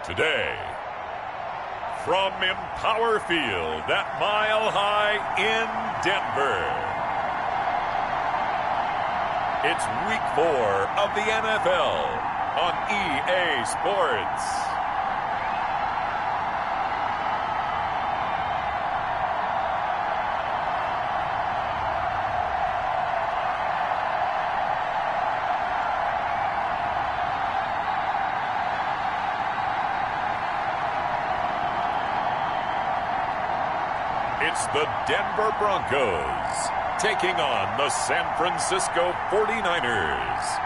Today, from Empower Field at Mile High in Denver, it's Week 4 of the NFL on EA Sports. It's the Denver Broncos taking on the San Francisco 49ers.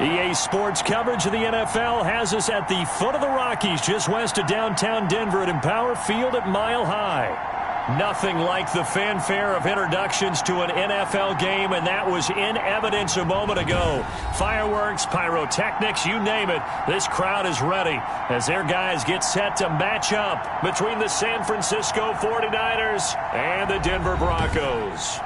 EA Sports coverage of the NFL has us at the foot of the Rockies, just west of downtown Denver at Empower Field at Mile High. Nothing like the fanfare of introductions to an NFL game, and that was in evidence a moment ago. Fireworks, pyrotechnics, you name it. This crowd is ready as their guys get set to match up between the San Francisco 49ers and the Denver Broncos.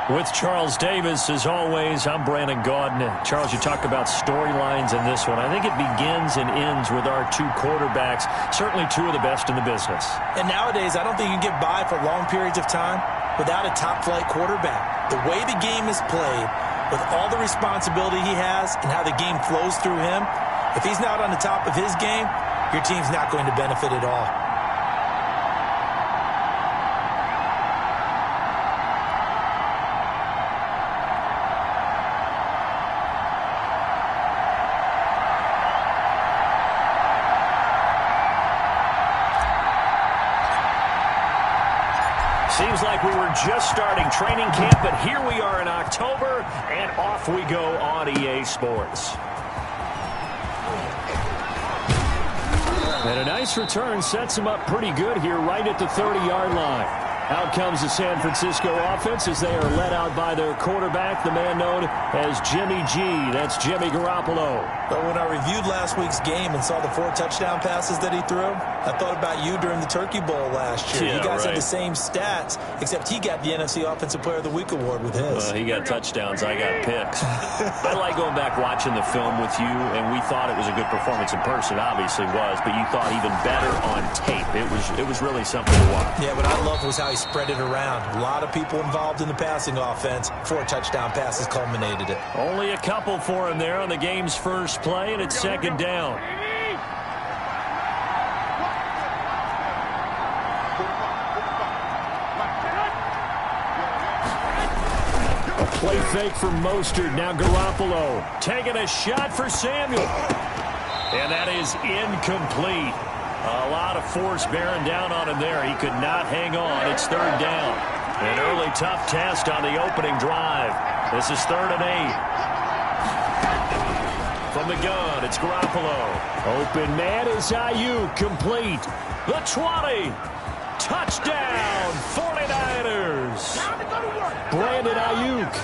With Charles Davis, as always, I'm Brandon Gaudin. Charles, you talk about storylines in this one. I think it begins and ends with our two quarterbacks, certainly two of the best in the business. And nowadays, I don't think you can get by for long periods of time without a top-flight quarterback. The way the game is played, with all the responsibility he has and how the game flows through him, if he's not on the top of his game, your team's not going to benefit at all. Seems like we were just starting training camp, but here we are in October, and off we go on EA Sports. And a nice return sets them up pretty good here right at the 30-yard line. Out comes the San Francisco offense as they are led out by their quarterback, the man known as Jimmy G. That's Jimmy Garoppolo. But when I reviewed last week's game and saw the 4 touchdown passes that he threw, I thought about you during the Turkey Bowl last year. Yeah, you guys right. had the same stats, except he got the NFC Offensive Player of the Week award with his. He got touchdowns. I got picks. I like going back watching the film with you, and we thought it was a good performance in person. Obviously was, but you thought even better on tape. It was really something to watch. Yeah, what I loved was how he spread it around. A lot of people involved in the passing offense. 4 touchdown passes culminated it. Only a couple for him there on the game's first play, and it's second down. A play fake for Mostert. Now Garoppolo taking a shot for Samuel. And that is incomplete. A lot of force bearing down on him there. He could not hang on. It's third down. An early tough test on the opening drive. This is 3rd and 8. From the gun, it's Garoppolo. Open man is Ayuk, complete. The 20. Touchdown, 49ers. Brandon Ayuk,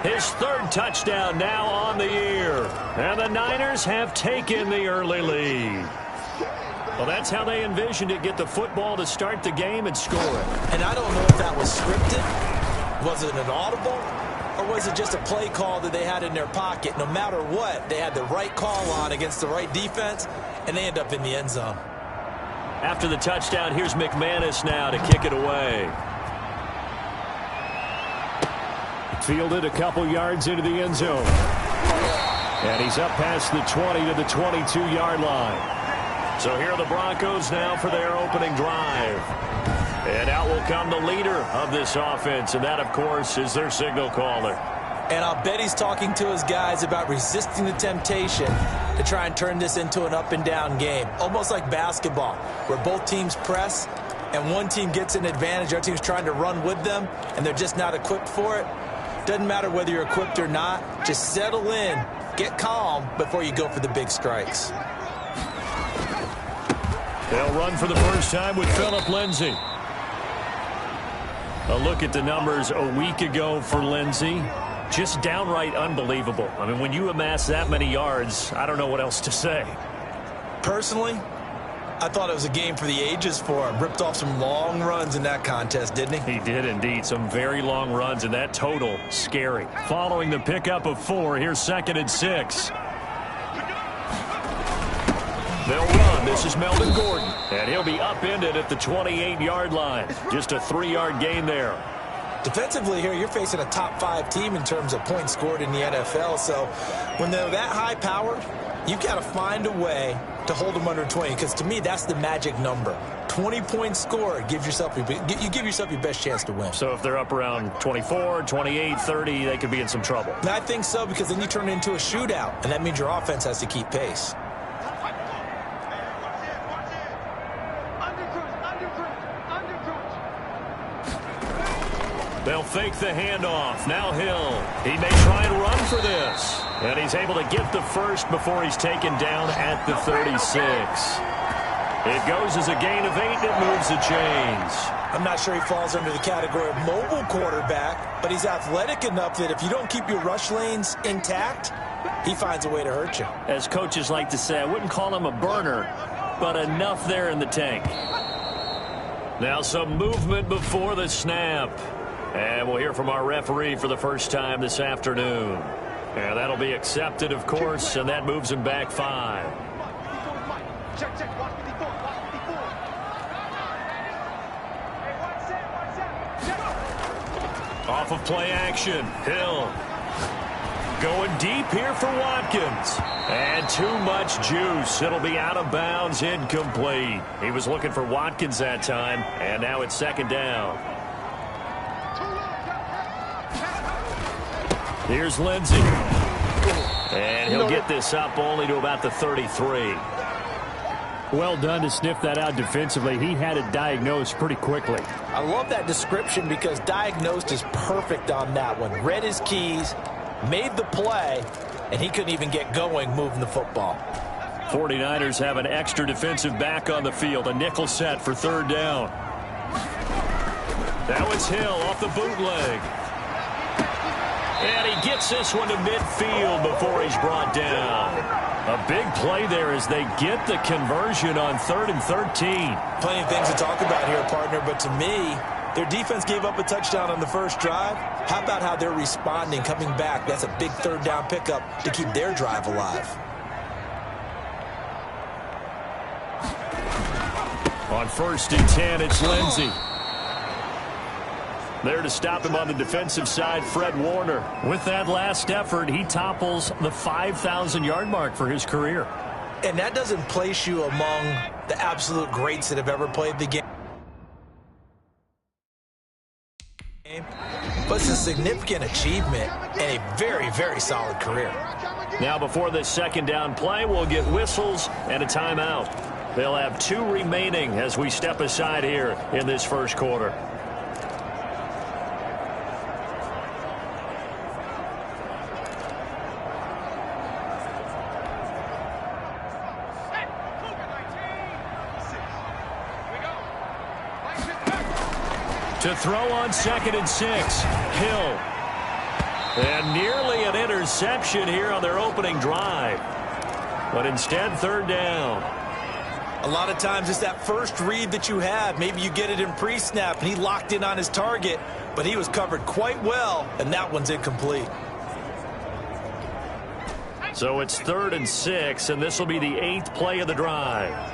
his 3rd touchdown now on the year. And the Niners have taken the early lead. Well, that's how they envisioned it, get the football to start the game and score it. And I don't know if that was scripted. Was it an audible? Or was it just a play call that they had in their pocket? No matter what, they had the right call on against the right defense, and they end up in the end zone. After the touchdown, here's McManus now to kick it away. Fielded a couple yards into the end zone. And he's up past the 20 to the 22-yard line. So here are the Broncos now for their opening drive. And out will come the leader of this offense, and that, of course, is their signal caller. And I'll bet he's talking to his guys about resisting the temptation to try and turn this into an up-and-down game, almost like basketball, where both teams press, and one team gets an advantage, our team's trying to run with them, and they're just not equipped for it. Doesn't matter whether you're equipped or not. Just settle in, get calm before you go for the big strikes. They'll run for the first time with Phillip Lindsay. A look at the numbers a week ago for Lindsay. Just downright unbelievable. I mean, when you amass that many yards, I don't know what else to say. Personally, I thought it was a game for the ages for him. Ripped off some long runs in that contest, didn't he? He did indeed. Some very long runs, and that total, scary. Following the pickup of 4, here's 2nd and 6. They'll run. This is Melvin Gordon, and he'll be upended at the 28-yard line. Just a 3-yard gain there. Defensively here, you're facing a top 5 team in terms of points scored in the NFL, so when they're that high-powered, you've got to find a way to hold them under 20, because to me, that's the magic number. 20 points scored, you give yourself your best chance to win. So if they're up around 24, 28, 30, they could be in some trouble. And I think so, because then you turn it into a shootout, and that means your offense has to keep pace. They'll fake the handoff. Now Hill. He may try and run for this. And he's able to get the first before he's taken down at the 36. It goes as a gain of 8, and it moves the chains. I'm not sure he falls under the category of mobile quarterback, but he's athletic enough that if you don't keep your rush lanes intact, he finds a way to hurt you. As coaches like to say, I wouldn't call him a burner, but enough there in the tank. Now some movement before the snap. And we'll hear from our referee for the first time this afternoon. And that'll be accepted, of course, and that moves him back 5. Off of play action, Hill. Going deep here for Watkins. And too much juice. It'll be out of bounds, incomplete. He was looking for Watkins that time, and now it's 2nd down. Here's Lindsey. And he'll get this up only to about the 33. Well done to sniff that out defensively. He had it diagnosed pretty quickly. I love that description because diagnosed is perfect on that one. Read his keys, made the play, and he couldn't even get going moving the football. 49ers have an extra defensive back on the field. A nickel set for 3rd down. Now it's Hill off the bootleg. And he gets this one to midfield before he's brought down. A big play there as they get the conversion on 3rd and 13. Plenty of things to talk about here, partner, but to me, their defense gave up a touchdown on the first drive. How about how they're responding, coming back? That's a big 3rd down pickup to keep their drive alive. On 1st and 10, it's Lindsey. There to stop him on the defensive side, Fred Warner. With that last effort, he topples the 5,000-yard mark for his career. And that doesn't place you among the absolute greats that have ever played the game. But it's a significant achievement and a very, very solid career. Now before this 2nd down play, we'll get whistles and a timeout. They'll have 2 remaining as we step aside here in this first quarter. To throw on 2nd and 6, Hill. And nearly an interception here on their opening drive. But instead, 3rd down. A lot of times it's that first read that you have. Maybe you get it in pre-snap, and he locked in on his target, but he was covered quite well, and that one's incomplete. So it's 3rd and 6, and this will be the 8th play of the drive.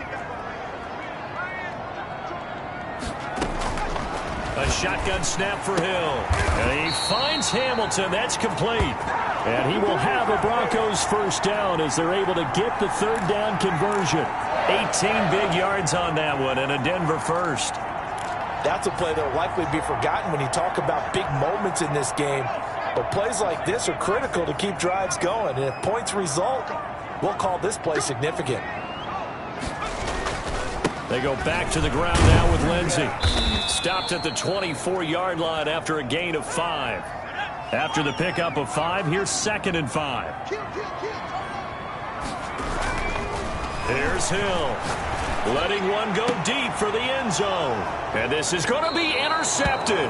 A shotgun snap for Hill. And he finds Hamilton. That's complete. And he will have a Broncos 1st down as they're able to get the 3rd down conversion. 18 big yards on that one and a Denver 1st. That's a play that will likely be forgotten when you talk about big moments in this game. But plays like this are critical to keep drives going. And if points result, we'll call this play significant. They go back to the ground now with Lindsey. Stopped at the 24-yard line after a gain of 5. After the pickup of 5, here's 2nd and 5. Here's Hill. Letting one go deep for the end zone. And this is going to be intercepted.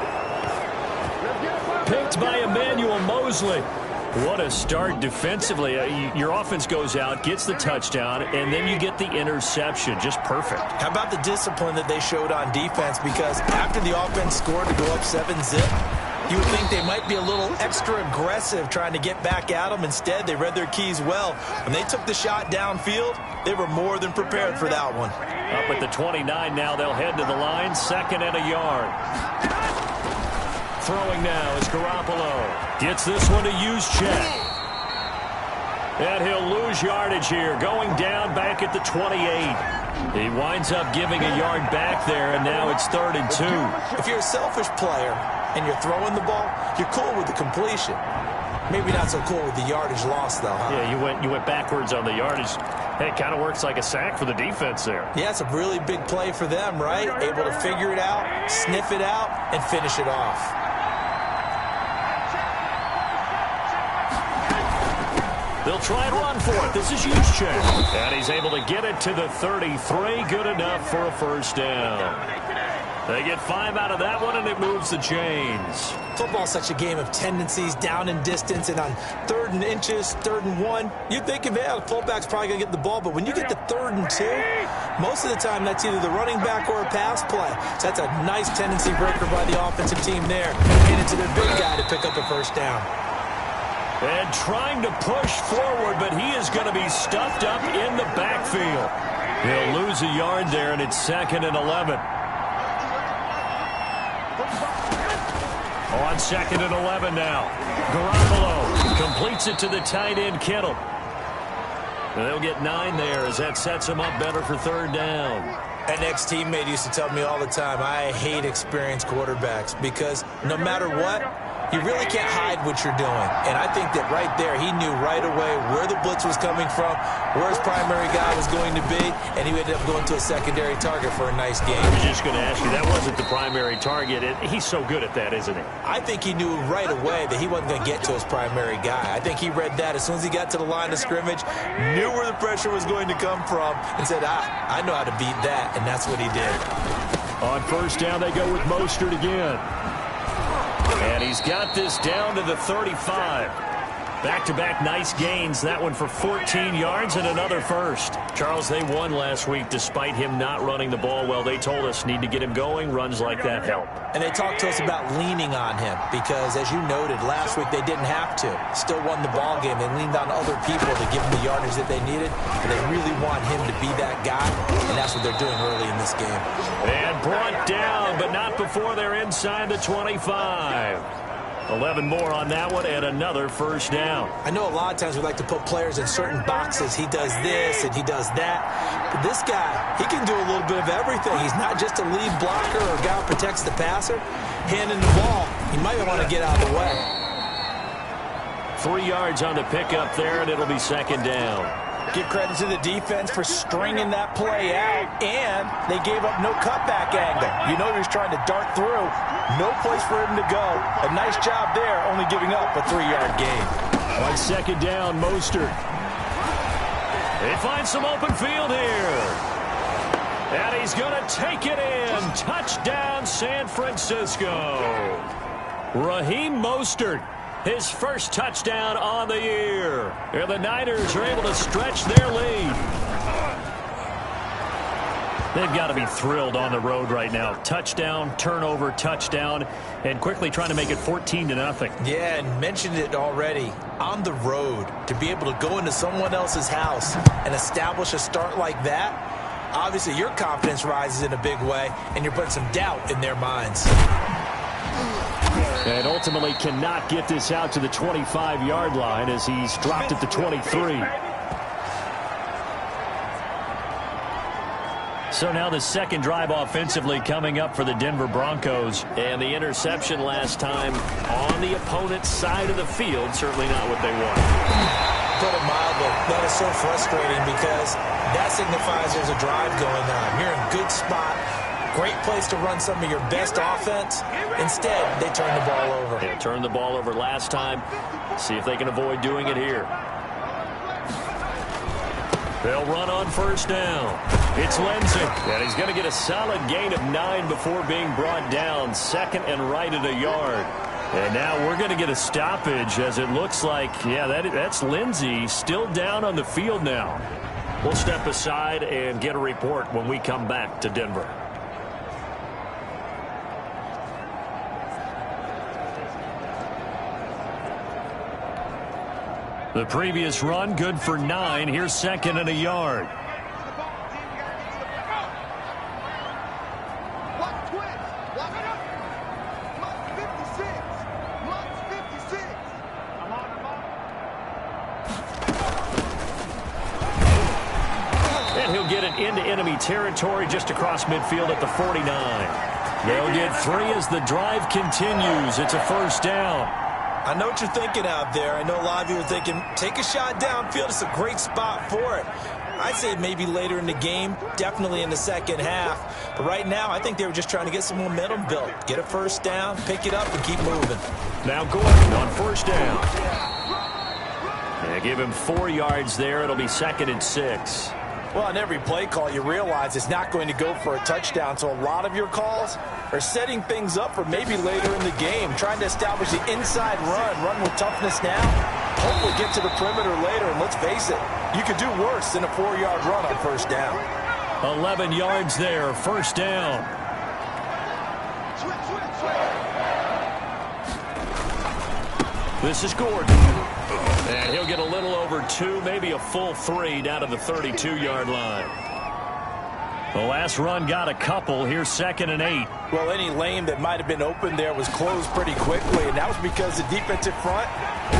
Picked by Emmanuel Mosley. What a start defensively. Your offense goes out, gets the touchdown, and then you get the interception. Just perfect. How about the discipline that they showed on defense? Because after the offense scored to go up 7-zip, you would think they might be a little extra aggressive trying to get back at them. Instead, they read their keys well. When they took the shot downfield, they were more than prepared for that one. Up at the 29 now, they'll head to the line, 2nd and a yard. Throwing now is Garoppolo. Gets this one to use check. And he'll lose yardage here, going down back at the 28. He winds up giving a yard back there, and now it's 3rd and 2. If you're a selfish player and you're throwing the ball, you're cool with the completion. Maybe not so cool with the yardage loss, though, huh? Yeah, you went backwards on the yardage. Hey, it kind of works like a sack for the defense there. Yeah, it's a really big play for them, right? Able to figure it out, sniff it out, and finish it off. They'll try and run for it. This is huge check. And he's able to get it to the 33. Good enough for a first down. They get 5 out of that one, and it moves the chains. Football's such a game of tendencies, down and distance, and on 3rd and inches, 3rd and 1, you're thinking, man, the fullback's probably going to get the ball. But when you get to 3rd and 2, most of the time that's either the running back or a pass play. So that's a nice tendency breaker by the offensive team there. Get it to their big guy to pick up a first down. And trying to push forward, but he is going to be stuffed up in the backfield. He'll lose a yard there, and it's 2nd and 11. On 2nd and 11 now. Garoppolo completes it to the tight end, Kittle. And they'll get 9 there as that sets them up better for 3rd down. An ex-teammate used to tell me all the time, I hate experienced quarterbacks because no matter what, you really can't hide what you're doing. And I think that right there, he knew right away where the blitz was coming from, where his primary guy was going to be, and he ended up going to a secondary target for a nice game. I was just going to ask you, that wasn't the primary target. He's so good at that, isn't he? I think he knew right away that he wasn't going to get to his primary guy. I think he read that as soon as he got to the line of scrimmage, knew where the pressure was going to come from, and said, I know how to beat that, and that's what he did. On 1st down, they go with Mostert again. And he's got this down to the 35. Back-to-back nice gains. That one for 14 yards and another first. Charles, they won last week despite him not running the ball well. They told us need to get him going. Runs like that help. And they talked to us about leaning on him because, as you noted, last week they didn't have to. Still won the ball game. They leaned on other people to give them the yardage that they needed. And they really want him to be that guy. And that's what they're doing early in this game. And brought down, but not before they're inside the 25. 11 more on that one and another first down. I know a lot of times we like to put players in certain boxes. He does this and he does that. But this guy, he can do a little bit of everything. He's not just a lead blocker or a guy who protects the passer. Handing the ball, he might want to get out of the way. 3 yards on the pickup there, and it'll be 2nd down. Give credit to the defense for stringing that play out, and they gave up no cutback angle. You know he was trying to dart through. No place for him to go. A nice job there, only giving up a 3-yard gain. On 2nd down, Mostert. They find some open field here. And he's going to take it in. Touchdown, San Francisco. Raheem Mostert. His first touchdown on the year. And the Niners are able to stretch their lead. They've got to be thrilled on the road right now. Touchdown, turnover, touchdown, and quickly trying to make it 14-0. Yeah, and mentioned it already. On the road, to be able to go into someone else's house and establish a start like that, obviously your confidence rises in a big way, and you're putting some doubt in their minds. And ultimately cannot get this out to the 25-yard line as he's dropped at the 23. So now the second drive offensively coming up for the Denver Broncos. And the interception last time on the opponent's side of the field, certainly not what they want. Put it mildly, that is so frustrating because that signifies there's a drive going on. You're in a good spot. Great place to run some of your best offense. Instead, they turn the ball over. Yeah, turned the ball over last time. See if they can avoid doing it here. They'll run on 1st down. It's Lindsey. And he's going to get a solid gain of 9 before being brought down. 2nd and right at a yard. And now we're going to get a stoppage as it looks like, yeah, that's Lindsey still down on the field now. We'll step aside and get a report when we come back to Denver. The previous run, good for 9. Here's second and a yard. And he'll get it into enemy territory just across midfield at the 49. They'll get 3 as the drive continues. It's a first down. I know what you're thinking out there. I know a lot of you are thinking, take a shot downfield. It's a great spot for it. I'd say maybe later in the game, definitely in the second half. But right now, I think they were just trying to get some momentum built. Get a first down, pick it up, and keep moving. Now Gordon on first down. They give him 4 yards there. It'll be second and 6. Well, on every play call, you realize it's not going to go for a touchdown. So a lot of your calls are setting things up for maybe later in the game, trying to establish the inside run with toughness now, hopefully get to the perimeter later. And let's face it, you could do worse than a 4-yard run on first down. 11 yards there, first down. This is Gordon. And he'll get a little over 2, maybe a full 3 down to the 32-yard line. The last run got a couple. Here's second and 8. Well, any lane that might have been open there was closed pretty quickly, and that was because the defensive front,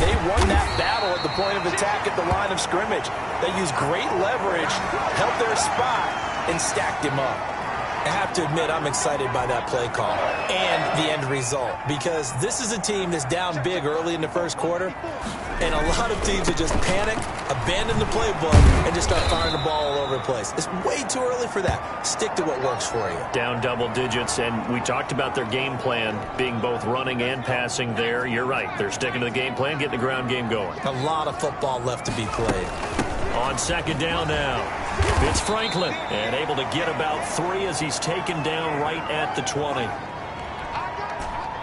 they won that battle at the point of attack at the line of scrimmage. They used great leverage, held their spot, and stacked him up. I have to admit, I'm excited by that play call and the end result, because this is a team that's down big early in the first quarter, and a lot of teams will just panic, abandon the playbook, and just start firing the ball all over the place. It's way too early for that. Stick to what works for you. Down double digits, and we talked about their game plan being both running and passing there. You're right. They're sticking to the game plan, getting the ground game going. A lot of football left to be played. On second down now, it's Franklin, and able to get about 3 as he's taken down right at the 20.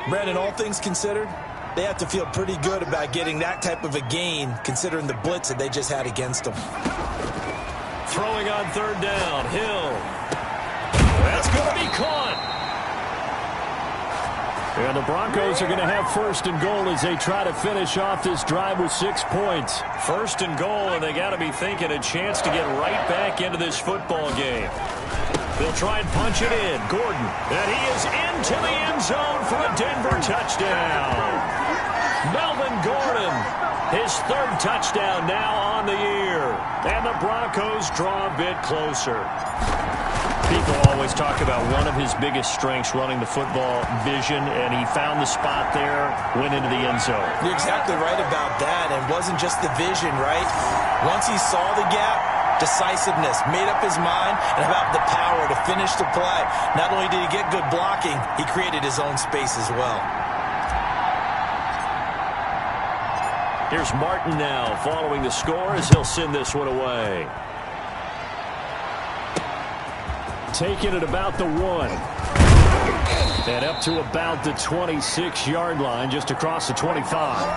Brandon, all things considered, they have to feel pretty good about getting that type of a gain, considering the blitz that they just had against them. Throwing on third down, Hill. That's going to be caught. And the Broncos are going to have first and goal as they try to finish off this drive with 6 points. First and goal, and they got to be thinking a chance to get right back into this football game. They'll try and punch it in. Gordon, and he is into the end zone for a Denver touchdown. Melvin Gordon, his 3rd touchdown now on the year. And the Broncos draw a bit closer. People always talk about one of his biggest strengths running the football, vision, and he found the spot there, went into the end zone. You're exactly right about that. It wasn't just the vision, right? Once he saw the gap, decisiveness, made up his mind, and about the power to finish the play. Not only did he get good blocking, he created his own space as well. Here's Martin now following the score as he'll send this one away. Taking it about the 1. And up to about the 26-yard line, just across the 25.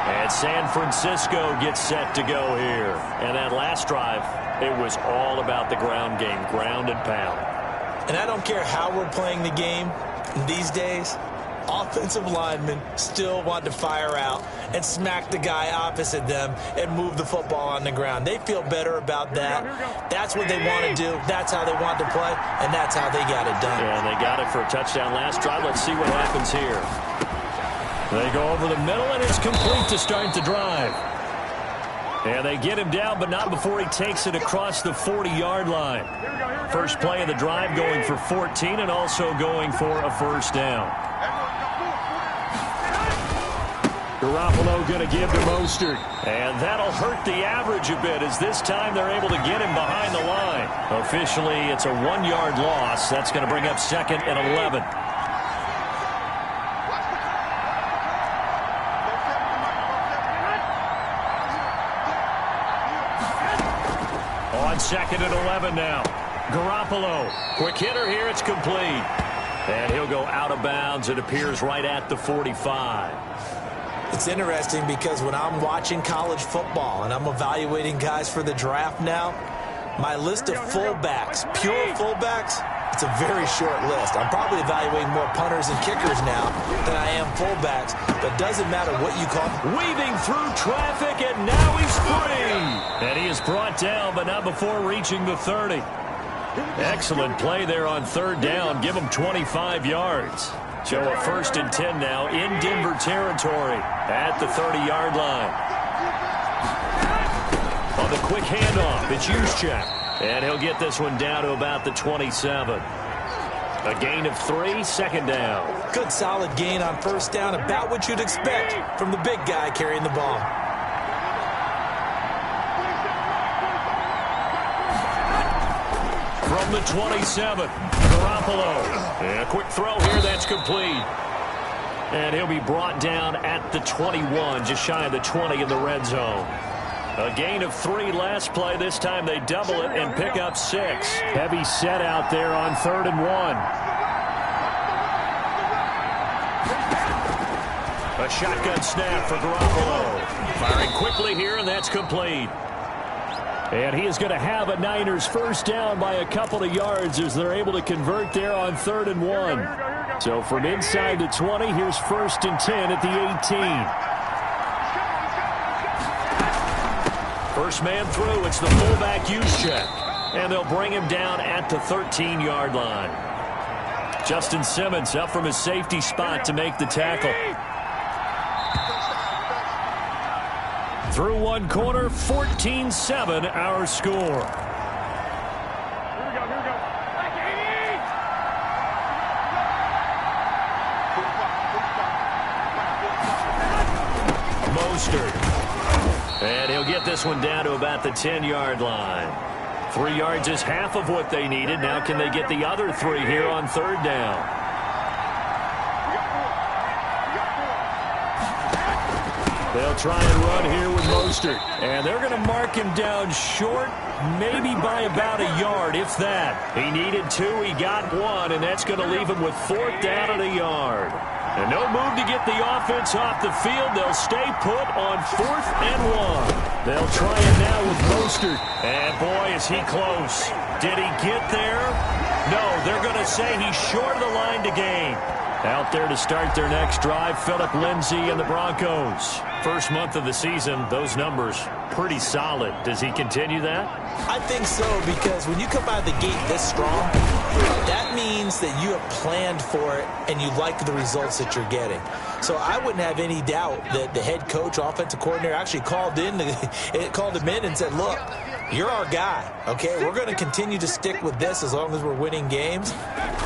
And San Francisco gets set to go here. And that last drive, it was all about the ground game, ground and pound. And I don't care how we're playing the game these days, offensive linemen still want to fire out and smack the guy opposite them and move the football on the ground. They feel better about that. That's what they want to do. That's how they want to play, and that's how they got it done. Yeah, they got it for a touchdown last drive. Let's see what happens here. They go over the middle, and it's complete to start the drive. And they get him down, but not before he takes it across the 40-yard line. First play of the drive going for 14 and also going for a first down. Garoppolo going to give to Mostert. And that'll hurt the average a bit as this time they're able to get him behind the line. Officially, it's a 1-yard loss. That's going to bring up second and 11. On second and 11 now. Garoppolo. Quick hitter here. It's complete. And he'll go out of bounds. It appears right at the 45. It's interesting because when I'm watching college football and I'm evaluating guys for the draft now, my list of fullbacks, pure fullbacks, it's a very short list. I'm probably evaluating more punters and kickers now than I am fullbacks, but it doesn't matter what you call them. Weaving through traffic, and now he's free. And he is brought down, but not before reaching the 30. Excellent play there on third down. Give him 25 yards. So a 1st and 10 now in Denver territory at the 30-yard line. On the quick handoff, it's Juszczyk. And he'll get this one down to about the 27. A gain of 3, 2nd down. Good solid gain on 1st down, about what you'd expect from the big guy carrying the ball. From the 27, Garoppolo. And a quick throw here, that's complete. And he'll be brought down at the 21, just shy of the 20 in the red zone. A gain of 3 last play. This time they double it and pick up 6. Heavy set out there on 3rd and 1. A shotgun snap for Garoppolo. Firing quickly here, and that's complete. And he is going to have a Niners 1st down by a couple of yards as they're able to convert there on 3rd and 1. So from inside the 20, here's 1st and 10 at the 18. First man through, it's the fullback Juszczyk. And they'll bring him down at the 13-yard line. Justin Simmons up from his safety spot to make the tackle. Through one quarter, 14-7 our score. Mostert. And he'll get this one down to about the 10-yard line. 3 yards is half of what they needed. Now can they get the other 3 here on 3rd down? They'll try and run here with Mostert. And they're going to mark him down short, maybe by about a yard, if that. He needed 2, he got 1, and that's going to leave him with 4th down at a yard. And no move to get the offense off the field. They'll stay put on 4th and 1. They'll try it now with Mostert. And boy, is he close. Did he get there? No, they're going to say he's short of the line to gain. Out there to start their next drive, Phillip Lindsay and the Broncos. First month of the season, those numbers pretty solid. Does he continue that? I think so, because when you come out of the gate this strong, that means that you have planned for it and you like the results that you're getting. So I wouldn't have any doubt that the head coach, offensive coordinator, actually called him in and said, look, you're our guy, okay? We're going to continue to stick with this as long as we're winning games.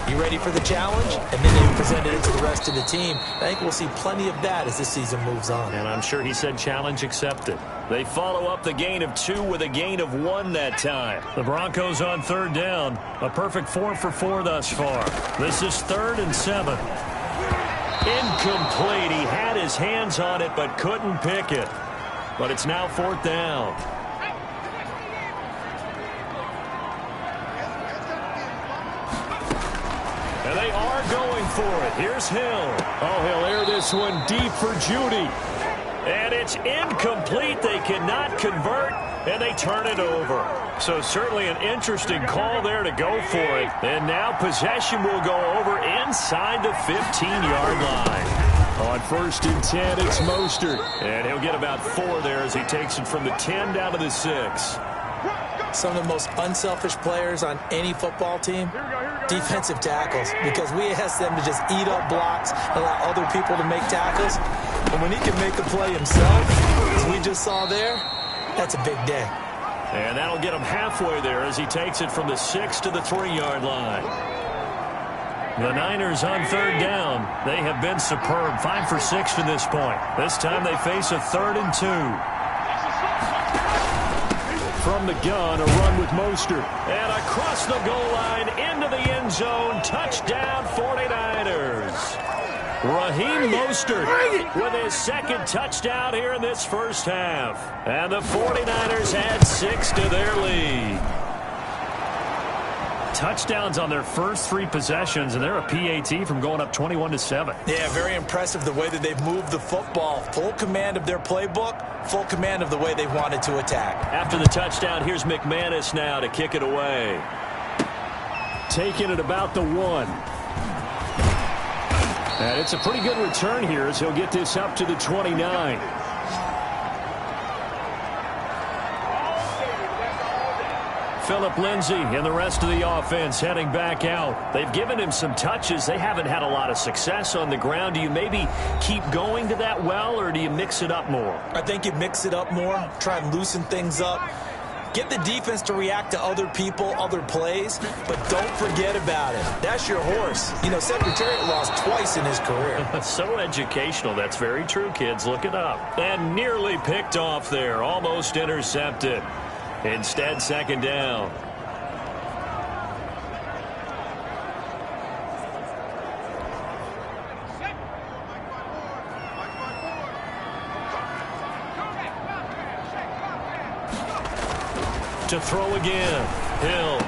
You ready for the challenge? And then they presented it to the rest of the team. I think we'll see plenty of that as this season moves on. And I'm sure he said challenge accepted. They follow up the gain of 2 with a gain of 1 that time. The Broncos on 3rd down. A perfect 4 for 4 thus far. This is 3rd and 7. Incomplete. He had his hands on it but couldn't pick it. But it's now 4th down. And they are going for it. Here's Hill. Oh, he'll air this one deep for Judy. And it's incomplete. They cannot convert, and they turn it over. So certainly an interesting call there to go for it. And now possession will go over inside the 15-yard line. On 1st and 10, it's Mostert. And he'll get about 4 there as he takes it from the 10 down to the 6. Some of the most unselfish players on any football team, defensive tackles, because we ask them to just eat up blocks, allow other people to make tackles. And when he can make a play himself, as we just saw there, that's a big day. And that'll get him halfway there as he takes it from the 6 to the 3-yard line. The Niners on 3rd down. They have been superb. 5 for 6 to this point. This time they face a 3rd and 2. From the gun, a run with Mostert. And across the goal line, into the end zone, touchdown 49ers. Raheem Mostert with his 2nd touchdown here in this first half. And the 49ers add 6 to their lead. touchdowns on their first 3 possessions, and they're a PAT from going up 21-7. Yeah, very impressive the way that they've moved the football. Full command of their playbook, full command of the way they've wanted to attack. After the touchdown, here's McManus now to kick it away. Taking it about the 1. And it's a pretty good return here as he'll get this up to the 29. Phillip Lindsay and the rest of the offense heading back out. They've given him some touches. They haven't had a lot of success on the ground. Do you maybe keep going to that well, or do you mix it up more? I think you mix it up more, try and loosen things up. Get the defense to react to other people, other plays, but don't forget about it. That's your horse. You know, Secretariat lost twice in his career. So educational. That's very true, kids. Look it up. And nearly picked off there. Almost intercepted. Instead, second down. To throw again. Hill.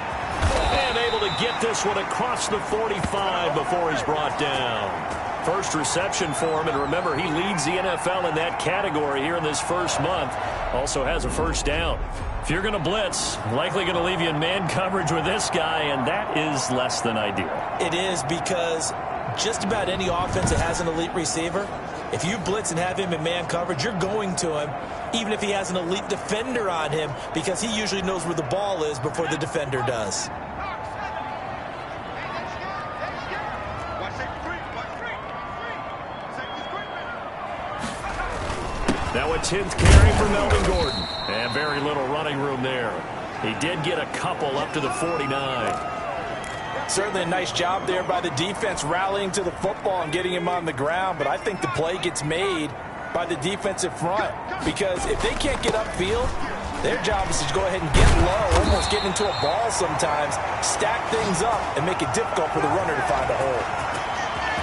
And able to get this one across the 45 before he's brought down. First reception for him, and remember, he leads the NFL in that category here in this first month. Also has a first down. If you're going to blitz, likely going to leave you in man coverage with this guy, and that is less than ideal. It is, because just about any offense that has an elite receiver, if you blitz and have him in man coverage, you're going to him, even if he has an elite defender on him, because he usually knows where the ball is before the defender does. Now a 10th carry for Melvin Gordon. And very little running room there. He did get a couple up to the 49. Certainly a nice job there by the defense rallying to the football and getting him on the ground, but I think the play gets made by the defensive front, because if they can't get upfield, their job is to go ahead and get low, almost get into a ball sometimes, stack things up, and make it difficult for the runner to find a hole.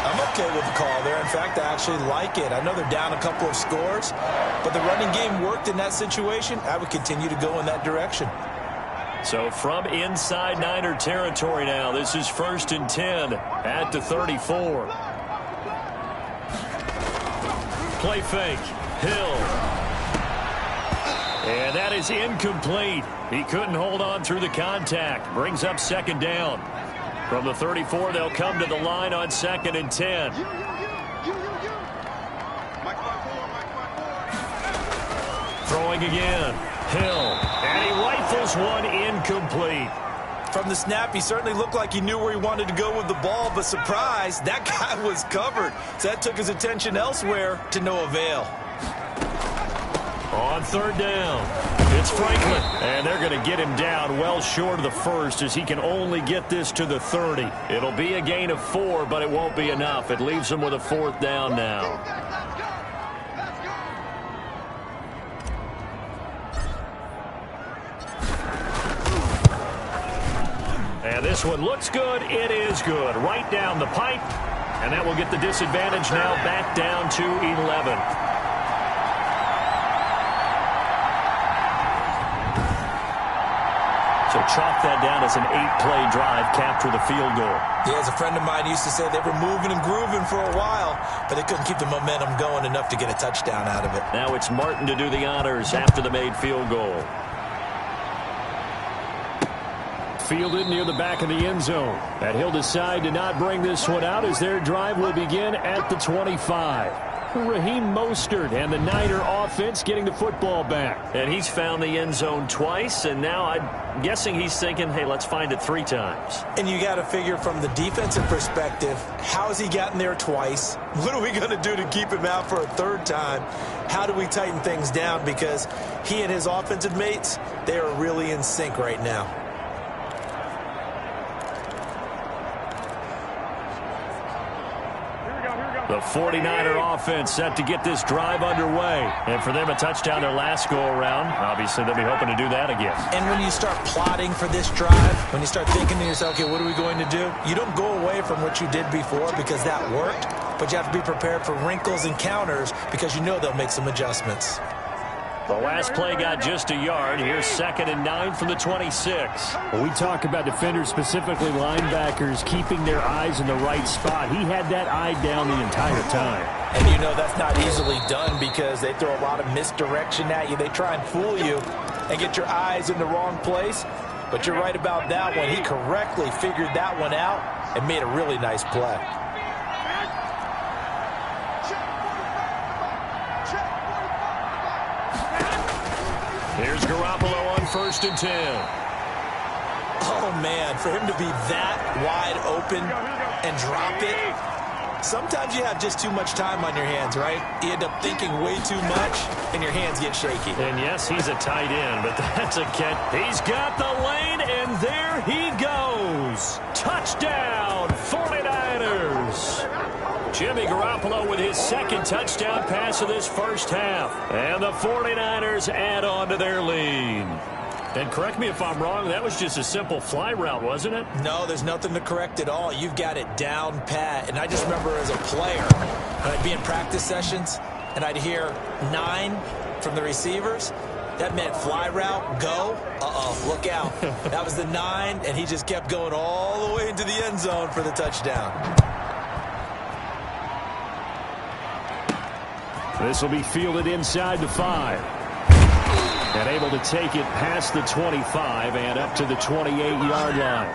I'm okay with the call there. In fact, I actually like it. I know they're down a couple of scores, but the running game worked in that situation. I would continue to go in that direction. So from inside Niner territory now, this is 1st and 10 at the 34. Play fake. Hill. And that is incomplete. He couldn't hold on through the contact. Brings up second down. From the 34, they'll come to the line on 2nd and 10. Throwing again. Hill. And he rifles one incomplete. From the snap, he certainly looked like he knew where he wanted to go with the ball, but surprise, that guy was covered. So that took his attention elsewhere to no avail. On 3rd down, it's Franklin. And they're going to get him down well short of the first, as he can only get this to the 30. It'll be a gain of 4, but it won't be enough. It leaves him with a 4th down now. And this one looks good. It is good. Right down the pipe. And that will get the disadvantage now back down to 11. So chalk that down as an 8-play drive, capture the field goal. Yeah, as a friend of mine used to say, they were moving and grooving for a while, but they couldn't keep the momentum going enough to get a touchdown out of it. Now it's Martin to do the honors after the made field goal. Fielded near the back of the end zone. And he'll decide to not bring this one out as their drive will begin at the 25. Raheem Mostert and the Niner offense getting the football back. And he's found the end zone twice, and now I'm guessing he's thinking, hey, let's find it 3 times. And you got to figure from the defensive perspective, how has he gotten there twice? What are we going to do to keep him out for a 3rd time? How do we tighten things down? Because he and his offensive mates, they are really in sync right now. The 49er offense set to get this drive underway. And for them, a touchdown their last go-around. Obviously, they'll be hoping to do that again. And when you start plotting for this drive, when you start thinking to yourself, okay, what are we going to do? You don't go away from what you did before because that worked, but you have to be prepared for wrinkles and counters because you know they'll make some adjustments. The last play got just a yard. Here's 2nd and 9 from the 26. When we talk about defenders, specifically linebackers, keeping their eyes in the right spot, he had that eye down the entire time. And you know that's not easily done because they throw a lot of misdirection at you. They try and fool you and get your eyes in the wrong place. But you're right about that one. He correctly figured that one out and made a really nice play. Here's Garoppolo on 1st and 10. Oh, man, for him to be that wide open and drop it. Sometimes you have just too much time on your hands, right? You end up thinking way too much, and your hands get shaky. And yes, he's a tight end, but that's a catch. He's got the lane, and there he goes. Touchdown, 49ers. Jimmy Garoppolo with his 2nd touchdown pass of this first half. And the 49ers add on to their lead. And correct me if I'm wrong, that was just a simple fly route, wasn't it? No, there's nothing to correct at all. You've got it down pat. And I just remember as a player, when I'd be in practice sessions, and I'd hear 9 from the receivers. That meant fly route, go. Uh-oh, look out. That was the 9, and he just kept going all the way into the end zone for the touchdown. This will be fielded inside the 5. And able to take it past the 25 and up to the 28-yard line.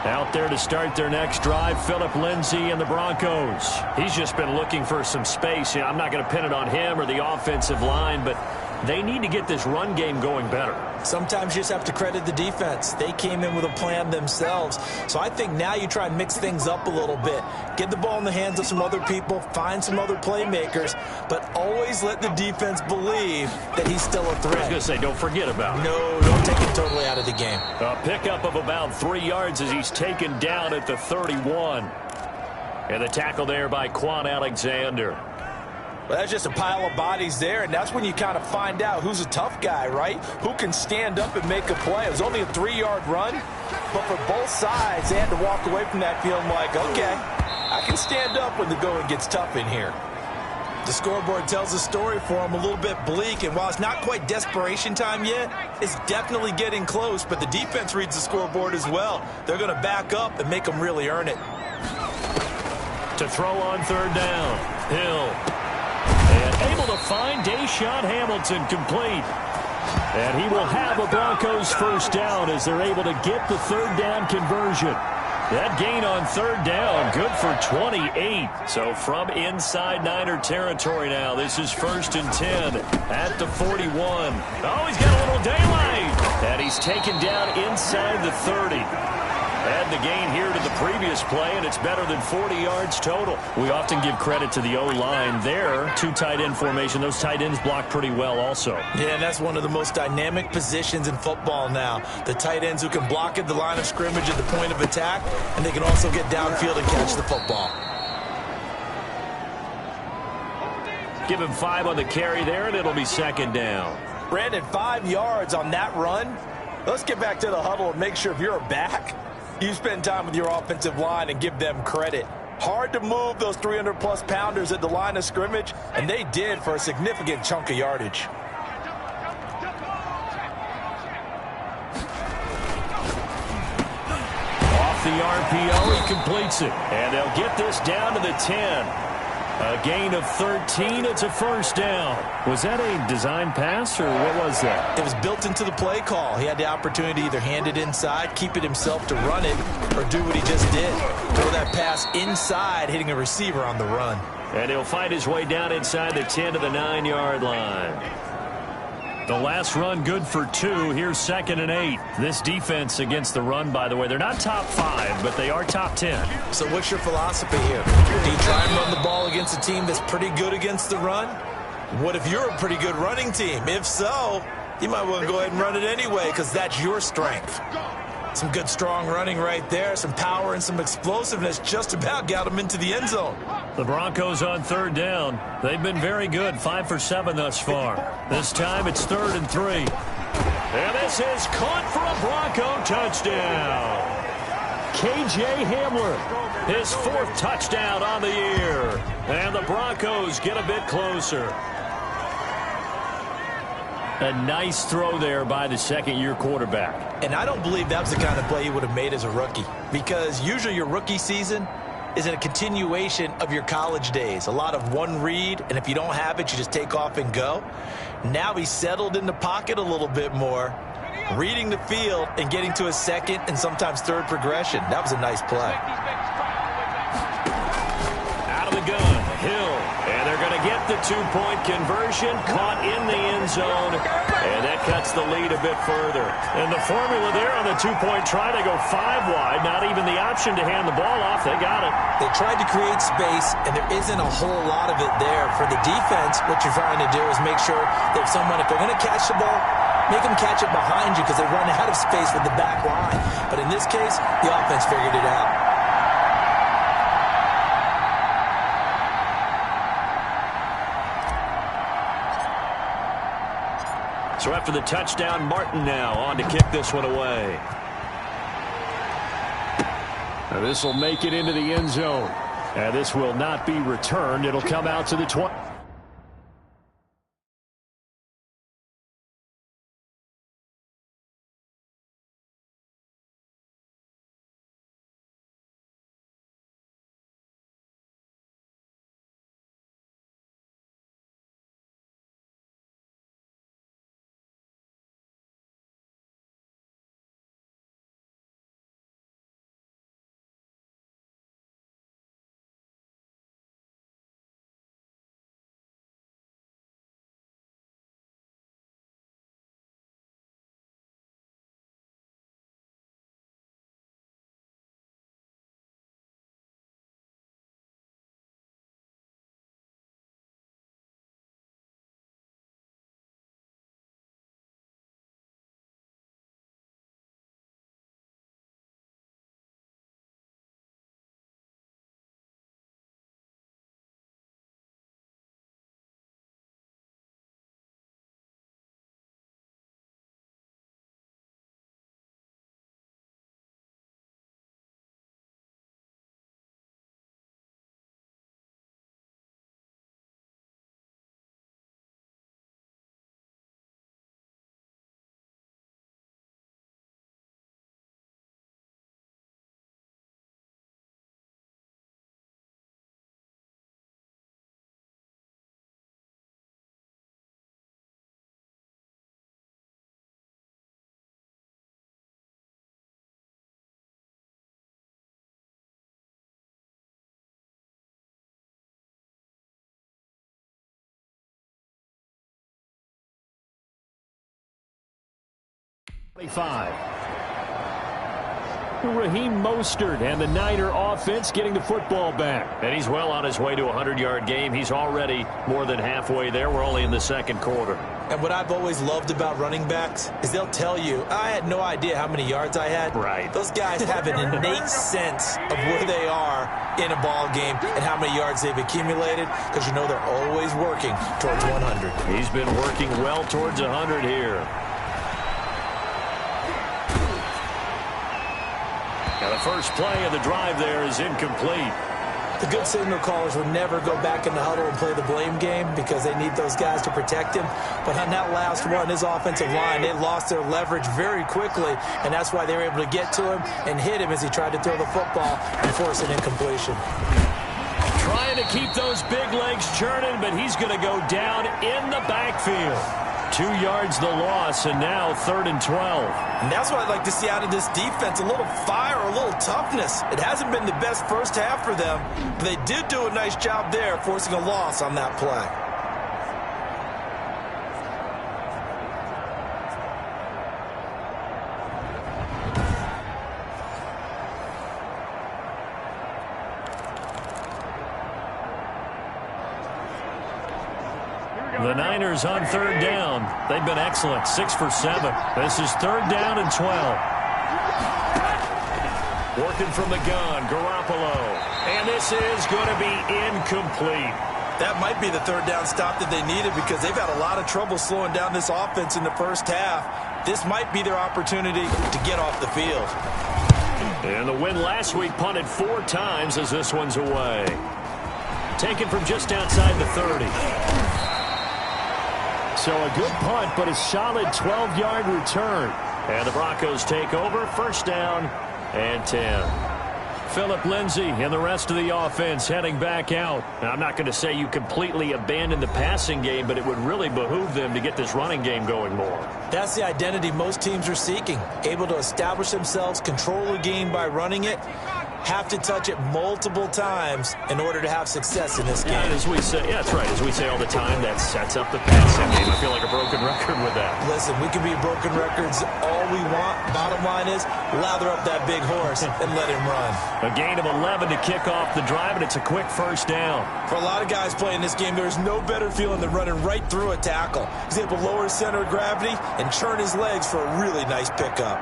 Out there to start their next drive, Phillip Lindsay and the Broncos. He's just been looking for some space. I'm not going to pin it on him or the offensive line, but they need to get this run game going better. Sometimes you just have to credit the defense. They came in with a plan themselves. So I think now you try and mix things up a little bit. Get the ball in the hands of some other people, find some other playmakers, but always let the defense believe that he's still a threat. I was going to say, don't forget about it. No, don't take him totally out of the game. A pickup of about 3 yards as he's taken down at the 31. And the tackle there by Quan Alexander. Well, that's just a pile of bodies there, and that's when you kind of find out who's a tough guy, right? Who can stand up and make a play. It was only a 3-yard run, but for both sides, they had to walk away from that feeling like, okay, I can stand up when the going gets tough in here. The scoreboard tells the story for him, a little bit bleak, and while it's not quite desperation time yet, it's definitely getting close, but the defense reads the scoreboard as well. They're going to back up and make them really earn it. To throw on 3rd down, Hill. And able to find Deshaun Hamilton complete. And he will have a Broncos 1st down as they're able to get the 3rd down conversion. That gain on 3rd down, good for 28. So from inside Niner territory now, this is 1st and 10 at the 41. Oh, he's got a little daylight. And he's taken down inside the 30. Add the gain here to the previous play, and it's better than 40 yards total. We often give credit to the O-line there. 2 tight end formation. Those tight ends block pretty well also. Yeah, and that's one of the most dynamic positions in football now. The tight ends who can block at the line of scrimmage at the point of attack, and they can also get downfield and catch the football. Give him 5 on the carry there, and it'll be 2nd down. Brandon, 5 yards on that run. Let's get back to the huddle and make sure if you're a back, you spend time with your offensive line and give them credit. Hard to move those 300-plus pounders at the line of scrimmage, and they did for a significant chunk of yardage. Off the RPO, he completes it. And they'll get this down to the 10. A gain of 13. It's a 1st down. Was that a design pass, or what was that? It was built into the play call. He had the opportunity to either hand it inside, keep it himself to run it, or do what he just did. Throw that pass inside, hitting a receiver on the run. And he'll find his way down inside the 10 to the 9-yard line. The last run good for 2. Here's 2nd and 8. This defense against the run, by the way, they're not top 5, but they are top 10. So what's your philosophy here? Do you try and run the ball against a team that's pretty good against the run? What if you're a pretty good running team? If so, you might want to go ahead and run it anyway because that's your strength. Some good, strong running right there. Some power and some explosiveness just about got him into the end zone. The Broncos on 3rd down. They've been very good, 5 for 7 thus far. This time it's 3rd and 3. And this is caught for a Bronco touchdown. K.J. Hamler. His 4th touchdown on the year. And the Broncos get a bit closer. A nice throw there by the second-year quarterback. And I don't believe that was the kind of play he would have made as a rookie, because usually your rookie season is a continuation of your college days. A lot of one read, and if you don't have it, you just take off and go. Now he's settled in the pocket a little bit more, reading the field and getting to his second and sometimes third progression. That was a nice play. Out of the gun, Hill. And they're going to get the 2-point conversion, caught in the end zone, and that cuts the lead a bit further. And the formula there on the 2-point try, they go 5 wide, not even the option to hand the ball off. They got it. They tried to create space, and there isn't a whole lot of it there. For the defense, what you're trying to do is make sure that someone, if they're going to catch the ball, make them catch it behind you because they run out of space with the back line. But in this case, the offense figured it out. So after the touchdown, Martin now on to kick this one away. Now this will make it into the end zone. And this will not be returned. It'll come out to the 20. Raheem Mostert and the Niner offense getting the football back. And he's well on his way to a 100-yard game. He's already more than halfway there. We're only in the second quarter. And what I've always loved about running backs is they'll tell you, I had no idea how many yards I had. Right. Those guys have an innate sense of where they are in a ball game and how many yards they've accumulated, because you know they're always working towards 100. He's been working well towards 100 here. Now the first play of the drive there is incomplete. The good signal callers will never go back in the huddle and play the blame game because they need those guys to protect him. But on that last one, his offensive line, they lost their leverage very quickly, and that's why they were able to get to him and hit him as he tried to throw the football and force an incompletion. Trying to keep those big legs churning, but he's going to go down in the backfield. 2 yards the loss, and now 3rd and 12. And that's what I'd like to see out of this defense, a little fire, a little toughness. It hasn't been the best first half for them, but they did do a nice job there, forcing a loss on that play. The Niners on 3rd down. They've been excellent, 6 for 7. This is 3rd down and 12. Working from the gun, Garoppolo. And this is going to be incomplete. That might be the 3rd down stop that they needed because they've had a lot of trouble slowing down this offense in the first half. This might be their opportunity to get off the field. And the win last week punted 4 times as this one's away. Taken from just outside the 30. So a good punt, but a solid 12-yard return. And the Broncos take over, first down and 10. Phillip Lindsay and the rest of the offense heading back out. Now, I'm not going to say you completely abandon the passing game, but it would really behoove them to get this running game going more. That's the identity most teams are seeking. Able to establish themselves, control the game by running it, have to touch it multiple times in order to have success in this game. Yeah, as we say, yeah, that's right. As we say all the time, that sets up the passing game. I feel like a broken record with that. Listen, we can be broken records all we want. Bottom line is, lather up that big horse and let him run. A gain of 11 to kick off the drive, and it's a quick first down. For a lot of guys playing this game, there's no better feeling than running right through a tackle. He's able to lower his center of gravity and churn his legs for a really nice pickup.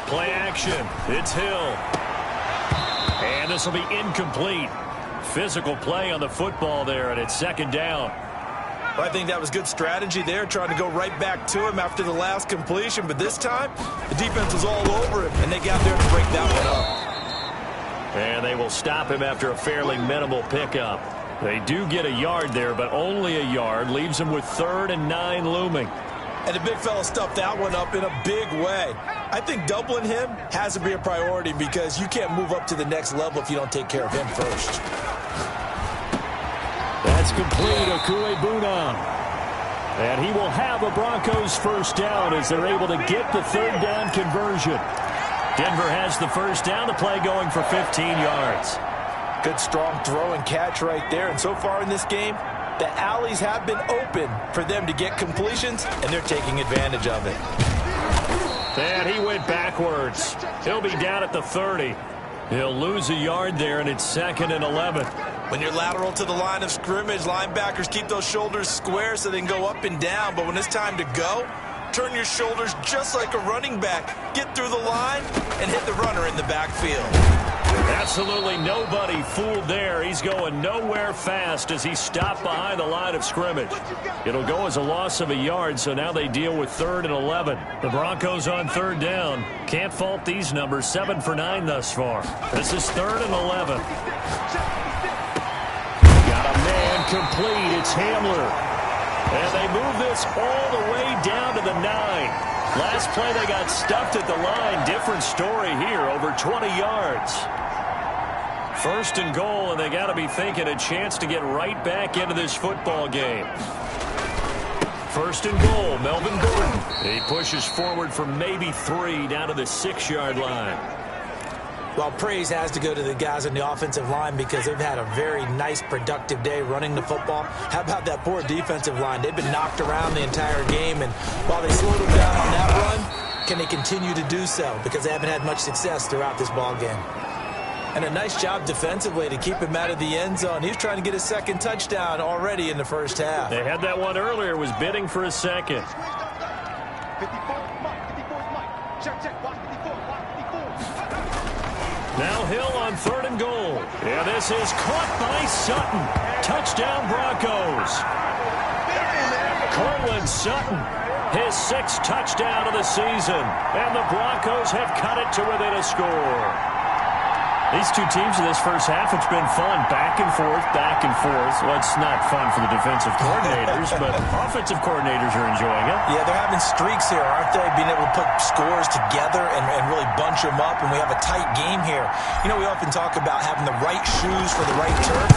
Play action. It's Hill. And this will be incomplete. Physical play on the football there, and it's second down. Well, I think that was good strategy there, trying to go right back to him after the last completion. But this time, the defense was all over him, and they got there to break that one up. And they will stop him after a fairly minimal pickup. They do get a yard there, but only a yard. Leaves them with 3rd and 9 looming. And the big fella stuffed that one up in a big way. I think doubling him has to be a priority because you can't move up to the next level if you don't take care of him first. That's complete, Okuebuna. And he will have a Broncos first down as they're able to get the 3rd down conversion. Denver has the first down, the play going for 15 yards. Good strong throw and catch right there. And so far in this game, the alleys have been open for them to get completions, and they're taking advantage of it. And he went backwards. He'll be down at the 30. He'll lose a yard there, and it's 2nd and 11. When you're lateral to the line of scrimmage, linebackers keep those shoulders square so they can go up and down. But when it's time to go, turn your shoulders just like a running back. Get through the line and hit the runner in the backfield. Absolutely nobody fooled there. He's going nowhere fast as he stopped behind the line of scrimmage. It'll go as a loss of a yard, so now they deal with 3rd and 11. The Broncos on 3rd down. Can't fault these numbers. 7 for 9 thus far. This is 3rd and 11. Got a man complete. It's Hamler. And they move this all the way down to the 9. Last play they got stuffed at the line. Different story here, over 20 yards. 1st and goal, and they got to be thinking a chance to get right back into this football game. 1st and goal, Melvin Gordon. He pushes forward for maybe 3 down to the 6-yard line. Well, praise has to go to the guys on the offensive line because they've had a very nice, productive day running the football. How about that poor defensive line? They've been knocked around the entire game, and while they slowed them down on that run, can they continue to do so? Because they haven't had much success throughout this ball game. And a nice job defensively to keep him out of the end zone. He was trying to get his 2nd touchdown already in the first half. They had that one earlier, was bidding for a 2nd. Now Hill on 3rd and goal. Yeah, this is caught by Sutton. Touchdown Broncos. Cortland Sutton, his 6th touchdown of the season. And the Broncos have cut it to within a score. These two teams in this first half, it's been fun. Back and forth, back and forth. Well, it's not fun for the defensive coordinators, but offensive coordinators are enjoying it. Yeah, they're having streaks here, aren't they? Being able to put scores together and really bunch them up, and we have a tight game here. You know, we often talk about having the right shoes for the right turf.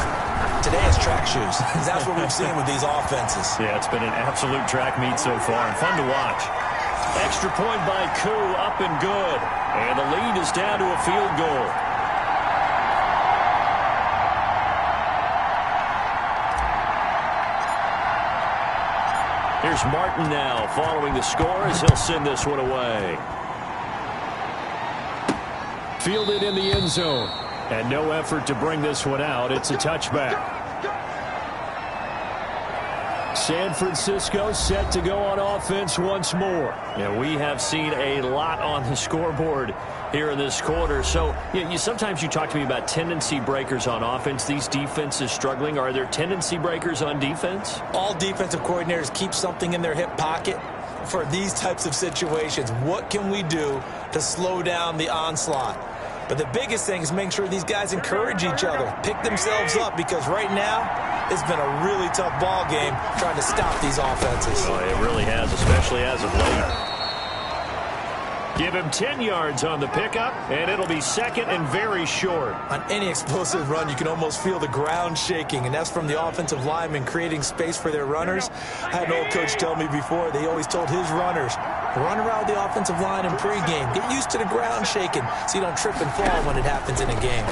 Today it's track shoes. That's what we've seen with these offenses. Yeah, it's been an absolute track meet so far, and fun to watch. Extra point by Koo, up and good. And the lead is down to a field goal. Here's Martin now following the score as he'll send this one away. Fielded in the end zone. And no effort to bring this one out. It's a touchback. San Francisco set to go on offense once more. Yeah, we have seen a lot on the scoreboard here in this quarter. So sometimes you talk to me about tendency breakers on offense. These defenses struggling. Are there tendency breakers on defense? All defensive coordinators keep something in their hip pocket for these types of situations. What can we do to slow down the onslaught? But the biggest thing is make sure these guys encourage each other, pick themselves up, because right now it's been a really tough ball game trying to stop these offenses. Oh, it really has, especially as of late. Give him 10 yards on the pickup, and it'll be second and very short. On any explosive run, you can almost feel the ground shaking, and that's from the offensive linemen creating space for their runners. I had an old coach tell me before, they always told his runners, run around the offensive line in pregame. Get used to the ground shaking so you don't trip and fall when it happens in a game.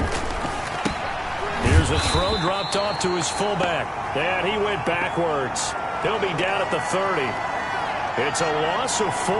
Here's a throw dropped off to his fullback. And he went backwards. He'll be down at the 30. It's a loss of 4.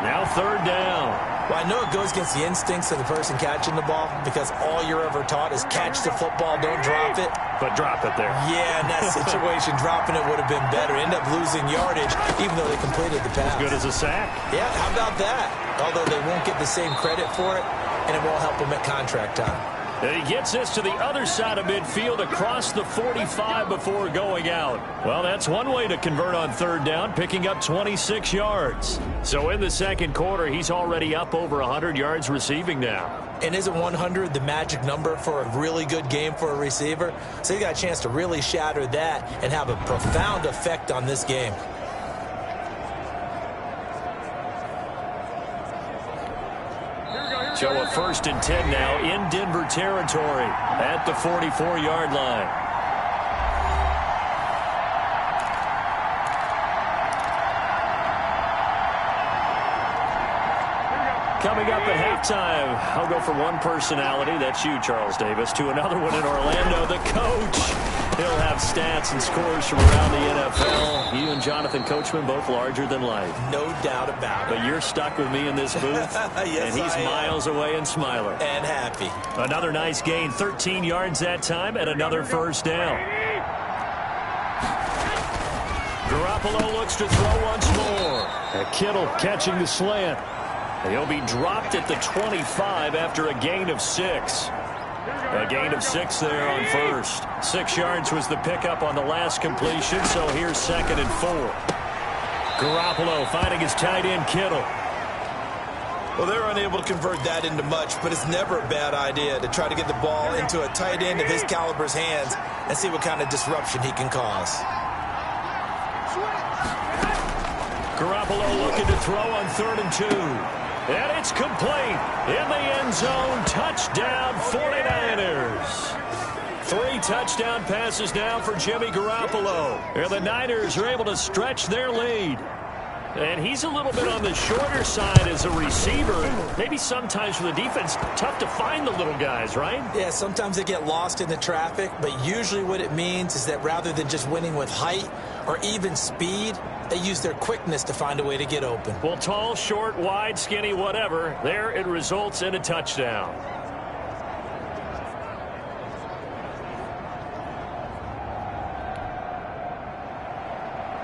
Now third down. Well, I know it goes against the instincts of the person catching the ball because all you're ever taught is catch the football, don't drop it. But drop it there. Yeah, in that situation, dropping it would have been better. End up losing yardage, even though they completed the pass. As good as a sack. Yeah, how about that? Although they won't get the same credit for it, and it won't help them at contract time. And he gets this to the other side of midfield across the 45 before going out. Well, that's one way to convert on third down, picking up 26 yards. So in the second quarter, he's already up over 100 yards receiving now. And isn't 100 the magic number for a really good game for a receiver? So he got a chance to really shatter that and have a profound effect on this game. So a 1st and 10 now in Denver territory at the 44-yard line. Coming up at halftime, I'll go from one personality, that's you, Charles Davis, to another one in Orlando, the coach. He'll have stats and scores from around the NFL. You and Jonathan Coachman, both larger than life. No doubt about it. But you're stuck with me in this booth, yes, and he's miles away and smiling. And happy. Another nice gain, 13 yards that time, and another first down. Garoppolo looks to throw once more. And Kittle catching the slant. He'll be dropped at the 25 after a gain of 6. A gain of 6 there on first. 6 yards was the pickup on the last completion, so here's 2nd and 4. Garoppolo finding his tight end Kittle. Well, they're unable to convert that into much, but it's never a bad idea to try to get the ball into a tight end of his caliber's hands and see what kind of disruption he can cause. Garoppolo looking to throw on 3rd and 2. And it's complete in the end zone. Touchdown 49ers. 3 touchdown passes now for Jimmy Garoppolo. And the Niners are able to stretch their lead. And he's a little bit on the shorter side as a receiver. Maybe sometimes for the defense, tough to find the little guys, right? Yeah, sometimes they get lost in the traffic, but usually what it means is that rather than just winning with height or even speed, they use their quickness to find a way to get open. Well, tall, short, wide, skinny, whatever, there it results in a touchdown.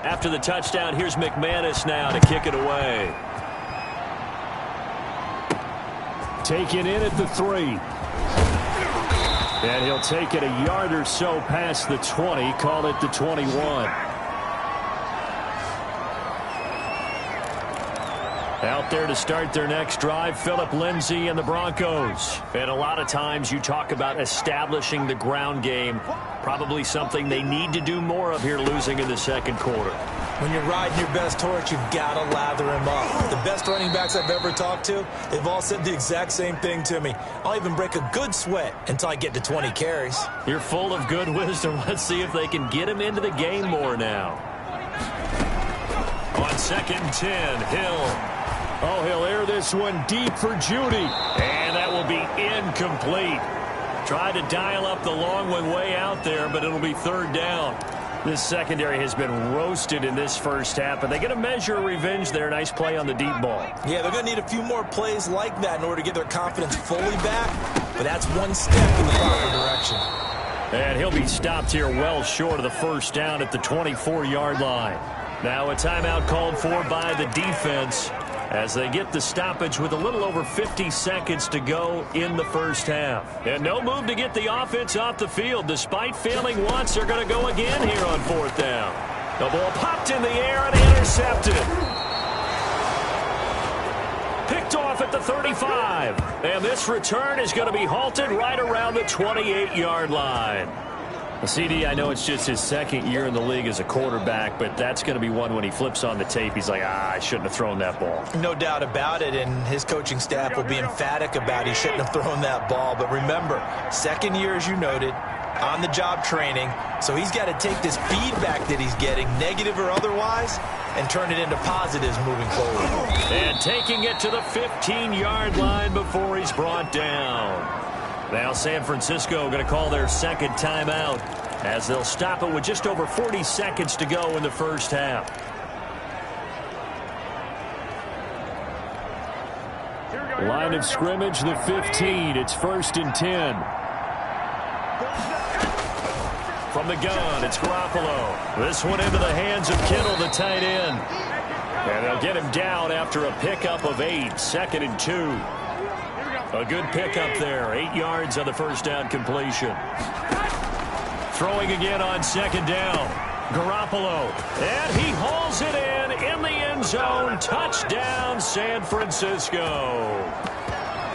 After the touchdown, here's McManus now to kick it away. Taken in at the 3. And he'll take it a yard or so past the 20, call it the 21. Out there to start their next drive, Phillip Lindsay and the Broncos. And a lot of times you talk about establishing the ground game. Probably something they need to do more of here, losing in the second quarter. When you're riding your best horse, you've got to lather him up. The best running backs I've ever talked to, they've all said the exact same thing to me. I'll even break a good sweat until I get to 20 carries. You're full of good wisdom. Let's see if they can get him into the game more now. On 2nd and 10, Hill. Oh, he'll air this one deep for Judy. And that will be incomplete. Tried to dial up the long one way out there, but it'll be 3rd down. This secondary has been roasted in this first half, and they get a measure of revenge there. Nice play on the deep ball. Yeah, they're going to need a few more plays like that in order to get their confidence fully back, but that's one step in the proper direction. And he'll be stopped here well short of the first down at the 24-yard line. Now a timeout called for by the defense as they get the stoppage with a little over 50 seconds to go in the first half. And no move to get the offense off the field. Despite failing once, they're going to go again here on fourth down. The ball popped in the air and intercepted. Picked off at the 35. And this return is going to be halted right around the 28-yard line. CD, I know it's just his second year in the league as a quarterback, but that's going to be one when he flips on the tape. He's like, I shouldn't have thrown that ball. No doubt about it, and his coaching staff will be emphatic about he shouldn't have thrown that ball. But remember, second year, as you noted, on-the-job training, so he's got to take this feedback that he's getting, negative or otherwise, and turn it into positives moving forward. And taking it to the 15-yard line before he's brought down. Now San Francisco going to call their second timeout as they'll stop it with just over 40 seconds to go in the first half. Line of scrimmage, the 15. It's 1st and 10. From the gun, it's Garoppolo. This one into the hands of Kittle, the tight end. And they'll get him down after a pickup of 8, 2nd and 2. A good pickup there, 8 yards on the first down completion. Throwing again on second down. Garoppolo, and he hauls it in the end zone. Touchdown, San Francisco.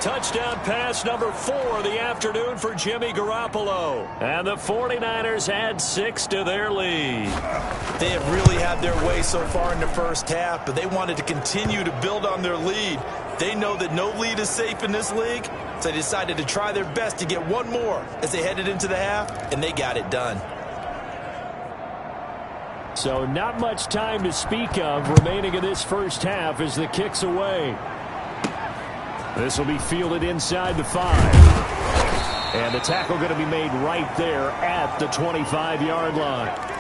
Touchdown pass number 4 of the afternoon for Jimmy Garoppolo. And the 49ers add 6 to their lead. They have really had their way so far in the first half, but they wanted to continue to build on their lead. They know that no lead is safe in this league, so they decided to try their best to get one more as they headed into the half, and they got it done. So not much time to speak of remaining in this first half as the kick's away. This will be fielded inside the 5. And the tackle going to be made right there at the 25-yard line.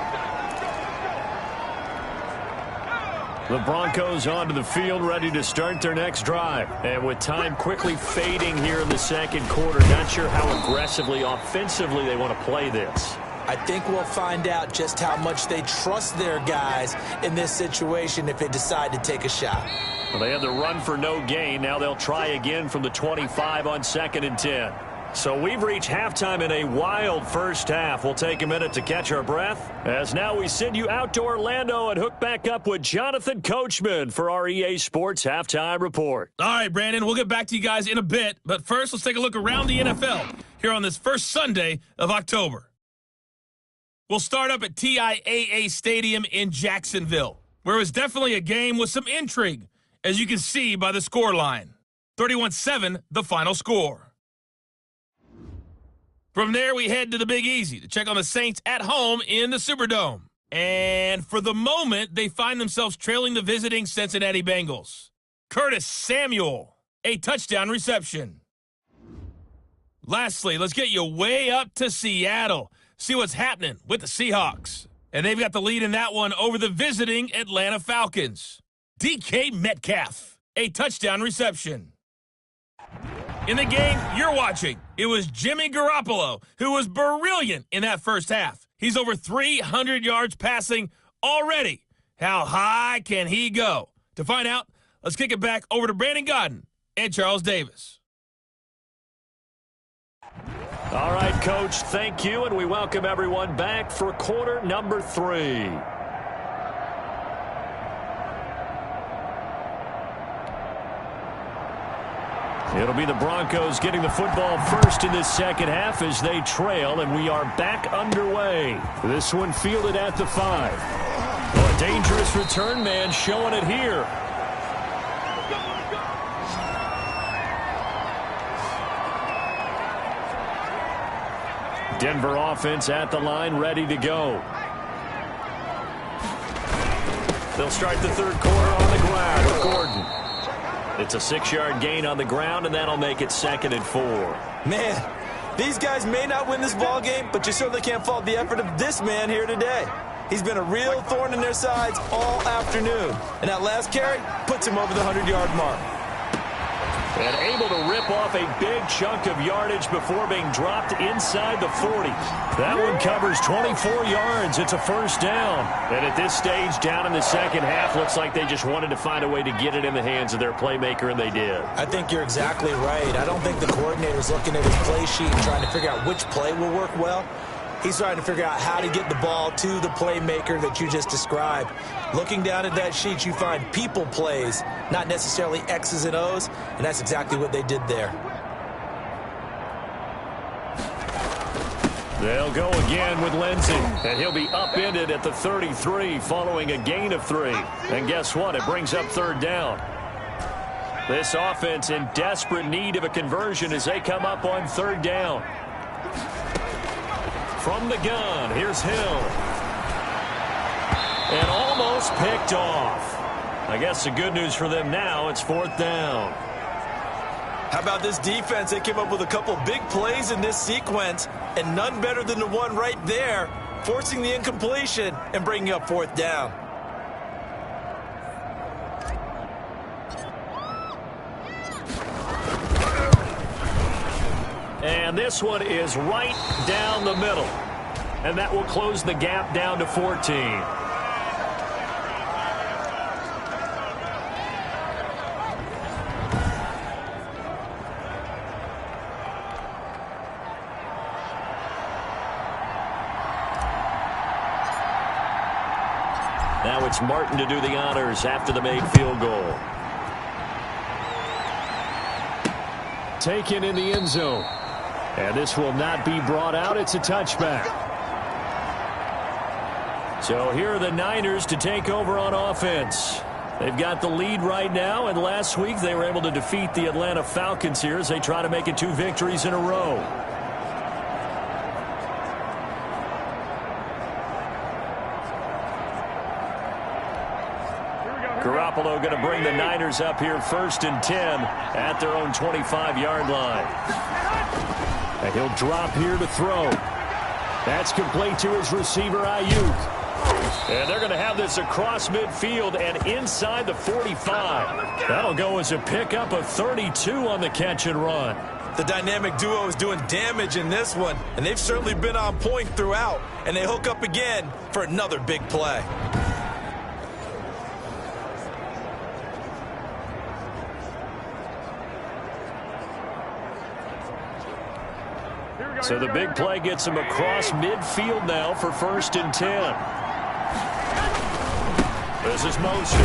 The Broncos onto the field, ready to start their next drive. And with time quickly fading here in the second quarter, not sure how aggressively, offensively they want to play this. I think we'll find out just how much they trust their guys in this situation if they decide to take a shot. Well, they had the run for no gain. Now they'll try again from the 25 on 2nd and 10. So we've reached halftime in a wild first half. We'll take a minute to catch our breath, as now we send you out to Orlando and hook back up with Jonathan Coachman for our EA Sports Halftime Report. All right, Brandon, we'll get back to you guys in a bit. But first, let's take a look around the NFL here on this first Sunday of October. We'll start up at TIAA Stadium in Jacksonville, where it was definitely a game with some intrigue, as you can see by the score line. 31-7, the final score. From there, we head to the Big Easy to check on the Saints at home in the Superdome. And for the moment, they find themselves trailing the visiting Cincinnati Bengals. Curtis Samuel, a touchdown reception. Lastly, let's get you way up to Seattle. See what's happening with the Seahawks. And they've got the lead in that one over the visiting Atlanta Falcons. DK Metcalf, a touchdown reception. In the game you're watching, it was Jimmy Garoppolo who was brilliant in that first half. He's over 300 yards passing already. How high can he go? To find out, let's kick it back over to Brandon Godden and Charles Davis. All right, Coach, thank you, and we welcome everyone back for quarter number 3. It'll be the Broncos getting the football first in this second half as they trail, and we are back underway. This one fielded at the 5. Well, a dangerous return man showing it here. Denver offense at the line, ready to go. They'll start the third quarter on the ground with Gordon. It's a 6-yard gain on the ground, and that'll make it 2nd and 4. Man, these guys may not win this ball game, but you certainly can't fault the effort of this man here today. He's been a real thorn in their sides all afternoon, and that last carry puts him over the 100-yard mark. And able to rip off a big chunk of yardage before being dropped inside the 40. That one covers 24 yards. It's a first down. And at this stage, down in the second half, looks like they just wanted to find a way to get it in the hands of their playmaker, and they did. I think you're exactly right. I don't think the coordinator's looking at his play sheet and trying to figure out which play will work well. He's trying to figure out how to get the ball to the playmaker that you just described. Looking down at that sheet, you find people plays, not necessarily X's and O's, and that's exactly what they did there. They'll go again with Lindsey, and he'll be upended at the 33 following a gain of 3. And guess what? It brings up third down. This offense in desperate need of a conversion as they come up on third down. From the gun, here's Hill. And almost picked off. I guess the good news for them now, it's fourth down. How about this defense? They came up with a couple big plays in this sequence, and none better than the one right there, forcing the incompletion and bringing up fourth down. And this one is right down the middle. And that will close the gap down to 14. Now it's Martin to do the honors after the made field goal. Taken in the end zone. And this will not be brought out. It's a touchback. So here are the Niners to take over on offense. They've got the lead right now, and last week they were able to defeat the Atlanta Falcons here as they try to make it 2 victories in a row. Garoppolo going to bring the Niners up here 1st and 10 at their own 25-yard line. And he'll drop here to throw. That's complete to his receiver, Ayuk. And they're going to have this across midfield and inside the 45. That'll go as a pickup of 32 on the catch and run. The dynamic duo is doing damage in this one, and they've certainly been on point throughout. And they hook up again for another big play. So the big play gets him across midfield now for 1st and 10. This is motion.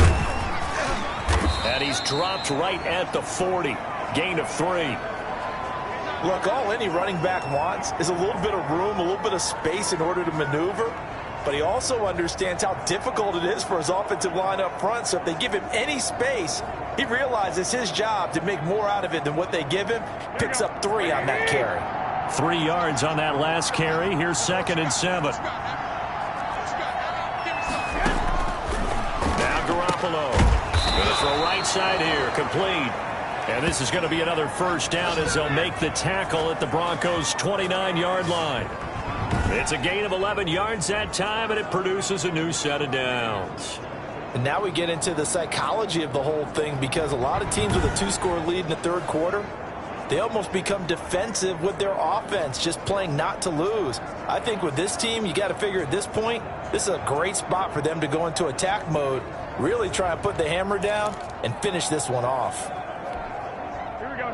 And he's dropped right at the 40. Gain of 3. Look, all any running back wants is a little bit of room, a little bit of space in order to maneuver. But he also understands how difficult it is for his offensive line up front. So if they give him any space, he realizes his job to make more out of it than what they give him. Picks up 3 on that carry. 3 yards on that last carry. Here's 2nd and 7. Now Garoppolo. Going to throw right side here. Complete. And this is going to be another first down as they'll make the tackle at the Broncos' 29-yard line. It's a gain of 11 yards that time, and it produces a new set of downs. And now we get into the psychology of the whole thing, because a lot of teams with a 2-score lead in the third quarter, they almost become defensive with their offense, just playing not to lose. I think with this team, you got to figure at this point, this is a great spot for them to go into attack mode, really try and put the hammer down and finish this one off. Here we go.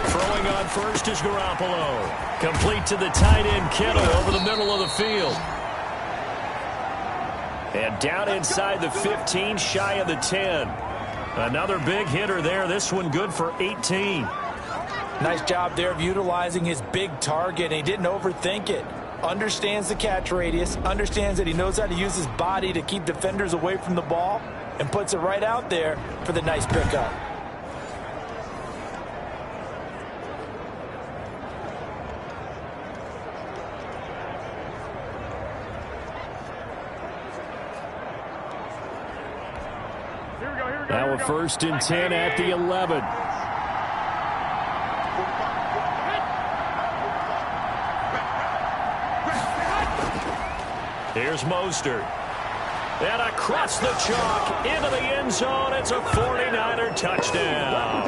Throwing on first is Garoppolo. Complete to the tight end, Kittle, over the middle of the field. And down inside the 15, shy of the 10. Another big hitter there. This one good for 18. Nice job there of utilizing his big target. He didn't overthink it. Understands the catch radius. Understands that he knows how to use his body to keep defenders away from the ball. And puts it right out there for the nice pickup. Now a 1st and 10 at the 11. Here's Mostert. And across the chalk into the end zone. It's a 49er touchdown.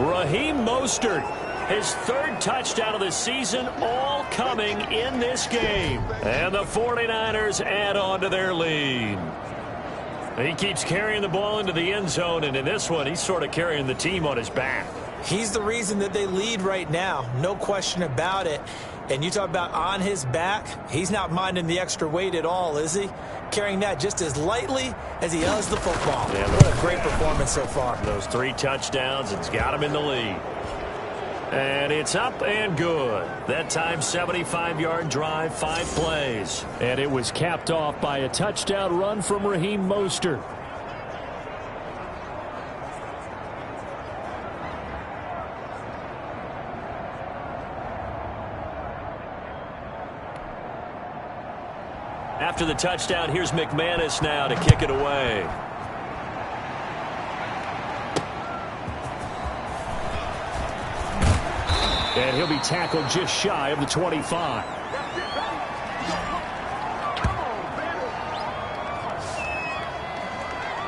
Raheem Mostert, his third touchdown of the season, all coming in this game. And the 49ers add on to their lead. He keeps carrying the ball into the end zone, and in this one, he's sort of carrying the team on his back. He's the reason that they lead right now, no question about it. And you talk about on his back, he's not minding the extra weight at all, is he? Carrying that just as lightly as he does the football. Yeah, what a great performance so far. Those 3 touchdowns, it's got him in the lead. And it's up and good. That time, 75-yard drive, 5 plays. And it was capped off by a touchdown run from Raheem Mostert. After the touchdown, here's McManus now to kick it away. And he'll be tackled just shy of the 25.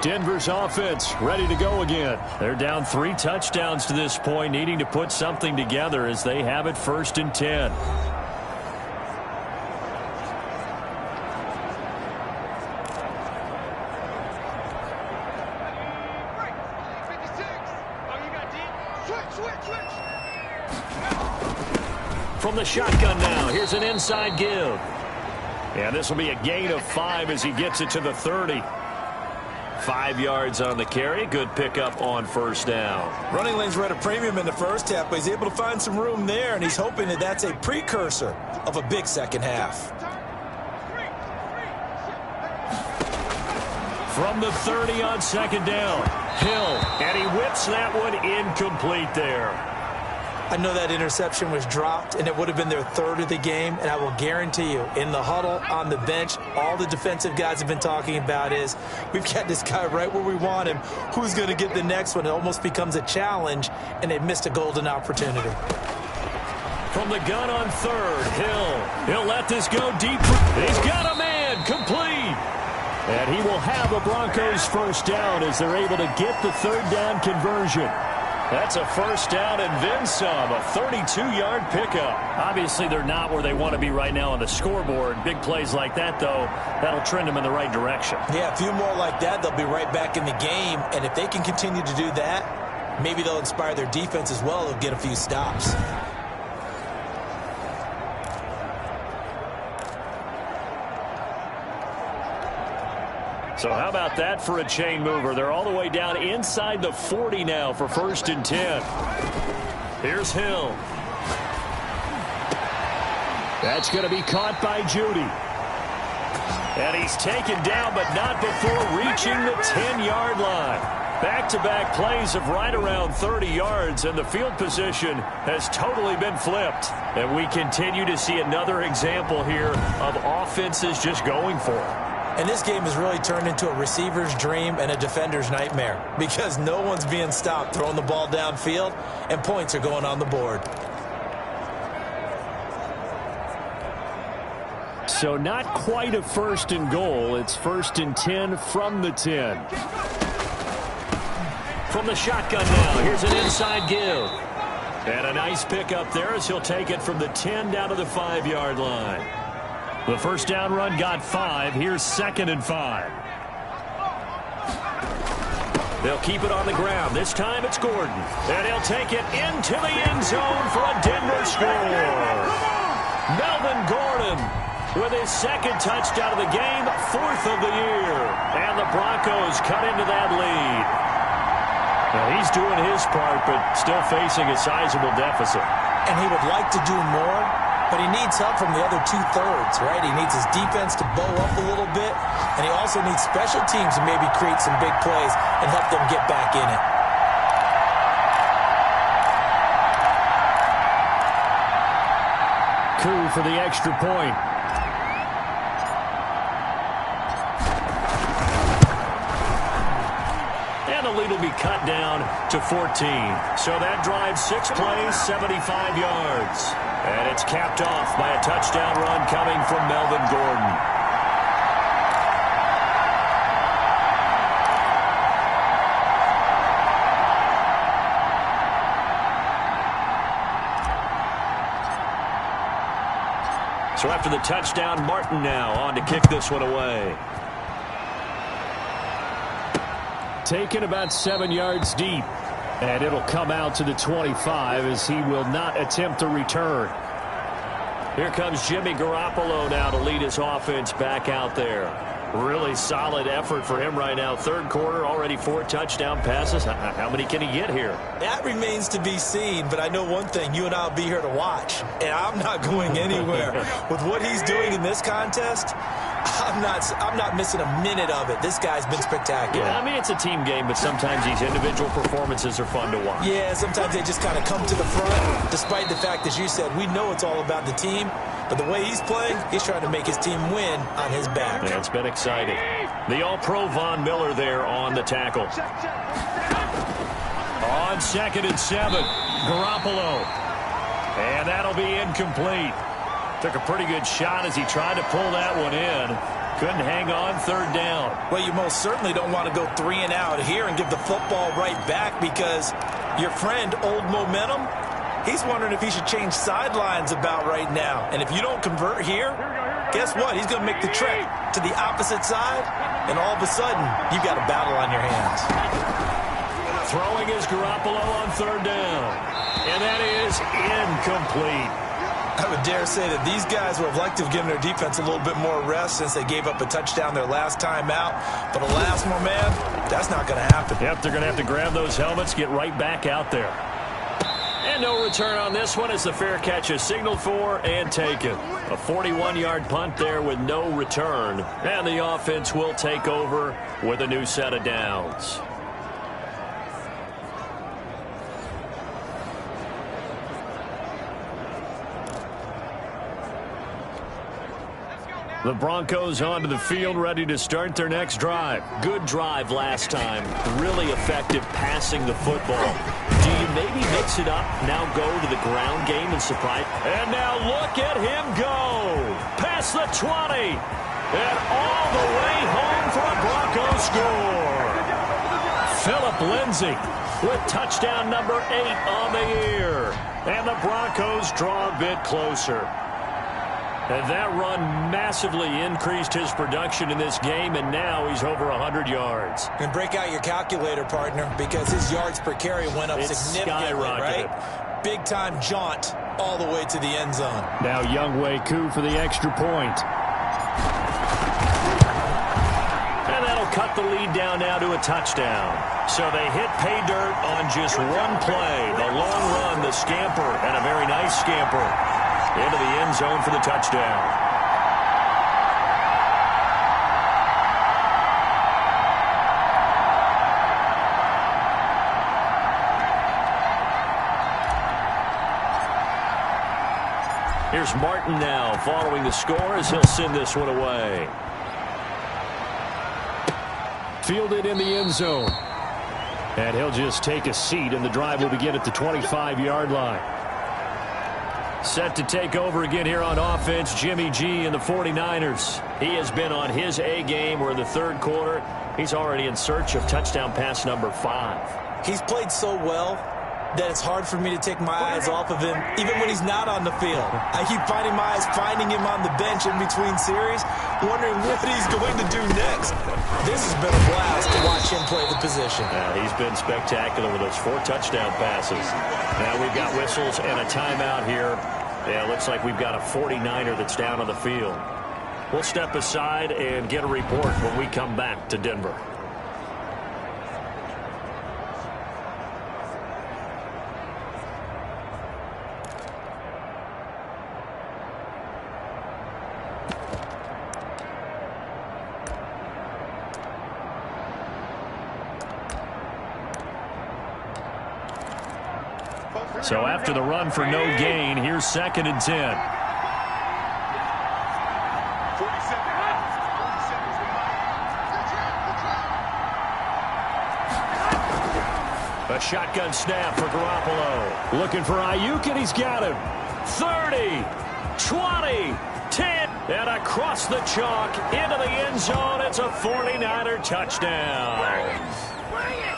Denver's offense ready to go again. They're down 3 touchdowns to this point, needing to put something together as they have it 1st and 10. From the shotgun now, here's an inside give. And this will be a gain of 5 as he gets it to the 30. 5 yards on the carry. Good pickup on 1st down. Running lanes were at a premium in the first half, but he's able to find some room there, and he's hoping that that's a precursor of a big second half. From the 30 on 2nd down, Hill, and he whips that one incomplete there. I know that interception was dropped, and it would have been their 3rd of the game, and I will guarantee you, in the huddle, on the bench, all the defensive guys have been talking about is, we've got this guy right where we want him. Who's going to get the next one? It almost becomes a challenge, and they've missed a golden opportunity. From the gun on 3rd, Hill. He'll let this go deep. He's got a man, complete. And he will have the Broncos 1st down as they're able to get the 3rd down conversion. That's a 1st down and then some, a 32-yard pickup. Obviously, they're not where they want to be right now on the scoreboard. Big plays like that, though, that'll trend them in the right direction. Yeah, a few more like that, they'll be right back in the game. And if they can continue to do that, maybe they'll inspire their defense as well. They'll get a few stops. So how about that for a chain mover? They're all the way down inside the 40 now for 1st and 10. Here's Hill. That's going to be caught by Judy. And he's taken down, but not before reaching the 10-yard line. Back-to-back plays of right around 30 yards, and the field position has totally been flipped. And we continue to see another example here of offenses just going for it. And this game has really turned into a receiver's dream and a defender's nightmare because no one's being stopped throwing the ball downfield, and points are going on the board. So not quite a 1st and goal. It's 1st and 10 from the 10. From the shotgun now, here's an inside give. And a nice pickup there as he'll take it from the 10 down to the 5-yard line. The 1st down run got 5. Here's 2nd and 5. They'll keep it on the ground. This time it's Gordon. And he'll take it into the end zone for a Denver score. Melvin Gordon with his 2nd touchdown of the game, 4th of the year. And the Broncos cut into that lead. Now he's doing his part, but still facing a sizable deficit. And he would like to do more, but he needs help from the other 2/3, right? He needs his defense to bow up a little bit, and he also needs special teams to maybe create some big plays and help them get back in it. Coup for the extra point. And the lead will be cut down to 14. So that drives 6 plays, 75 yards. And it's capped off by a touchdown run coming from Melvin Gordon. So after the touchdown, Martin now on to kick this one away. Taken about 7 yards deep. And it'll come out to the 25 as he will not attempt to return. Here comes Jimmy Garoppolo now to lead his offense back out there. Really solid effort for him right now. Third quarter, already 4 touchdown passes. How many can he get here? That remains to be seen, but I know one thing. You and I will be here to watch, and I'm not going anywhere. With what he's doing in this contest, I'm not missing a minute of it. This guy's been spectacular. Yeah, I mean, it's a team game, but sometimes these individual performances are fun to watch. Yeah, sometimes they just kind of come to the front, despite the fact, as you said, we know it's all about the team. But the way he's playing, he's trying to make his team win on his back. Yeah, it's been exciting. The All-Pro Von Miller there on the tackle. On 2nd and 7, Garoppolo. And that'll be incomplete. Took a pretty good shot as he tried to pull that one in. Couldn't hang on 3rd down. Well, you most certainly don't want to go 3 and out here and give the football right back because your friend, Old Momentum, he's wondering if he should change sidelines about right now. And if you don't convert here, guess what? He's going to make the trek to the opposite side, and all of a sudden, you've got a battle on your hands. Throwing is Garoppolo on 3rd down. And that is incomplete. I would dare say that these guys would have liked to have given their defense a little bit more rest since they gave up a touchdown their last time out. But alas, my man, that's not going to happen. Yep, they're going to have to grab those helmets, get right back out there. And no return on this one as the fair catch is signaled for and taken. A 41-yard punt there with no return. And the offense will take over with a new set of downs. The Broncos onto the field, ready to start their next drive. Good drive last time. Really effective passing the football. Do you maybe mix it up, now go to the ground game and surprise? And now look at him go. Past the 20. And all the way home for a Broncos score. Phillip Lindsay with touchdown number 8 on the year. And the Broncos draw a bit closer. And that run massively increased his production in this game, and now he's over 100 yards. And break out your calculator, partner, because his yards per carry went up significantly, right? Big-time jaunt all the way to the end zone. Now Younghoe Koo for the extra point. And that'll cut the lead down now to a touchdown. So they hit pay dirt on just one play. The long run, the scamper, and a very nice scamper into the end zone for the touchdown. Here's Martin now following the score as he'll send this one away. Fielded in the end zone. And he'll just take a seat, and the drive will begin at the 25-yard line. Set to take over again here on offense, Jimmy G and the 49ers. He has been on his A game. We're in the 3rd quarter. He's already in search of touchdown pass number 5. He's played so well that it's hard for me to take my eyes off of him, even when he's not on the field. I keep finding my eyes finding him on the bench in between series, wondering what he's going to do next. This has been a blast to watch him play the position. He's been spectacular with those 4 touchdown passes. Now we've got whistles and a timeout here. Yeah, it looks like we've got a 49er that's down on the field. We'll step aside and get a report when we come back to Denver. So after the run for no gain, here's 2nd and 10. A shotgun snap for Garoppolo. Looking for Ayuk, and he's got him. 30, 20, 10, and across the chalk into the end zone. It's a 49er touchdown.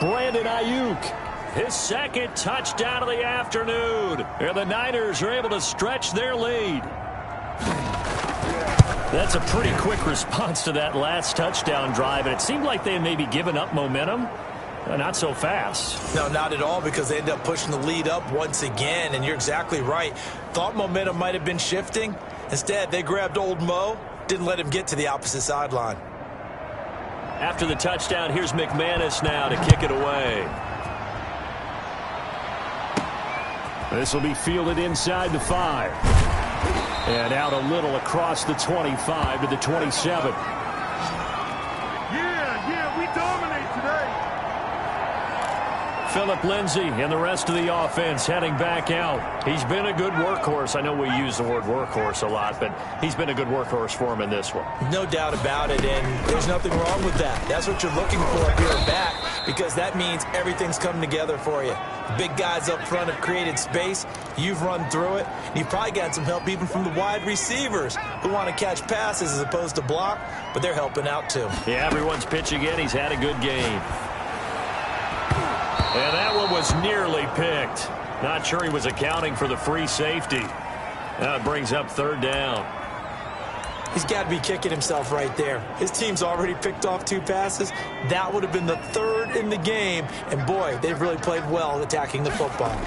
Brandon Ayuk. His 2nd touchdown of the afternoon. And the Niners are able to stretch their lead. That's a pretty quick response to that last touchdown drive, and it seemed like they had maybe given up momentum. Not so fast. No, not at all, because they ended up pushing the lead up once again, and you're exactly right. Thought momentum might have been shifting. Instead, they grabbed old Mo, didn't let him get to the opposite sideline. After the touchdown, here's McManus now to kick it away. This will be fielded inside the 5. And out a little across the 25 to the 27. Yeah, we dominate today. Phillip Lindsay and the rest of the offense heading back out. He's been a good workhorse. I know we use the word workhorse a lot, but he's been a good workhorse for him in this one. No doubt about it, and there's nothing wrong with that. That's what you're looking for up here at back, because that means everything's coming together for you. The big guys up front have created space. You've run through it. And you've probably got some help even from the wide receivers who want to catch passes as opposed to block, but they're helping out too. Yeah, everyone's pitching in. He's had a good game. And that one was nearly picked. Not sure he was accounting for the free safety. Now it brings up third down. He's got to be kicking himself right there. His team's already picked off 2 passes. That would have been the 3rd in the game. And, boy, they've really played well attacking the football.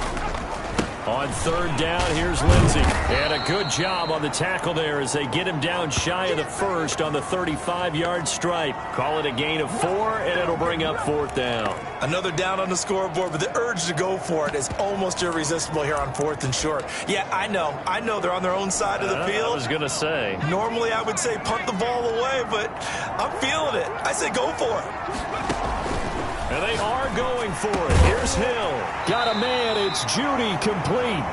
On third down, here's Lindsay. And a good job on the tackle there as they get him down shy of the first on the 35-yard stripe. Call it a gain of 4, and it'll bring up 4th down. Another down on the scoreboard, but the urge to go for it is almost irresistible here on 4th and short. Yeah, I know they're on their own side of the field. I was going to say. Normally I would say punt the ball away, but I'm feeling it. I say go for it. And they are going for it. Here's Hill. Got a man. It's Judy complete.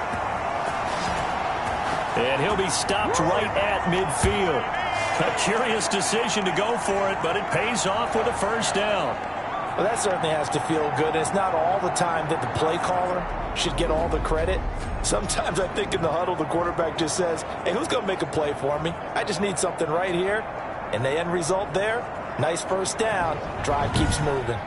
And he'll be stopped right at midfield. A curious decision to go for it, but it pays off with a first down. Well, that certainly has to feel good. It's not all the time that the play caller should get all the credit. Sometimes I think in the huddle, the quarterback just says, hey, who's going to make a play for me? I just need something right here. And the end result there, nice first down. Drive keeps moving.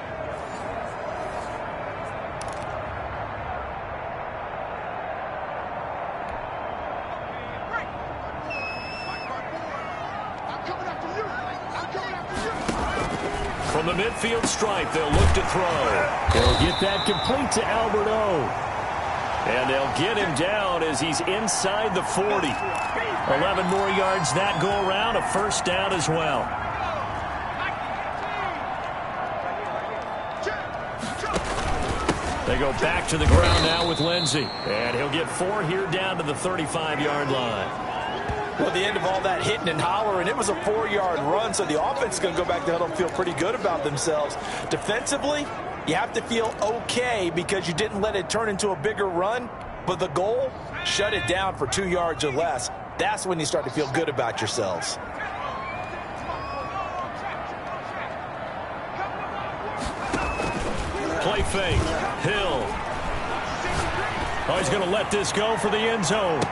From the midfield stripe, they'll look to throw. They'll get that complete to Albert O. And they'll get him down as he's inside the 40. 11 more yards that go around, a first down as well. They go back to the ground now with Lindsay. And he'll get 4 here down to the 35-yard line. Well, at the end of all that hitting and hollering, it was a 4-yard run, so the offense is going to go back to the huddle and feel pretty good about themselves. Defensively, you have to feel okay because you didn't let it turn into a bigger run, but the goal, shut it down for 2 yards or less. That's when you start to feel good about yourselves. Play fake. Hill. Oh, he's going to let this go for the end zone.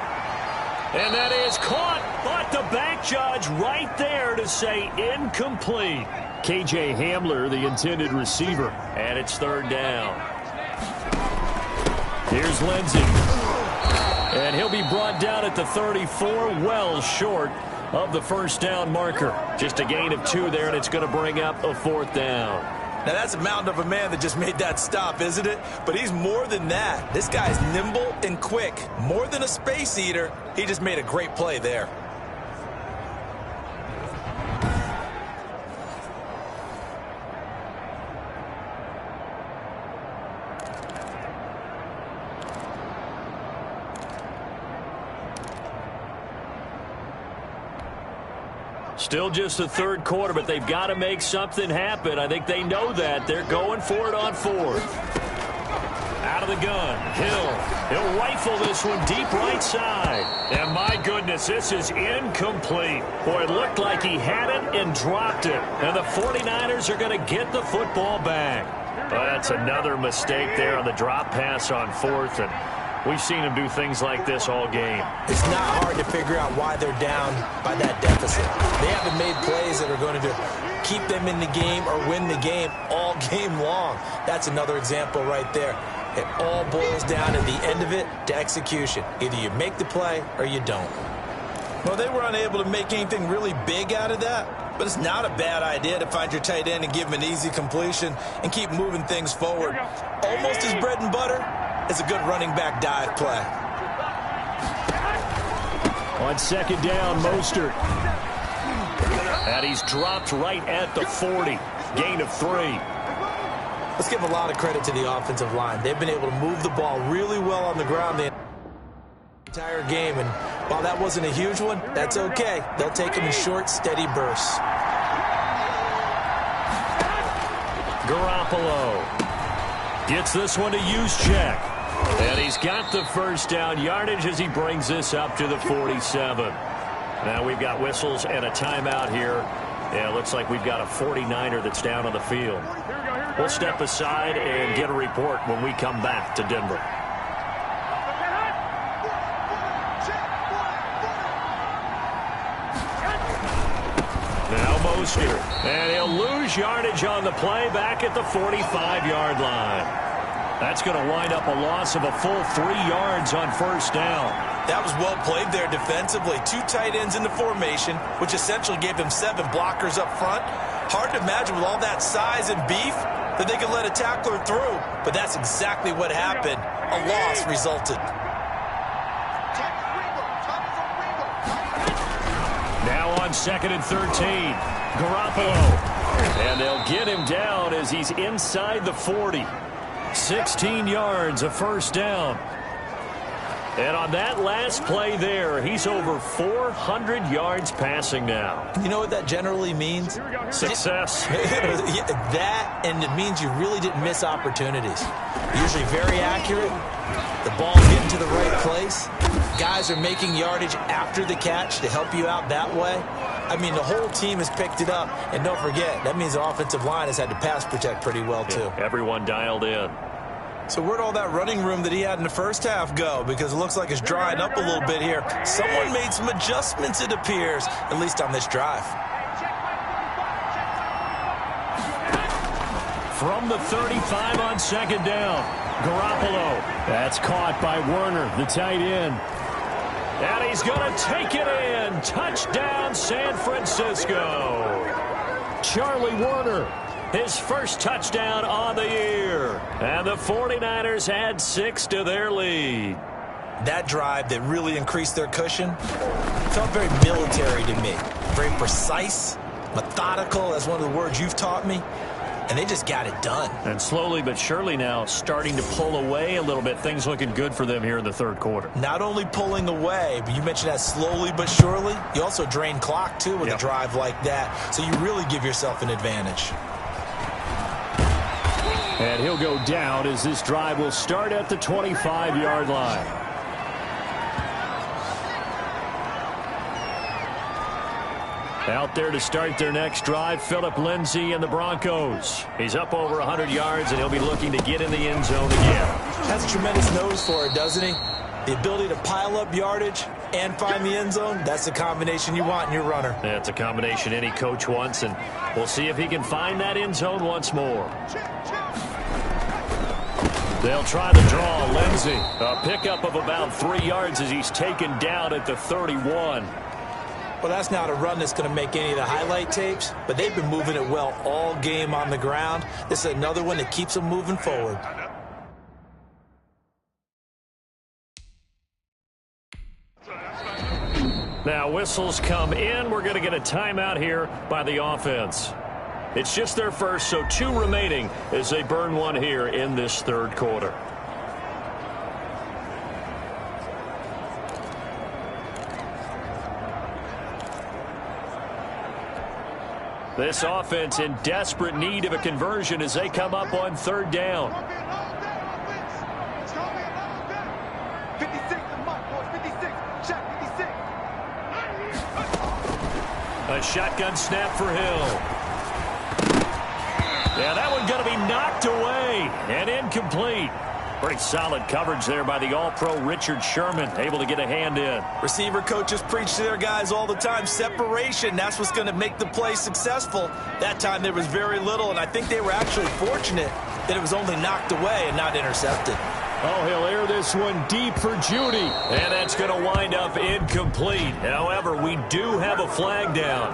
And that is caught, but the back judge right there to say incomplete. K.J. Hamler, the intended receiver, and it's third down. Here's Lindsay. And he'll be brought down at the 34, well short of the first down marker. Just a gain of 2 there, and it's going to bring up a 4th down. Now, that's a mountain of a man that just made that stop, isn't it? But he's more than that. This guy's nimble and quick. More than a space eater, he just made a great play there. Still just the third quarter, but they've got to make something happen. I think they know that. They're going for it on 4th. Out of the gun. Hill. He'll rifle this one deep right side. And my goodness, this is incomplete. Boy, it looked like he had it and dropped it. And the 49ers are going to get the football back. Well, that's another mistake there on the drop pass on 4th. And we've seen him do things like this all game. It's not hard to figure out why they're down by that deficit. They haven't made plays that are going to keep them in the game or win the game all game long. That's another example right there. It all boils down at the end of it to execution. Either you make the play or you don't. Well, they were unable to make anything really big out of that, but it's not a bad idea to find your tight end and give him an easy completion and keep moving things forward. Almost as bread and butter as a good running back dive play. On second down, Mostert. And he's dropped right at the 40. Gain of 3. Let's give a lot of credit to the offensive line. They've been able to move the ball really well on the ground the entire game, and while that wasn't a huge one, that's okay. They'll take them in short, steady bursts. Garoppolo gets this one to Juszczyk. And he's got the first down yardage as he brings this up to the 47. Now we've got whistles and a timeout here. Yeah, it looks like we've got a 49er that's down on the field. We'll step aside and get a report when we come back to Denver. Now Mostert, and he'll lose yardage on the play back at the 45-yard line. That's going to wind up a loss of a full 3 yards on first down. That was well played there defensively. 2 tight ends in the formation, which essentially gave them 7 blockers up front. Hard to imagine with all that size and beef that they could let a tackler through, but that's exactly what happened. A loss resulted. Now on second and 13, Garoppolo. And they'll get him down as he's inside the 40. 16 yards, a first down. And on that last play there, he's over 400 yards passing now. You know what that generally means? Success. That, and it means you really didn't miss opportunities. Usually very accurate. The ball's getting to the right place. Guys are making yardage after the catch to help you out that way. I mean, the whole team has picked it up. And don't forget, that means the offensive line has had to pass protect pretty well, too. Yeah, everyone dialed in. So where'd all that running room that he had in the first half go? Because it looks like it's drying up a little bit here. Someone made some adjustments, it appears, at least on this drive. From the 35 on second down, Garoppolo. That's caught by Werner, the tight end. And he's going to take it in. Touchdown, San Francisco. Charlie Werner, his first touchdown on the year. And the 49ers add 6 to their lead. That drive that really increased their cushion felt very military to me. Very precise, methodical, that's one of the words you've taught me. And they just got it done. And slowly but surely now starting to pull away a little bit. Things looking good for them here in the third quarter. Not only pulling away, but you mentioned that slowly but surely. You also drain clock, too, with a drive like that. So you really give yourself an advantage. And he'll go down as this drive will start at the 25-yard line. Out there to start their next drive, Phillip Lindsay and the Broncos. He's up over 100 yards, and he'll be looking to get in the end zone again. Has a tremendous nose for it, doesn't he? The ability to pile up yardage and find the end zone, that's the combination you want in your runner. That's a combination any coach wants, and we'll see if he can find that end zone once more. They'll try the draw. Lindsay, a pickup of about 3 yards as he's taken down at the 31. Well, that's not a run that's going to make any of the highlight tapes, but they've been moving it well all game on the ground. This is another one that keeps them moving forward. Now whistles come in. We're going to get a timeout here by the offense. It's just their first, so 2 remaining as they burn one here in this third quarter. This offense in desperate need of a conversion as they come up on third down. A shotgun snap for Hill. Yeah, that one going to be knocked away and incomplete. Pretty solid coverage there by the All-Pro Richard Sherman, able to get a hand in. Receiver coaches preach to their guys all the time. Separation, that's what's going to make the play successful. That time there was very little, and I think they were actually fortunate that it was only knocked away and not intercepted. Oh, he'll air this one deep for Judy. And that's going to wind up incomplete. However, we do have a flag down.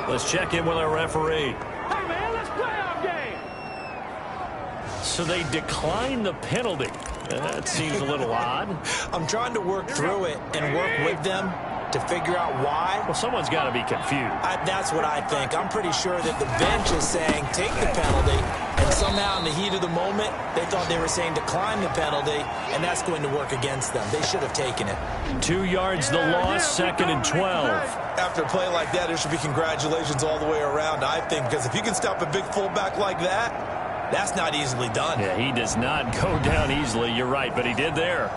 Let's check in with our referee. Hey, man, let's play our game. So they decline the penalty. That seems a little odd. I'm trying to work through it and work with them to figure out why. Well, someone's got to be confused. That's what I think. I'm pretty sure that the bench is saying take the penalty, and somehow in the heat of the moment, they thought they were saying decline the penalty, and that's going to work against them. They should have taken it. 2 yards the loss, 2nd and 12. After a play like that, there should be congratulations all the way around, I think, because if you can stop a big fullback like that, that's not easily done. Yeah, he does not go down easily. You're right, but he did there.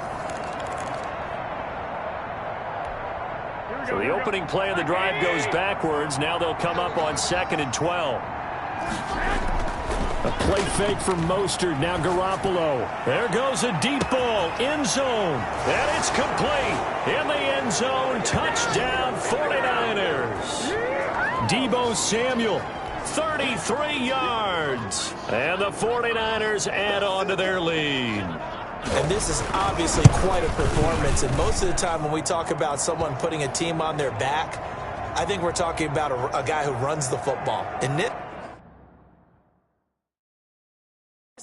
So the opening play of the drive goes backwards. Now they'll come up on 2nd and 12. A play fake from Mostert. Now Garoppolo. There goes a deep ball. End zone. And it's complete. In the end zone. Touchdown 49ers. Deebo Samuel. 33 yards. And the 49ers add on to their lead. And this is obviously quite a performance. And most of the time when we talk about someone putting a team on their back, I think we're talking about a guy who runs the football. In this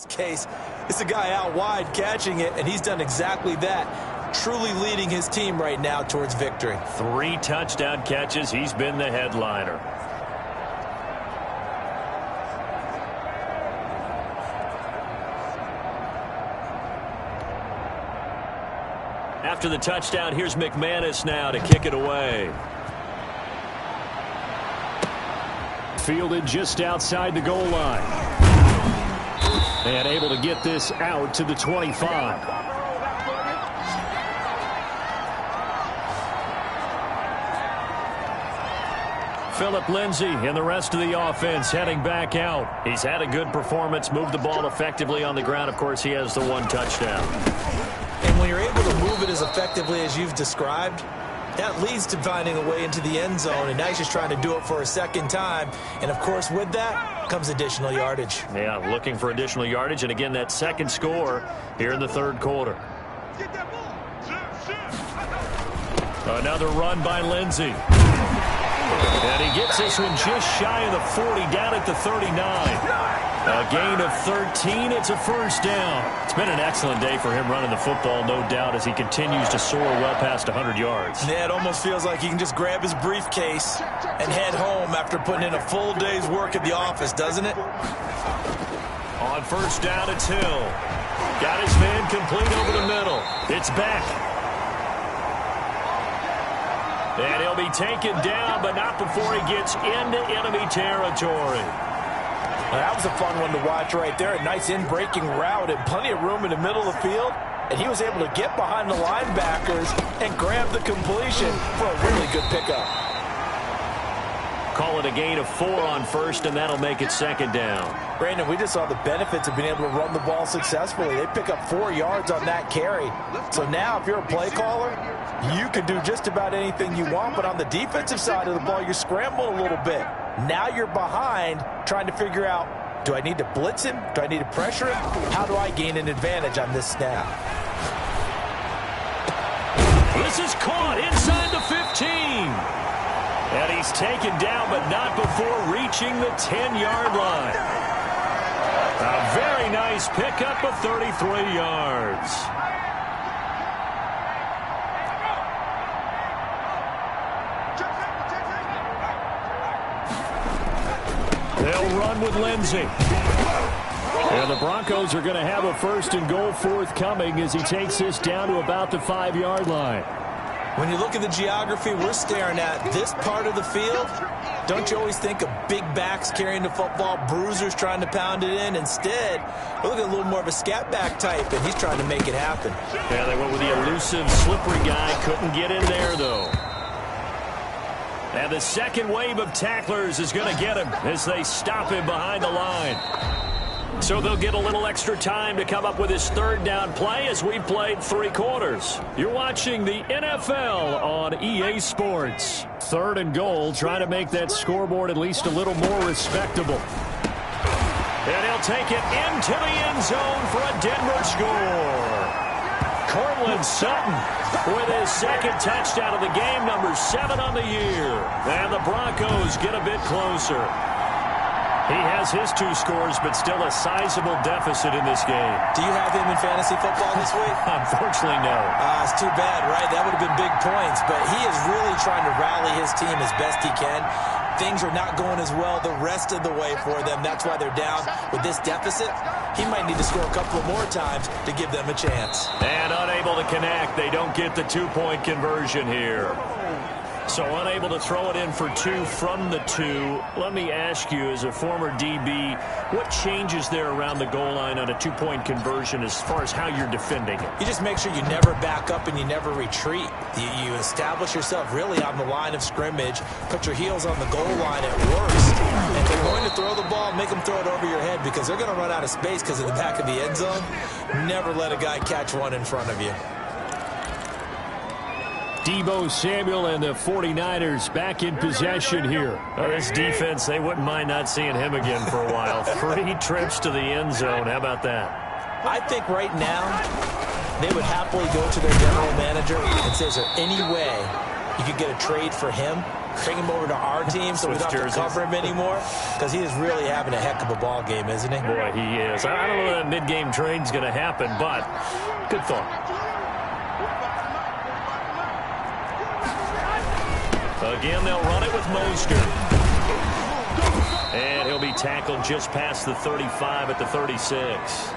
case, it's a guy out wide catching it, and he's done exactly that, truly leading his team right now towards victory. 3 touchdown catches. He's been the headliner. After the touchdown, here's McManus now to kick it away. Fielded just outside the goal line. And able to get this out to the 25. Phillip Lindsay and the rest of the offense heading back out. He's had a good performance, moved the ball effectively on the ground. Of course, he has the 1 touchdown. And when you're able to move it as effectively as you've described, that leads to finding a way into the end zone, and now he's just trying to do it for a second time. And, of course, with that comes additional yardage. Yeah, looking for additional yardage, and again, that second score here in the 3rd quarter. Another run by Lindsay. And he gets this one just shy of the 40, down at the 39. A gain of 13. It's a first down. It's been an excellent day for him running the football, no doubt, as he continues to soar well past 100 yards. Yeah, it almost feels like he can just grab his briefcase and head home after putting in a full day's work at the office, doesn't it? On first down, it's Hill. Got his man complete over the middle. It's back. And he'll be taken down, but not before he gets into enemy territory. That was a fun one to watch right there. A nice in-breaking route and plenty of room in the middle of the field. And he was able to get behind the linebackers and grab the completion for a really good pickup. Call it a gain of 4 on first, and that'll make it 2nd down. Brandon, we just saw the benefits of being able to run the ball successfully. They pick up 4 yards on that carry. So now if you're a play caller, you can do just about anything you want. But on the defensive side of the ball, you scramble a little bit. Now you're behind trying to figure out, do I need to blitz him? Do I need to pressure him? How do I gain an advantage on this snap? This is caught inside the 15. And he's taken down, but not before reaching the 10-yard line. A very nice pickup of 33 yards. They'll run with Lindsay. And the Broncos are going to have a 1st and goal forthcoming as he takes this down to about the 5-yard line. When you look at the geography we're staring at, this part of the field, don't you always think of big backs carrying the football, bruisers trying to pound it in? Instead, we're looking at a little more of a scat back type, and he's trying to make it happen. Yeah, they went with the elusive, slippery guy. Couldn't get in there, though. And the second wave of tacklers is going to get him as they stop him behind the line. So they'll get a little extra time to come up with his 3rd down play as we've played 3 quarters. You're watching the NFL on EA Sports. 3rd and goal, trying to make that scoreboard at least a little more respectable. And he'll take it into the end zone for a Denver score. Cortland Sutton with his second touchdown of the game, number 7 on the year. And the Broncos get a bit closer. He has his 2 scores, but still a sizable deficit in this game. Do you have him in fantasy football this week? Unfortunately, no. It's too bad, right? That would have been big points, but he is really trying to rally his team as best he can. Things are not going as well the rest of the way for them. That's why they're down with this deficit. He might need to score a couple of more times to give them a chance. And unable to connect. They don't get the 2-point conversion here. So unable to throw it in for 2 from the 2. Let me ask you, as a former DB, what changes there around the goal line on a 2-point conversion as far as how you're defending it? You just make sure you never back up and you never retreat. You establish yourself really on the line of scrimmage, put your heels on the goal line at worst. And if they're going to throw the ball, make them throw it over your head because they're going to run out of space because of the back of the end zone. Never let a guy catch one in front of you. Deebo Samuel and the 49ers back in possession here. This defense, they wouldn't mind not seeing him again for a while. 3 trips to the end zone. How about that? I think right now they would happily go to their general manager and say, is there any way you could get a trade for him? Bring him over to our team so we don't have to cover him anymore? Because he is really having a heck of a ball game, isn't he? Boy, he is. I don't know if that mid-game trade's going to happen, but good thought. Again, they'll run it with Mostert. And he'll be tackled just past the 35 at the 36.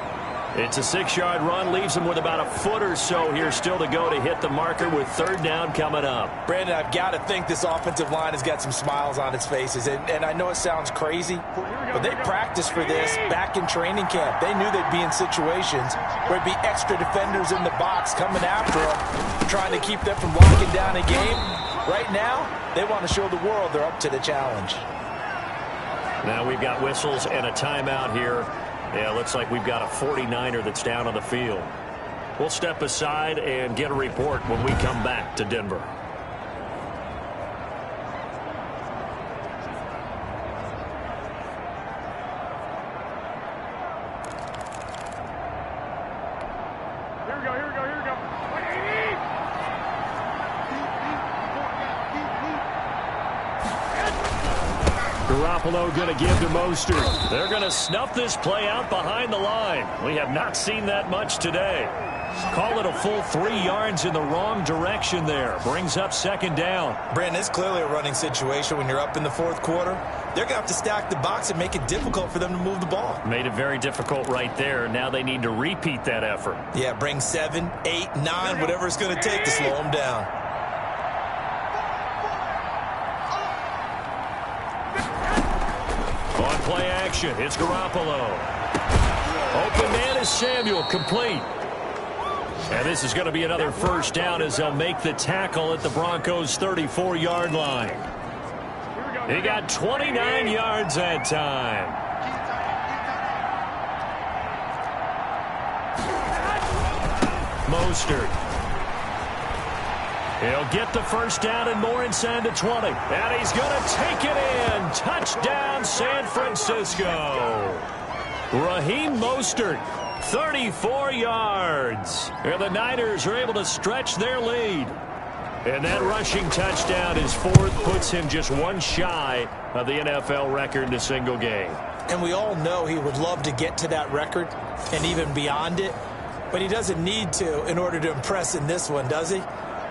It's a 6-yard run, leaves him with about a foot or so here still to go to hit the marker with 3rd down coming up. Brandon, I've got to think this offensive line has got some smiles on its faces. And I know it sounds crazy, but they practiced for this back in training camp. They knew they'd be in situations where it'd be extra defenders in the box coming after them, trying to keep them from locking down a game. Right now, they want to show the world they're up to the challenge. Now we've got whistles and a timeout here. Yeah, looks like we've got a 49er that's down on the field. We'll step aside and get a report when we come back to Denver. Garoppolo going to give to Mostert. They're going to snuff this play out behind the line. We have not seen that much today. Call it a full 3 yards in the wrong direction there. Brings up 2nd down. Brandon, it's clearly a running situation when you're up in the 4th quarter. They're going to have to stack the box and make it difficult for them to move the ball. Made it very difficult right there. Now they need to repeat that effort. Yeah, bring 7, 8, 9, whatever it's going to take to slow them down. On play action, it's Garoppolo. Open man is Samuel, complete. And this is going to be another 1st down as they'll make the tackle at the Broncos' 34-yard line. He got 29 yards that time. Mostert. He'll get the 1st down and more inside the 20. And he's going to take it in. Touchdown, San Francisco. Raheem Mostert, 34 yards. And the Niners are able to stretch their lead. And that rushing touchdown is 4th, puts him just 1 shy of the NFL record in a single game. And we all know he would love to get to that record and even beyond it. But he doesn't need to in order to impress in this one, does he?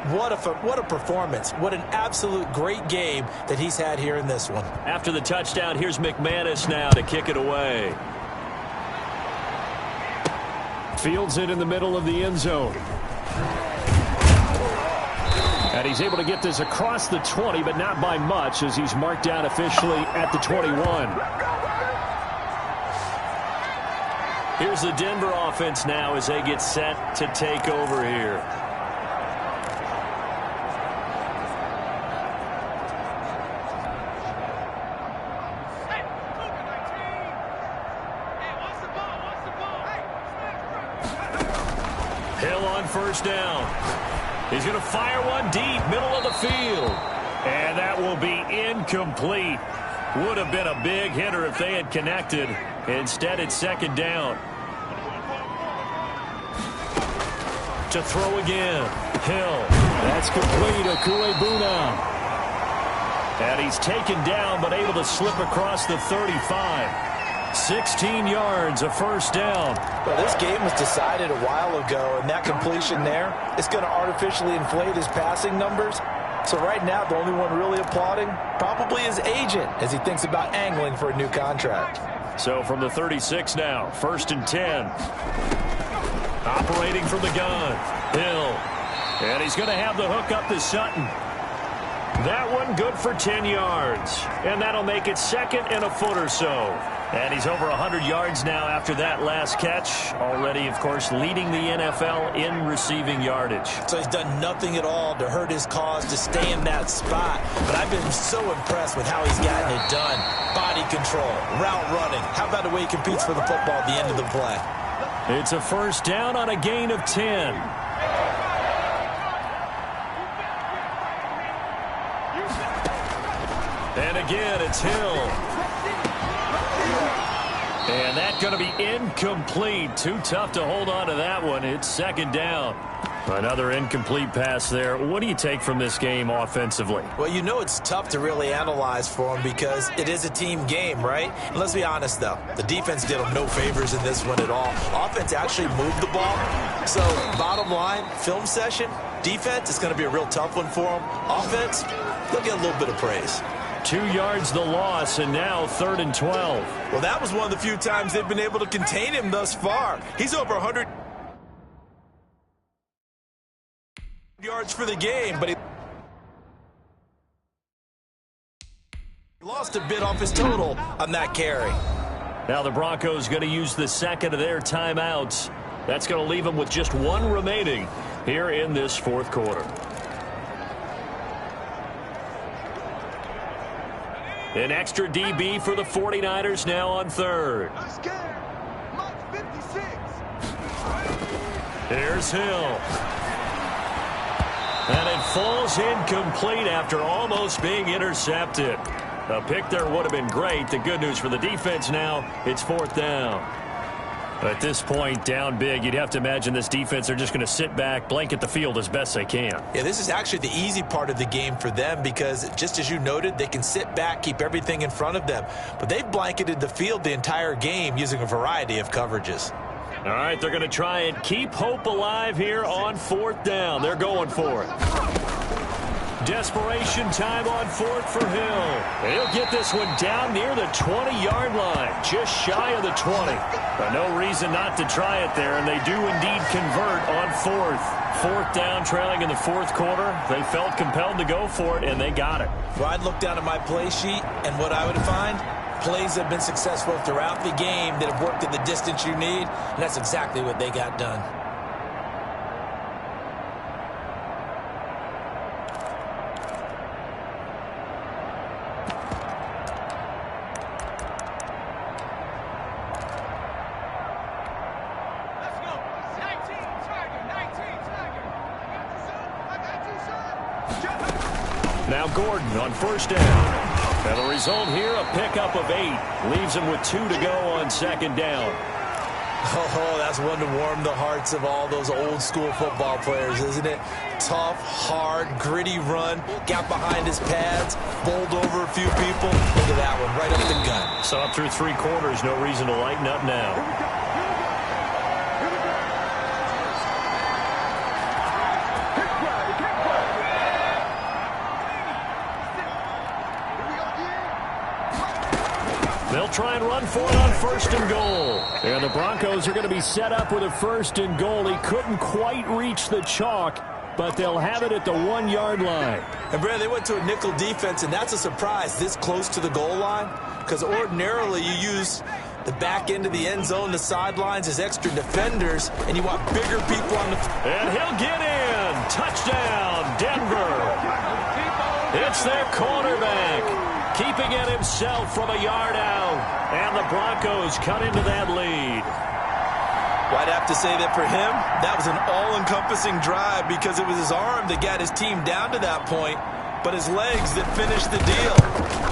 What a performance. What an absolute great game that he's had here in this one. After the touchdown, here's McManus now to kick it away. Fields it in the middle of the end zone. And he's able to get this across the 20, but not by much as he's marked out officially at the 21. Here's the Denver offense now as they get set to take over here. Hill on 1st down. He's going to fire one deep, middle of the field. And that will be incomplete. Would have been a big hitter if they had connected. Instead, it's 2nd down. to throw again. Hill. That's complete. Okuebuna. And he's taken down, but able to slip across the 35. 16 yards, a first down. Well, this game was decided a while ago, and that completion there is going to artificially inflate his passing numbers. So right now, the only one really applauding probably his agent as he thinks about angling for a new contract. So from the 36 now, 1st and 10. Operating from the gun, Hill. And he's going to have the hook up to Sutton. That one good for 10 yards. And that'll make it 2nd and a foot or so. And he's over 100 yards now after that last catch. Already, of course, leading the NFL in receiving yardage. So he's done nothing at all to hurt his cause to stay in that spot. But I've been so impressed with how he's gotten it done. Body control, route running. How about the way he competes for the football at the end of the play? It's a first down on a gain of 10. And again, it's Hill. And that's going to be incomplete. Too tough to hold on to that one. It's 2nd down. Another incomplete pass there. What do you take from this game offensively? Well, you know it's tough to really analyze for him because it is a team game, right? And let's be honest, though. The defense did him no favors in this one at all. Offense actually moved the ball. So, bottom line, film session, defense, it's going to be a real tough one for him. Offense, they'll get a little bit of praise. 2 yards the loss, and now 3rd and 12. Well, that was one of the few times they've been able to contain him thus far. He's over 100 yards for the game, but he lost a bit off his total on that carry. Now the Broncos going to use the 2nd of their timeouts. That's going to leave them with just 1 remaining here in this 4th quarter. An extra DB for the 49ers now on 3rd. Here's Hill. And it falls incomplete after almost being intercepted. A pick there would have been great. The good news for the defense now, it's 4th down. At this point, down big, you'd have to imagine this defense are just going to sit back, blanket the field as best they can. Yeah, this is actually the easy part of the game for them because, just as you noted, they can sit back, keep everything in front of them. But they've blanketed the field the entire game using a variety of coverages. All right, they're going to try and keep hope alive here on 4th down. They're going for it. Desperation time on 4th for Hill. He'll get this one down near the 20-yard line, just shy of the 20. But no reason not to try it there, and they do indeed convert on 4th. 4th down, trailing in the 4th quarter. They felt compelled to go for it, and they got it. Well, I'd look down at my play sheet, and what I would find, plays have been successful throughout the game that have worked at the distance you need, and that's exactly what they got done. Now Gordon on 1st down. And the result here, a pickup of 8. Leaves him with 2 to go on 2nd down. Oh, that's one to warm the hearts of all those old-school football players, isn't it? Tough, hard, gritty run. Got behind his pads, bowled over a few people. Look at that one, right up the gut. So up through 3 quarters, no reason to lighten up now. They'll try and run for it on 1st and goal. And the Broncos are going to be set up with a 1st and goal. He couldn't quite reach the chalk, but they'll have it at the 1-yard line. And, Brad, they went to a nickel defense, and that's a surprise this close to the goal line because ordinarily you use the back end of the end zone, the sidelines as extra defenders, and you want bigger people on the... And he'll get in. Touchdown, Denver. It's their cornerback, keeping it himself from a yard out. And the Broncos cut into that lead. Well, I'd have to say that for him, that was an all-encompassing drive because it was his arm that got his team down to that point, but his legs that finished the deal.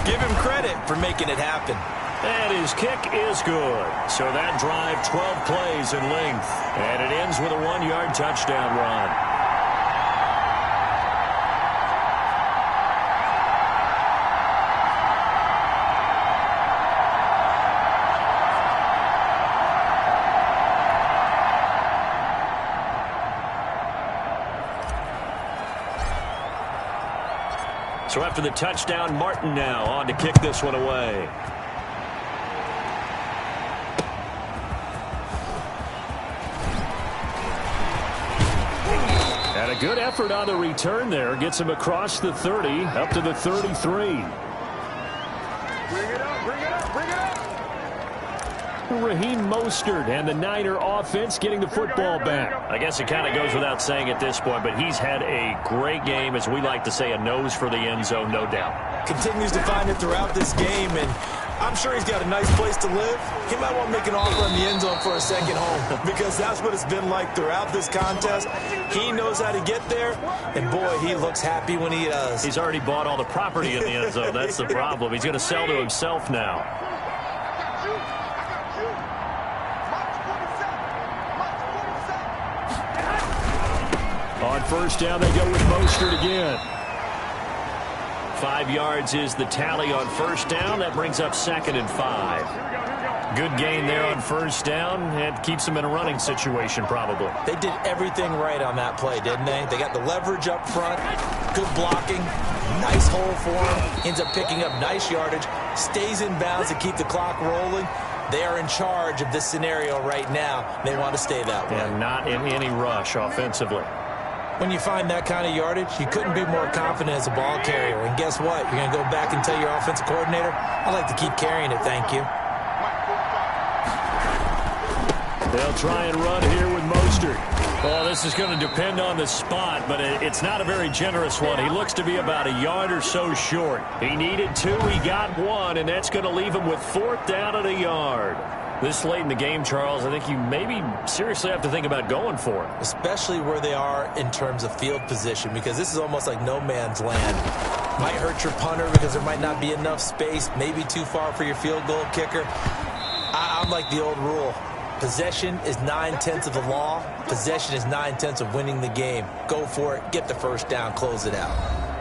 Give him credit for making it happen. And his kick is good. So that drive, 12 plays in length. And it ends with a 1-yard touchdown run. So after the touchdown, Martin now on to kick this one away. And a good effort on the return there. Gets him across the 30, up to the 33. Bring it up, bring it up, bring it up. Raheem Mostert and the Niner offense getting the football back. I guess it kind of goes without saying at this point, but he's had a great game, as we like to say, a nose for the end zone, no doubt. Continues to find it throughout this game, and I'm sure he's got a nice place to live. He might want to make an offer in the end zone for a second home, because that's what it's been like throughout this contest. He knows how to get there, and boy, he looks happy when he does. He's already bought all the property in the end zone. That's the problem. He's going to sell to himself now. On first down, they go with Mostert again. 5 yards is the tally on first down. That brings up 2nd and 5. Good gain there on first down, and keeps them in a running situation probably. They did everything right on that play, didn't they? They got the leverage up front, good blocking, nice hole for him, ends up picking up nice yardage, stays in bounds to keep the clock rolling. They are in charge of this scenario right now. They want to stay that way. And not in any rush offensively. When you find that kind of yardage, you couldn't be more confident as a ball carrier. And guess what? You're going to go back and tell your offensive coordinator, I'd like to keep carrying it, thank you. They'll try and run here with Mostert. Well, this is going to depend on the spot, but it's not a very generous one. He looks to be about a yard or so short. He needed 2, he got 1, and that's going to leave him with 4th down at a yard. This late in the game, Charles, I think you maybe seriously have to think about going for it. Especially where they are in terms of field position, because this is almost like no man's land. Might hurt your punter because there might not be enough space, maybe too far for your field goal kicker. I'm like the old rule. Possession is 9/10 of the law. Possession is 9/10 of winning the game. Go for it, get the first down, close it out.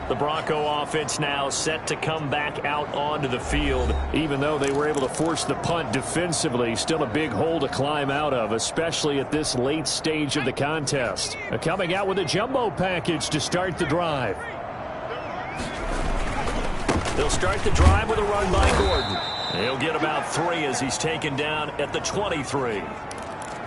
The Bronco offense now set to come back out onto the field. Even though they were able to force the punt defensively, still a big hole to climb out of, especially at this late stage of the contest. Coming out with a jumbo package to start the drive. They'll start the drive with a run by Gordon. He'll get about 3 as he's taken down at the 23.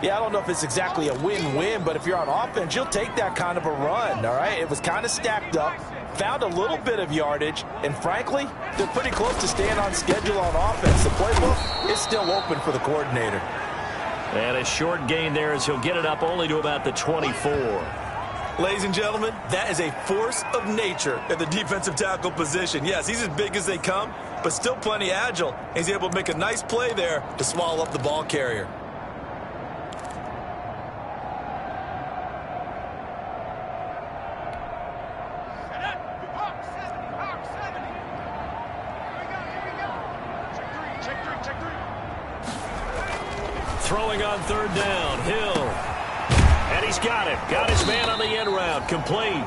Yeah, I don't know if it's exactly a win-win, but if you're on offense, you'll take that kind of a run, all right? It was kind of stacked up, found a little bit of yardage, and frankly, they're pretty close to staying on schedule on offense. The playbook is still open for the coordinator. And a short gain there as he'll get it up only to about the 24. Ladies and gentlemen, that is a force of nature at the defensive tackle position. Yes, he's as big as they come, but still plenty agile. He's able to make a nice play there to swallow up the ball carrier. Throwing on third down, Hill. And he's got it. Got his man on the end route, complete.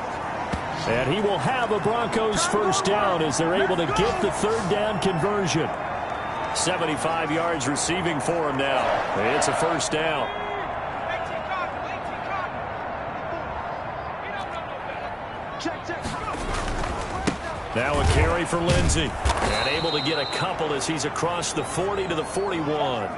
And he will have a Broncos first down as they're able to get the third down conversion. 75 yards receiving for him now. It's a first down. Now a carry for Lindsey. And able to get a couple as he's across the 40 to the 41.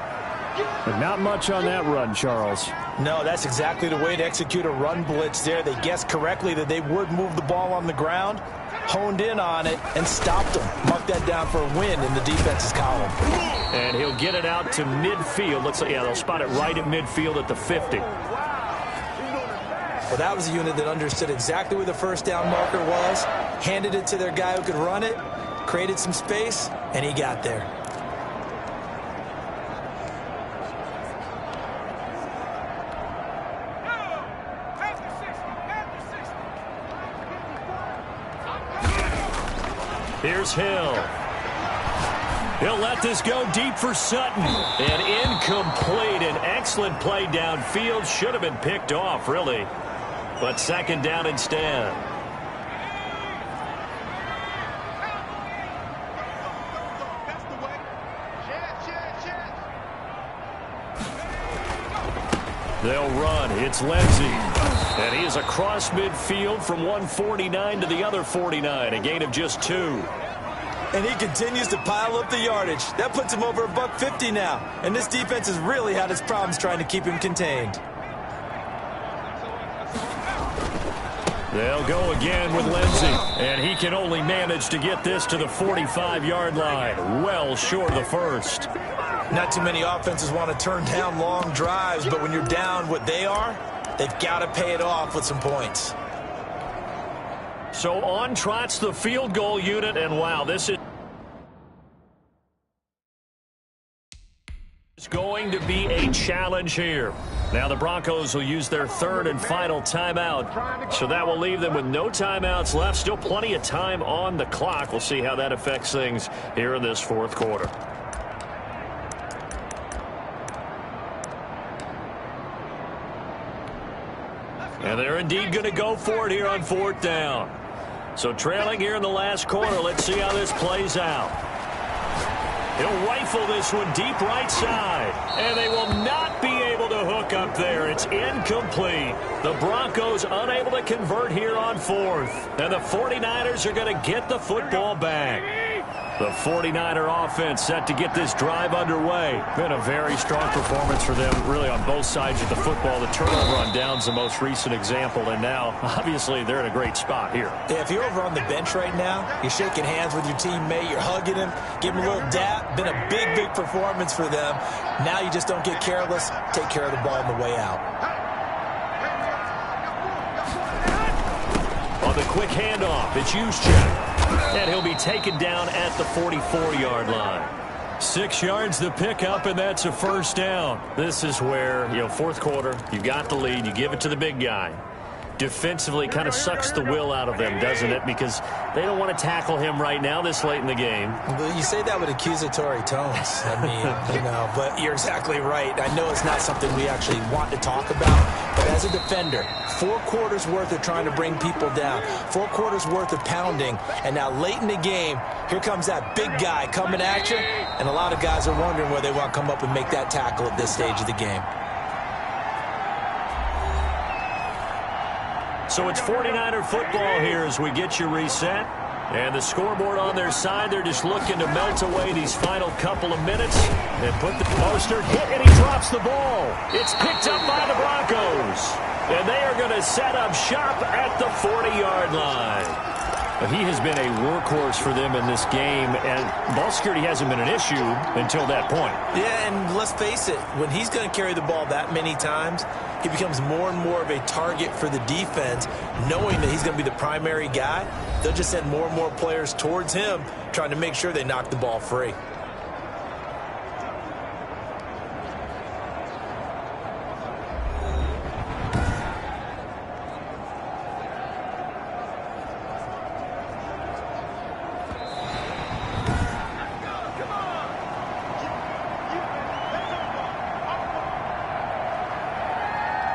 But not much on that run, Charles. No, that's exactly the way to execute a run blitz there. They guessed correctly that they would move the ball on the ground, honed in on it, and stopped them. Mark that down for a win in the defense's column. And he'll get it out to midfield. Looks like, yeah, they'll spot it right at midfield at the 50. Well, that was a unit that understood exactly where the first down marker was, handed it to their guy who could run it, created some space, and he got there. Here's Hill. He'll let this go deep for Sutton. And incomplete. An excellent play downfield. Should have been picked off, really. But second down instead. They'll run. It's Lindsey. And he is across midfield from 149 to the other 49. A gain of just 2. And he continues to pile up the yardage. That puts him over $150 now. And this defense has really had its problems trying to keep him contained. They'll go again with Lindsey. And he can only manage to get this to the 45-yard line. Well short of the first. Not too many offenses want to turn down long drives, but when you're down what they are, they've got to pay it off with some points. So on trots the field goal unit, and wow, this is going to be a challenge here. Now the Broncos will use their third and final timeout, so that will leave them with no timeouts left. Still plenty of time on the clock. We'll see how that affects things here in this fourth quarter. And they're indeed going to go for it here on fourth down. So trailing here in the last quarter, let's see how this plays out. He'll rifle this one deep right side. And they will not be able to hook up there. It's incomplete. The Broncos unable to convert here on fourth. And the 49ers are going to get the football back. The 49er offense set to get this drive underway. Been a very strong performance for them, really, on both sides of the football. The turnover on downs, the most recent example, and now, obviously, they're in a great spot here. Yeah, if you're over on the bench right now, you're shaking hands with your teammate, you're hugging him, giving him a little dap. Been a big, big performance for them. Now you just don't get careless. Take care of the ball on the way out. On the quick handoff, it's Juszczyk. And he'll be taken down at the 44-yard line. 6 yards the pickup, and that's a first down. This is where, fourth quarter, you got the lead, you give it to the big guy. Defensively kind of sucks the will out of them, doesn't it? Because they don't want to tackle him right now this late in the game. Well, you say that with accusatory tones. I mean, but you're exactly right. I know it's not something we actually want to talk about, but as a defender, 4 quarters worth of trying to bring people down, 4 quarters worth of pounding, and now late in the game, here comes that big guy coming at you, and a lot of guys are wondering where they want to come up and make that tackle at this stage of the game. So it's 49er football here as we get you reset. And the scoreboard on their side, they're just looking to melt away these final couple of minutes. And put the poster hit, and he drops the ball. It's picked up by the Broncos. And they are going to set up shop at the 40-yard line. But he has been a workhorse for them in this game, and ball security hasn't been an issue until that point. Yeah, and let's face it, when he's going to carry the ball that many times, he becomes more and more of a target for the defense, knowing that he's going to be the primary guy. They'll just send more and more players towards him, trying to make sure they knock the ball free.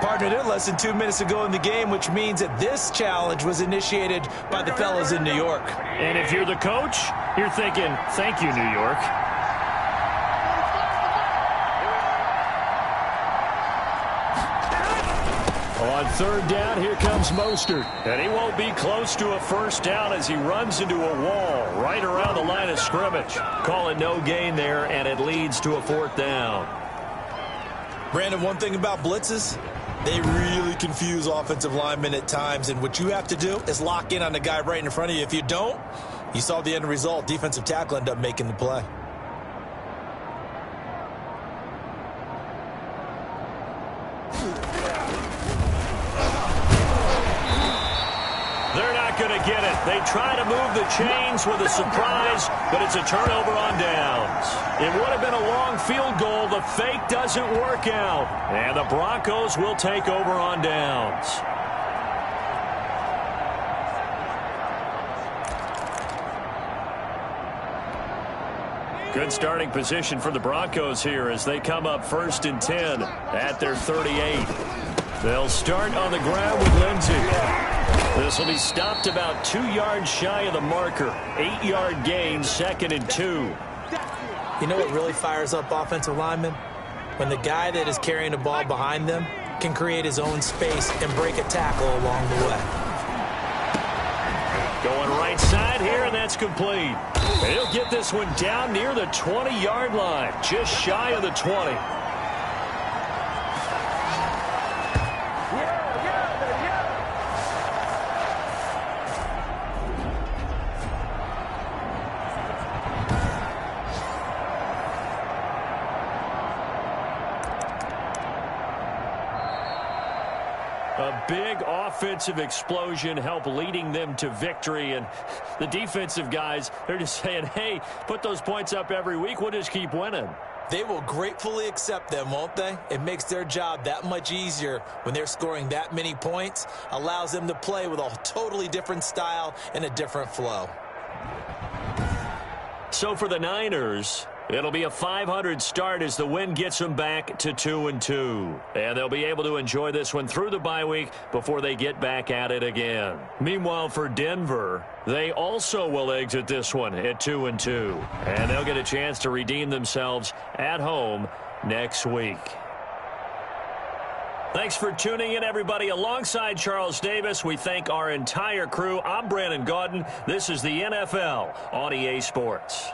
Partnered in less than 2 minutes ago in the game, which means that this challenge was initiated by the fellas in New York. And if you're the coach, you're thinking, thank you, New York. On third down, here comes Mostert. And he won't be close to a first down as he runs into a wall right around the line of scrimmage. Call it no gain there, and it leads to a fourth down. Brandon, one thing about blitzes, they really confuse offensive linemen at times, and what you have to do is lock in on the guy right in front of you. If you don't, you saw the end result. Defensive tackle ended up making the play. They're not going to get it. They try to move the chains with a surprise, but it's a turnover on downs. It would have been a long field goal. The fake doesn't work out. And the Broncos will take over on downs. Good starting position for the Broncos here as they come up 1st and 10 at their 38. They'll start on the ground with Lindsey. This will be stopped about 2 yards shy of the marker. 8-yard gain, 2nd and 2. You know what really fires up offensive linemen? When the guy that is carrying the ball behind them can create his own space and break a tackle along the way. Going right side here, and that's complete. He'll get this one down near the 20-yard line, just shy of the 20. A big offensive explosion helped leading them to victory, and the defensive guys, they're just saying, hey, put those points up every week, we'll just keep winning. They will gratefully accept them, won't they? It makes their job that much easier when they're scoring that many points, allows them to play with a totally different style and a different flow. So for the Niners, it'll be a 500 start as the win gets them back to 2-2. And they'll be able to enjoy this one through the bye week before they get back at it again. Meanwhile, for Denver, they also will exit this one at 2-2. And they'll get a chance to redeem themselves at home next week. Thanks for tuning in, everybody. Alongside Charles Davis, we thank our entire crew. I'm Brandon Gaudin. This is the NFL on EA Sports.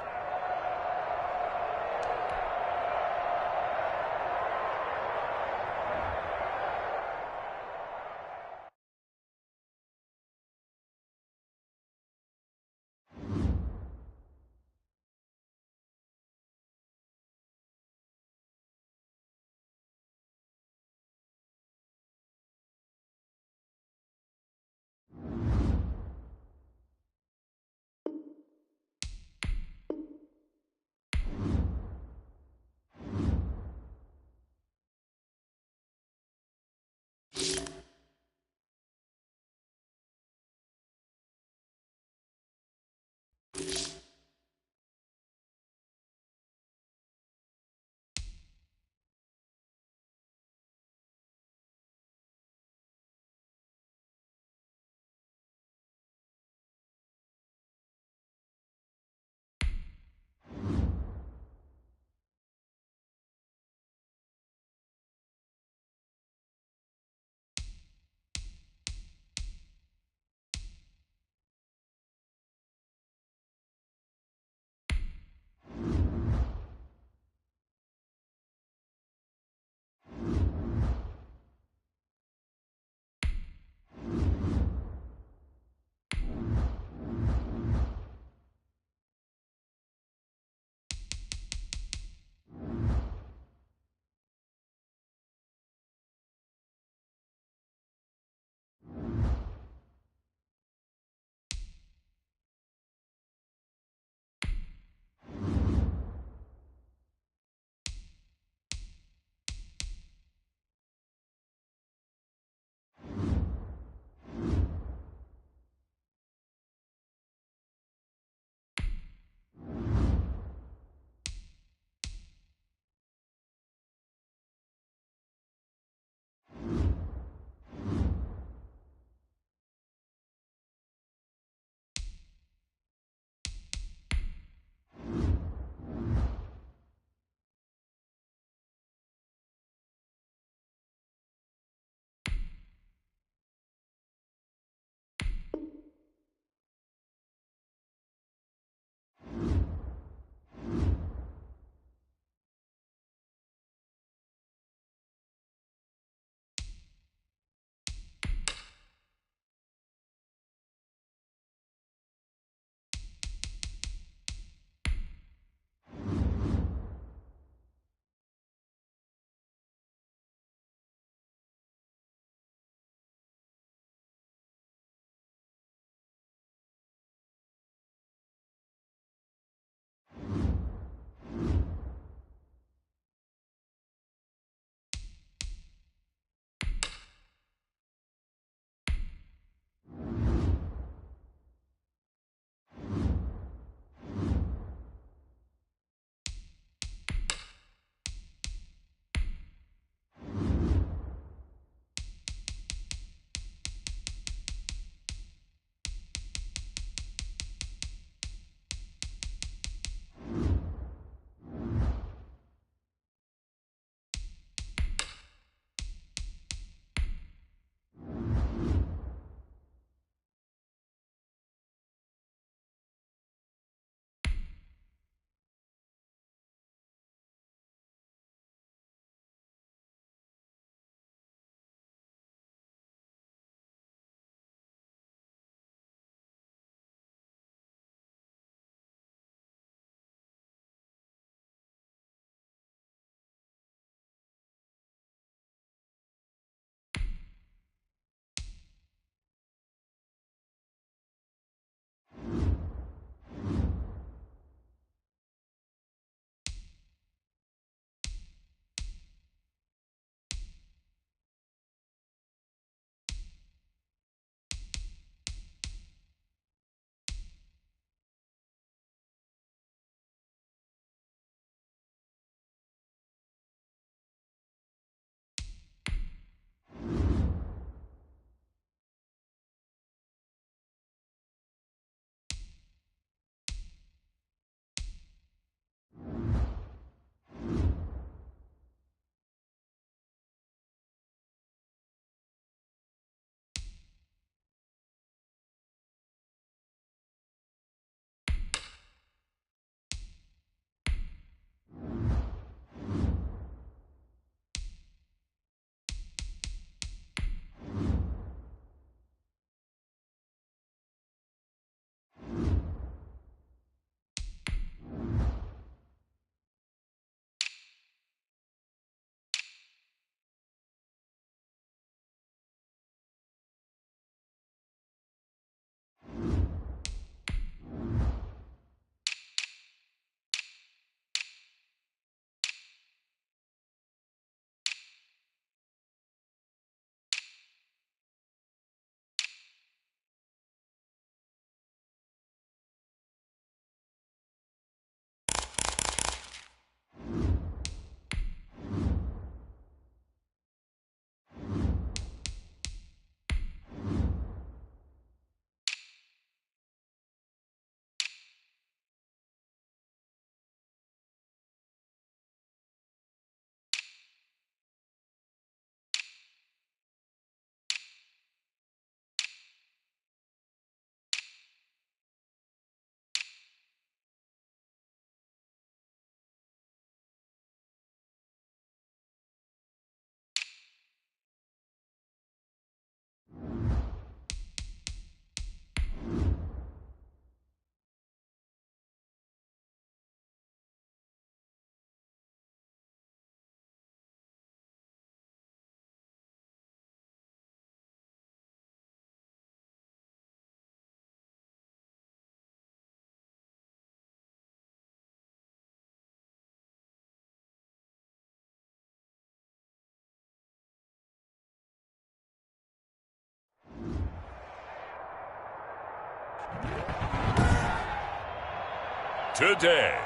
today.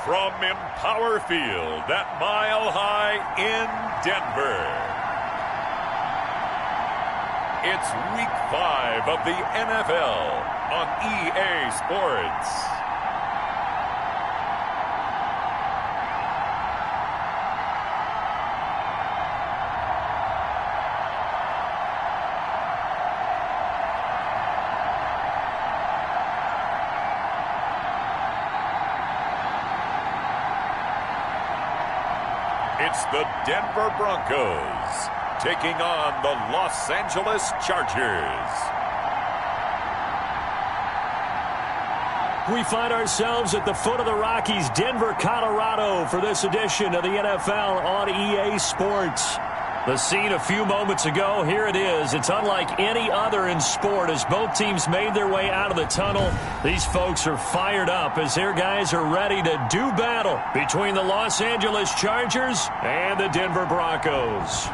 From Empower Field at Mile High in Denver, it's Week 5 of the NFL on EA Sports. It's the Denver Broncos taking on the Los Angeles Chargers. We find ourselves at the foot of the Rockies, Denver, Colorado, for this edition of the NFL on EA Sports. The scene a few moments ago, here it is. It's unlike any other in sport as both teams made their way out of the tunnel. These folks are fired up as their guys are ready to do battle between the Los Angeles Chargers and the Denver Broncos.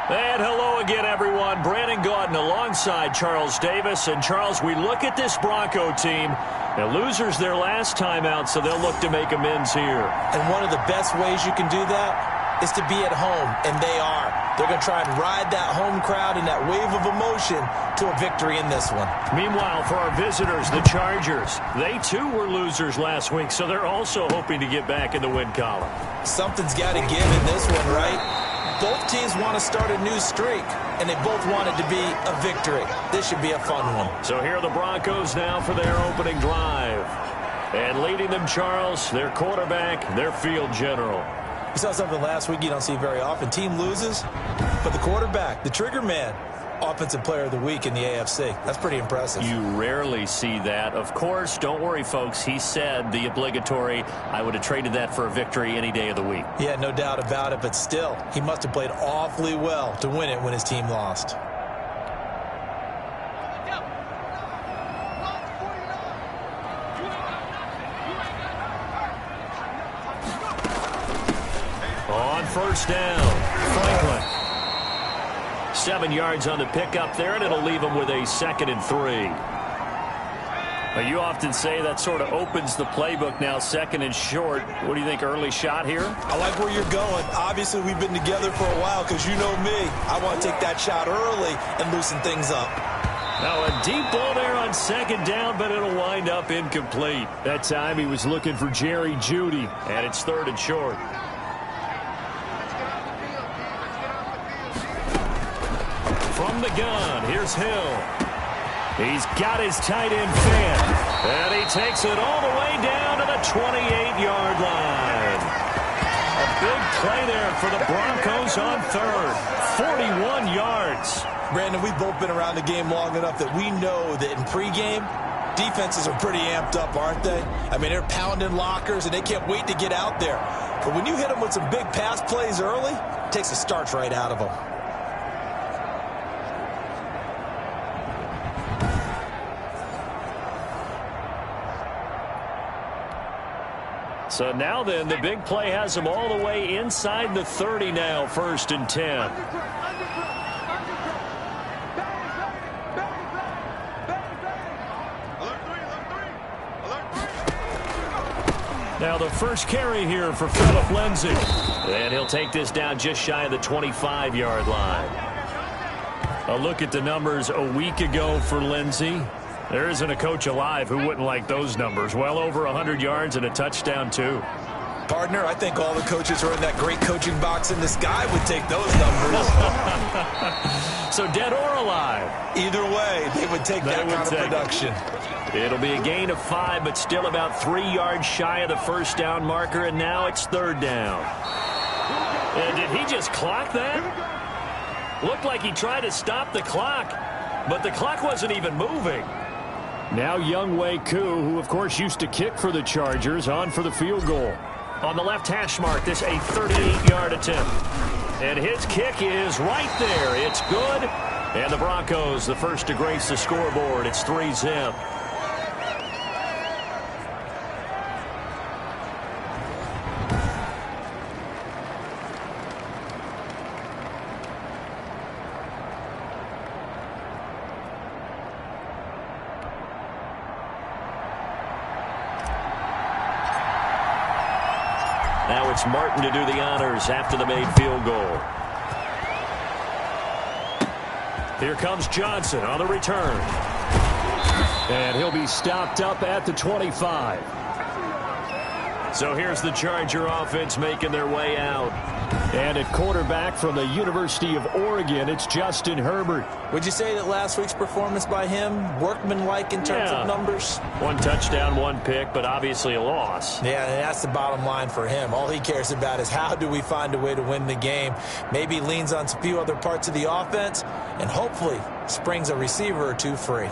And hello again, everyone. Brandon Gaudin alongside Charles Davis. And, Charles, we look at this Bronco team. Now, losers their last time out, so they'll look to make amends here. And one of the best ways you can do that is to be at home, and they are. They're going to try and ride that home crowd and that wave of emotion to a victory in this one. Meanwhile, for our visitors, the Chargers, they too were losers last week, so they're also hoping to get back in the win column. Something's got to give in this one, right? Both teams want to start a new streak, and they both want it to be a victory. This should be a fun one. So here are the Broncos now for their opening drive. And leading them, Charles, their quarterback, their field general. We saw something last week you don't see very often. Team loses, but the quarterback, the trigger man, Offensive Player of the Week in the AFC. That's pretty impressive. You rarely see that. Of course, don't worry, folks. He said the obligatory, I would have traded that for a victory any day of the week. Yeah, no doubt about it, but still, he must have played awfully well to win it when his team lost. On first down, Franklin. 7 yards on the pickup there, and it'll leave him with a 2nd and 3. Now, you often say that sort of opens the playbook now, 2nd and short. What do you think, early shot here? I like where you're going. Obviously, we've been together for a while because you know me. I want to take that shot early and loosen things up. Now, a deep ball there on 2nd down, but it'll wind up incomplete. That time he was looking for Jerry Jeudy, and it's 3rd and short. From the gun, here's Hill. He's got his tight end fan, and he takes it all the way down to the 28-yard line. A big play there for the Broncos on 3rd. 41 yards. Brandon, we've both been around the game long enough that we know that in pregame, defenses are pretty amped up, aren't they? I mean, they're pounding lockers, and they can't wait to get out there. But when you hit them with some big pass plays early, it takes the starch right out of them. So now then, the big play has them all the way inside the 30 now, 1st and 10. Now the first carry here for Phillip Lindsay. And he'll take this down just shy of the 25-yard line. A look at the numbers a week ago for Lindsay. There isn't a coach alive who wouldn't like those numbers. Well over 100 yards and a touchdown, too. Partner, I think all the coaches who are in that great coaching box in the sky would take those numbers. So dead or alive? Either way, they would take that kind of production. It'll be a gain of 5, but still about 3 yards shy of the first down marker, and now it's 3rd down. Did he just clock that? Looked like he tried to stop the clock, but the clock wasn't even moving. Now Younghoe Koo, who of course used to kick for the Chargers, on for the field goal. On the left hash mark, this a 38-yard attempt. And his kick is right there. It's good. And the Broncos, the first to grace the scoreboard. It's 3-zip. Martin to do the honors after the made field goal. Here comes Johnson on the return. And he'll be stopped up at the 25. So here's the Charger offense making their way out. And at quarterback from the University of Oregon, it's Justin Herbert. Would you say that last week's performance by him, workmanlike in terms of numbers? 1 touchdown, 1 pick, but obviously a loss. Yeah, and that's the bottom line for him. All he cares about is how do we find a way to win the game. Maybe leans on a few other parts of the offense, and hopefully springs a receiver or two free.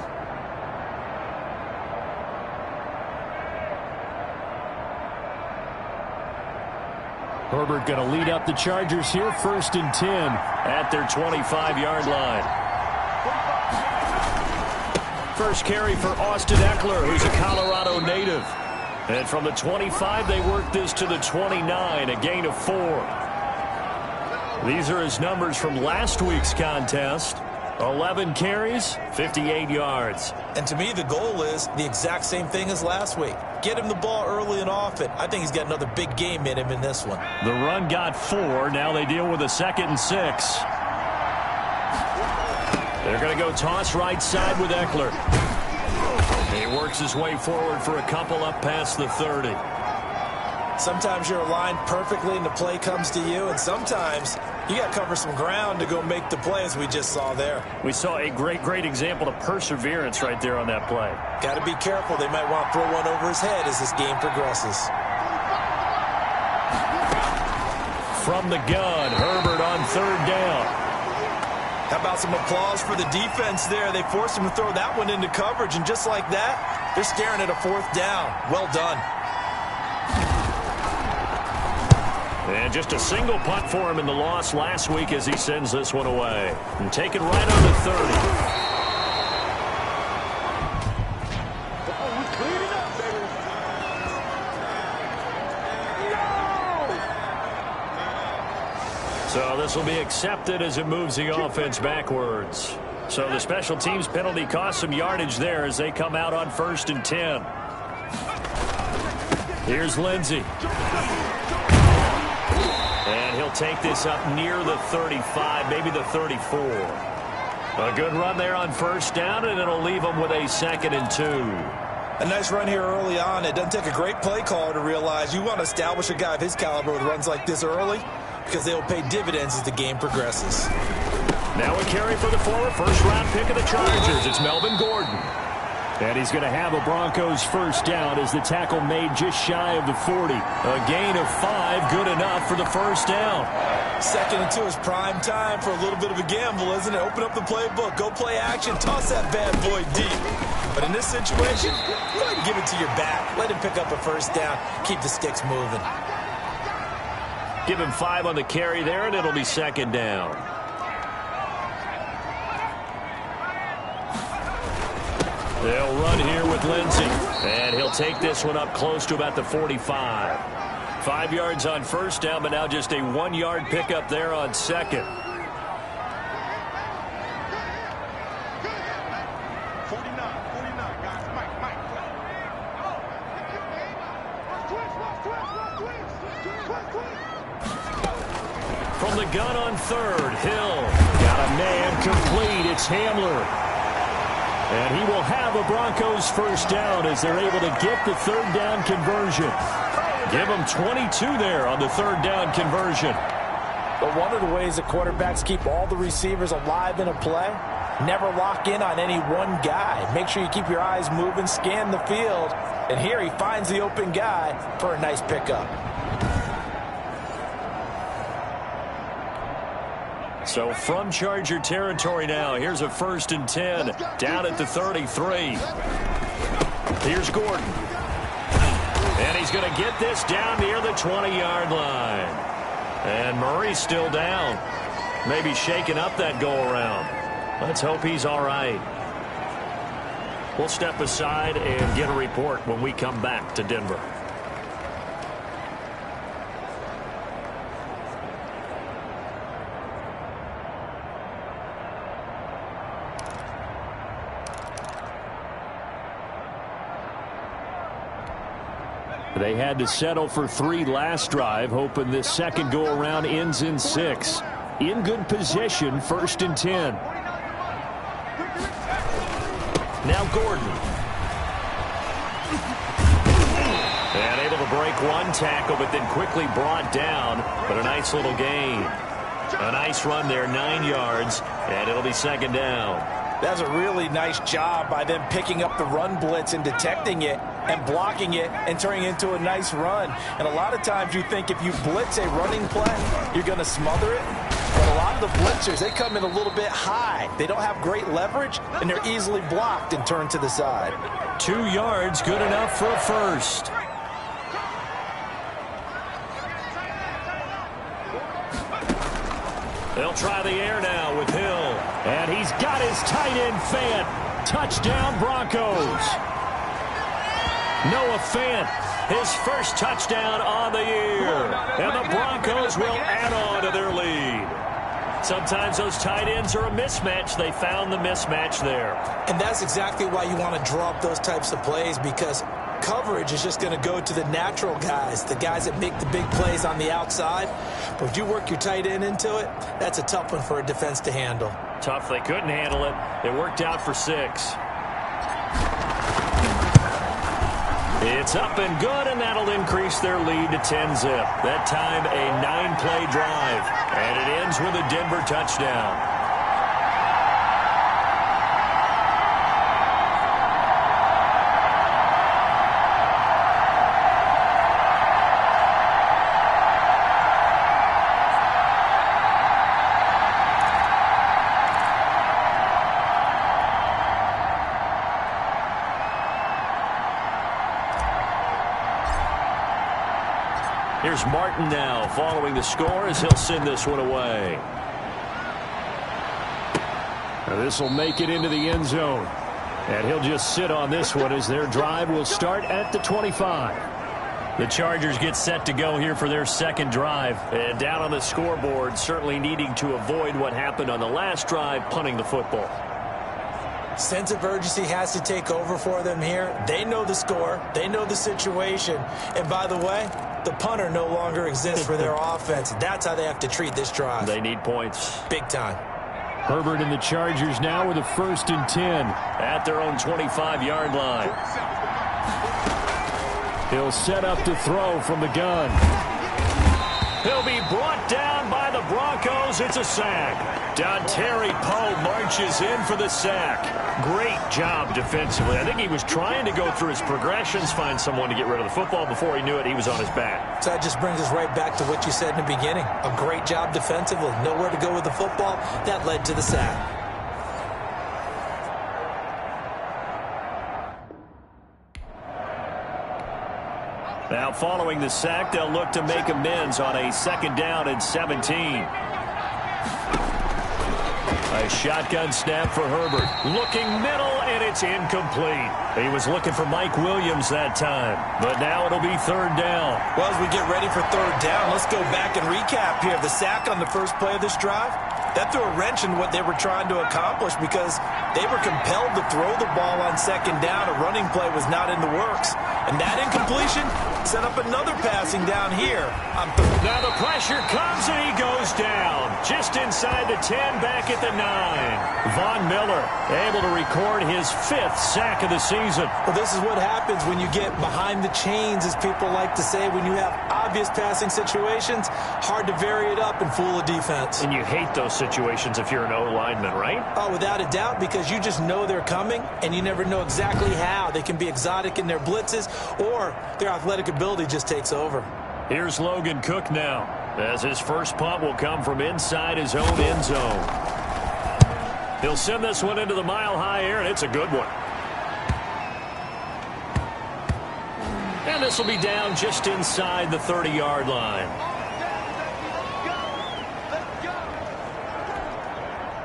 Herbert going to lead up the Chargers here, 1st and 10 at their 25-yard line. First carry for Austin Eckler, who's a Colorado native. And from the 25, they work this to the 29, a gain of 4. These are his numbers from last week's contest. 11 carries, 58 yards. And to me, the goal is the exact same thing as last week. Get him the ball early and often. I think he's got another big game in him in this one. The run got 4. Now they deal with a 2nd and 6. They're going to go toss right side with Eckler. He works his way forward for a couple up past the 30. Sometimes you're aligned perfectly and the play comes to you, and sometimes you got to cover some ground to go make the play, as we just saw there. We saw a great example of perseverance right there on that play. Got to be careful. They might want to throw one over his head as this game progresses. From the gun, Herbert on 3rd down. How about some applause for the defense there? They forced him to throw that one into coverage, and just like that, they're staring at a 4th down. Well done. And just a single punt for him in the loss last week as he sends this one away. And take it right on the 30. So this will be accepted as it moves the offense backwards. So the special teams penalty cost some yardage there as they come out on 1st and 10. Here's Lindsey. And he'll take this up near the 35, maybe the 34. A good run there on 1st down, and it'll leave them with a 2nd and 2. A nice run here early on. It doesn't take a great play caller to realize you want to establish a guy of his caliber with runs like this early, because they will pay dividends as the game progresses. Now a carry for the former first-round pick of the Chargers. It's Melvin Gordon. And he's going to have a Broncos 1st down as the tackle made just shy of the 40. A gain of 5, good enough for the 1st down. 2nd and 2 is prime time for a little bit of a gamble, isn't it? Open up the playbook, go play action, toss that bad boy deep. But in this situation, go ahead and give it to your back. Let him pick up a 1st down, keep the sticks moving. Give him 5 on the carry there, and it'll be 2nd down. They'll run here with Lindsey. And he'll take this one up close to about the 45. 5 yards on 1st down, but now just a 1-yard pickup there on 2nd. 49, guys. Mike. From the gun on 3rd, Hill. Got a man complete. It's Hamler. And he will have a Broncos 1st down as they're able to get the 3rd down conversion. Give them 22 there on the 3rd down conversion. But one of the ways that quarterbacks keep all the receivers alive in a play, never lock in on any one guy. Make sure you keep your eyes moving, scan the field. And here he finds the open guy for a nice pickup. So from Charger territory now, here's a 1st and 10 down at the 33. Here's Gordon. And he's going to get this down near the 20-yard line. And Murray's still down. Maybe shaking up that go-around. Let's hope he's all right. We'll step aside and get a report when we come back to Denver. They had to settle for 3 last drive, hoping this second go-around ends in 6. In good position, 1st and 10. Now Gordon. And able to break one tackle, but then quickly brought down. But a nice little gain. A nice run there, 9 yards, and it'll be 2nd down. That's a really nice job by them picking up the run blitz and detecting it and blocking it and turning it into a nice run. And a lot of times you think if you blitz a running play, you're going to smother it. But a lot of the blitzers, they come in a little bit high. They don't have great leverage, and they're easily blocked and turned to the side. 2 yards, good enough for a first. They'll try the air now with Hill. And he's got his tight end Fant. Touchdown Broncos. Noah Fant, his first touchdown on the year. And the Broncos will add on to their lead. Sometimes those tight ends are a mismatch. They found the mismatch there. And that's exactly why you want to draw up those types of plays, because coverage is just going to go to the natural guys, the guys that make the big plays on the outside. But if you work your tight end into it, that's a tough one for a defense to handle. Tough. They couldn't handle it. It worked out for 6. It's up and good, and that'll increase their lead to 10-zip. That time a 9-play drive, and it ends with a Denver touchdown. Here's Martin now following the score as he'll send this one away. This will make it into the end zone. And he'll just sit on this one as their drive will start at the 25. The Chargers get set to go here for their 2nd drive. And down on the scoreboard, certainly needing to avoid what happened on the last drive, punting the football. Sense of urgency has to take over for them here. They know the score. They know the situation. And by the way, the punter no longer exists for their offense. That's how they have to treat this drive. They need points. Big time. Herbert and the Chargers now with a 1st and 10 at their own 25-yard line. He'll set up to throw from the gun. He'll be brought down by the Broncos. It's a sack. Dontari Poe marches in for the sack. Great job defensively. I think he was trying to go through his progressions, find someone to get rid of the football. Before he knew it, he was on his back. So that just brings us right back to what you said in the beginning. A great job defensively. Nowhere to go with the football. That led to the sack. Now following the sack, they'll look to make amends on a 2nd down and 17. A shotgun snap for Herbert. Looking middle, and it's incomplete. He was looking for Mike Williams that time. But now it'll be 3rd down. Well, as we get ready for 3rd down, let's go back and recap here. The sack on the first play of this drive, that threw a wrench in what they were trying to accomplish because they were compelled to throw the ball on 2nd down. A running play was not in the works. And that incompletion set up another passing down here. Now the pressure comes, and he goes down. Just inside the 10, back at the 9. Von Miller able to record his 5th sack of the season. Well, this is what happens when you get behind the chains, as people like to say. When you have obvious passing situations, hard to vary it up and fool a defense. And you hate those situations if you're an O-lineman, right? Oh, without a doubt, because you just know they're coming, and you never know exactly how. They can be exotic in their blitzes, or their athletic ability just takes over. Here's Logan Cook now, as his first punt will come from inside his own end zone. He'll send this one into the mile-high air, and it's a good one. And this will be down just inside the 30-yard line.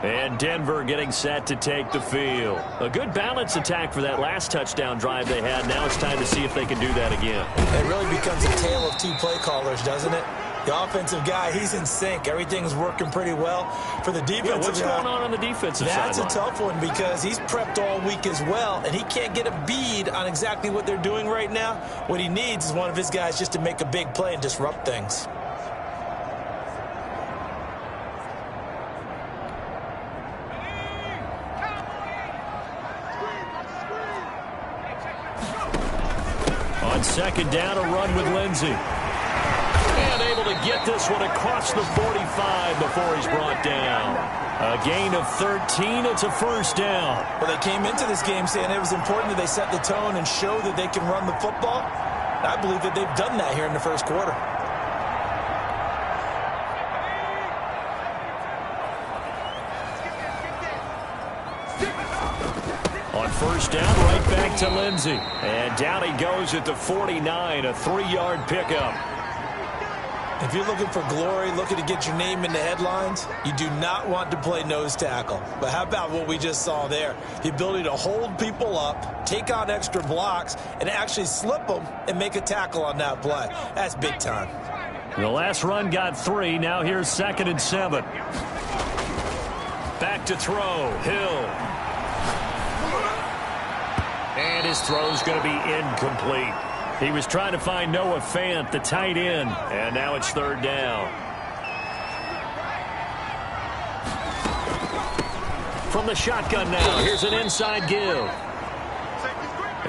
And Denver getting set to take the field. A good balance attack for that last touchdown drive they had. Now it's time to see if they can do that again. It really becomes a tale of 2 play callers, doesn't it? The offensive guy, he's in sync. Everything's working pretty well. For the defensive what's going on the defensive side? That's a tough one because he's prepped all week as well, and he can't get a bead on exactly what they're doing right now. What he needs is one of his guys just to make a big play and disrupt things. On second down, a run with Lindsey. And able to get this one across the 45 before he's brought down. A gain of 13. It's a first down. Well, they came into this game saying it was important that they set the tone and show that they can run the football. I believe that they've done that here in the first quarter. On first down, right back to Lindsey. And down he goes at the 49, a 3-yard pickup. If you're looking for glory, looking to get your name in the headlines, you do not want to play nose tackle. But how about what we just saw there? The ability to hold people up, take on extra blocks, and actually slip them and make a tackle on that play. That's big time. The last run got 3. Now here's 2nd and 7. Back to throw. Hill. And his throw's going to be incomplete. He was trying to find Noah Fant, the tight end, and now it's 3rd down. From the shotgun now, here's an inside give.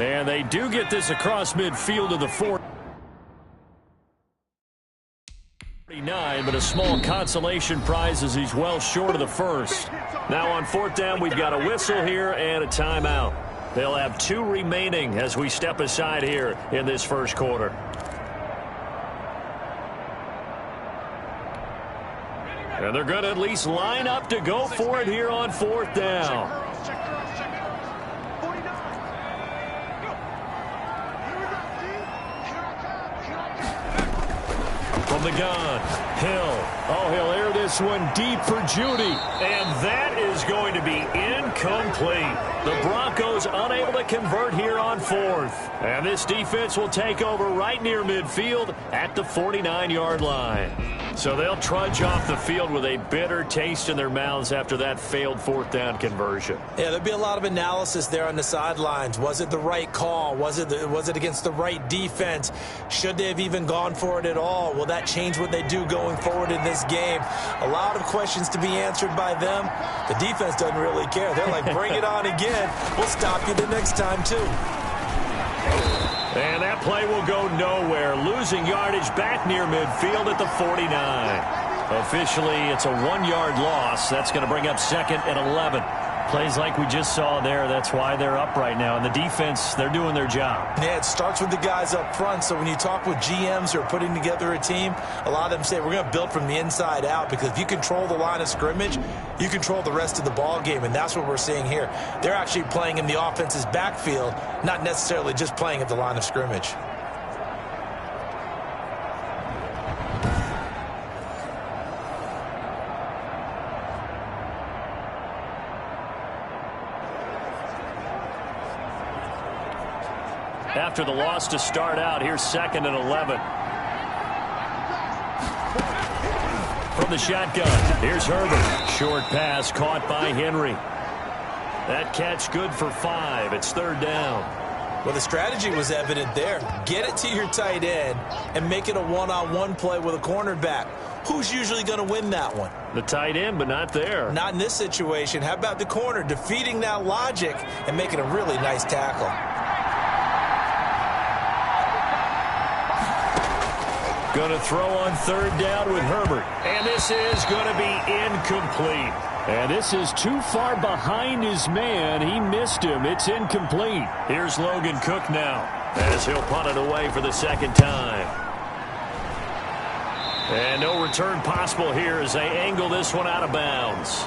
And they do get this across midfield to the 49, but a small consolation prize as he's well short of the first. Now on 4th down, we've got a whistle here and a timeout. They'll have 2 remaining as we step aside here in this first quarter. And they're going to at least line up to go for it here on 4th down. From the gun, Hill. Oh, he'll air this one deep for Judy. And that is going to be incomplete. The Broncos unable to convert here on 4th. And this defense will take over right near midfield at the 49-yard line. So they'll trudge off the field with a bitter taste in their mouths after that failed 4th down conversion. Yeah, there'll be a lot of analysis there on the sidelines. Was it the right call? Was it against the right defense? Should they have even gone for it at all? Will that change what they do going forward in this game? A lot of questions to be answered by them. The defense doesn't really care. They're like, bring it on again. We'll stop you the next time, too. And that play will go nowhere. Losing yardage back near midfield at the 49. Officially, it's a 1-yard loss. That's going to bring up 2nd and 11. Plays like we just saw there. That's why they're up right now. And the defense, they're doing their job. Yeah, it starts with the guys up front. So when you talk with GMs who are putting together a team, a lot of them say we're going to build from the inside out, because if you control the line of scrimmage, you control the rest of the ball game, and that's what we're seeing here. They're actually playing in the offense's backfield, not necessarily just playing at the line of scrimmage. After the loss to start out, here's 2nd and 11. From the shotgun, here's Herbert. Short pass caught by Henry. That catch good for 5. It's 3rd down. Well, the strategy was evident there. Get it to your tight end and make it a one-on-one play with a cornerback. Who's usually going to win that one? The tight end, but not there. Not in this situation. How about the corner defeating that logic and making a really nice tackle? Going to throw on 3rd down with Herbert. And this is going to be incomplete. And this is too far behind his man. He missed him. It's incomplete. Here's Logan Cook now, as he'll punt it away for the 2nd time. And no return possible here as they angle this one out of bounds.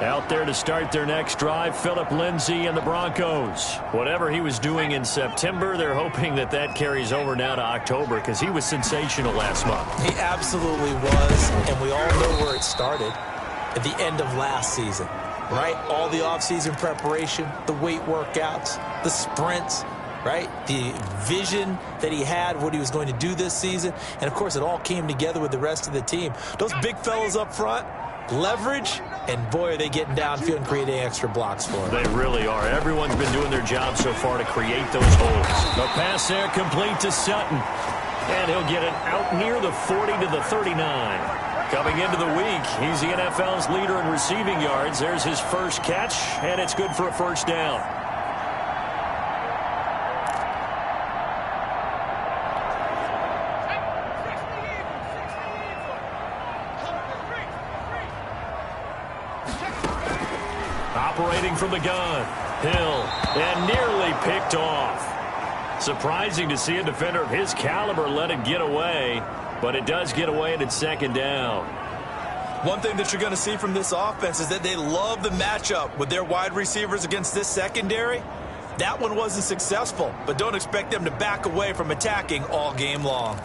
Out there to start their next drive, Phillip Lindsay and the Broncos. Whatever he was doing in September, they're hoping that that carries over now to October, because he was sensational last month. He absolutely was, and we all know where it started, at the end of last season, right? All the offseason preparation, the weight workouts, the sprints. right? The vision that he had, what he was going to do this season. And, of course, it all came together with the rest of the team. Those big fellas up front, leverage, and, boy, are they getting downfield and creating extra blocks for him. They really are. Everyone's been doing their job so far to create those holes. The pass there complete to Sutton. And he'll get it out near the 40 to the 39. Coming into the week, he's the NFL's leader in receiving yards. There's his first catch, and it's good for a first down. Operating from the gun, Hill, and nearly picked off. Surprising to see a defender of his caliber let it get away, but it does get away and it's second down. One thing that you're going to see from this offense is that they love the matchup with their wide receivers against this secondary. That one wasn't successful, but don't expect them to back away from attacking all game long.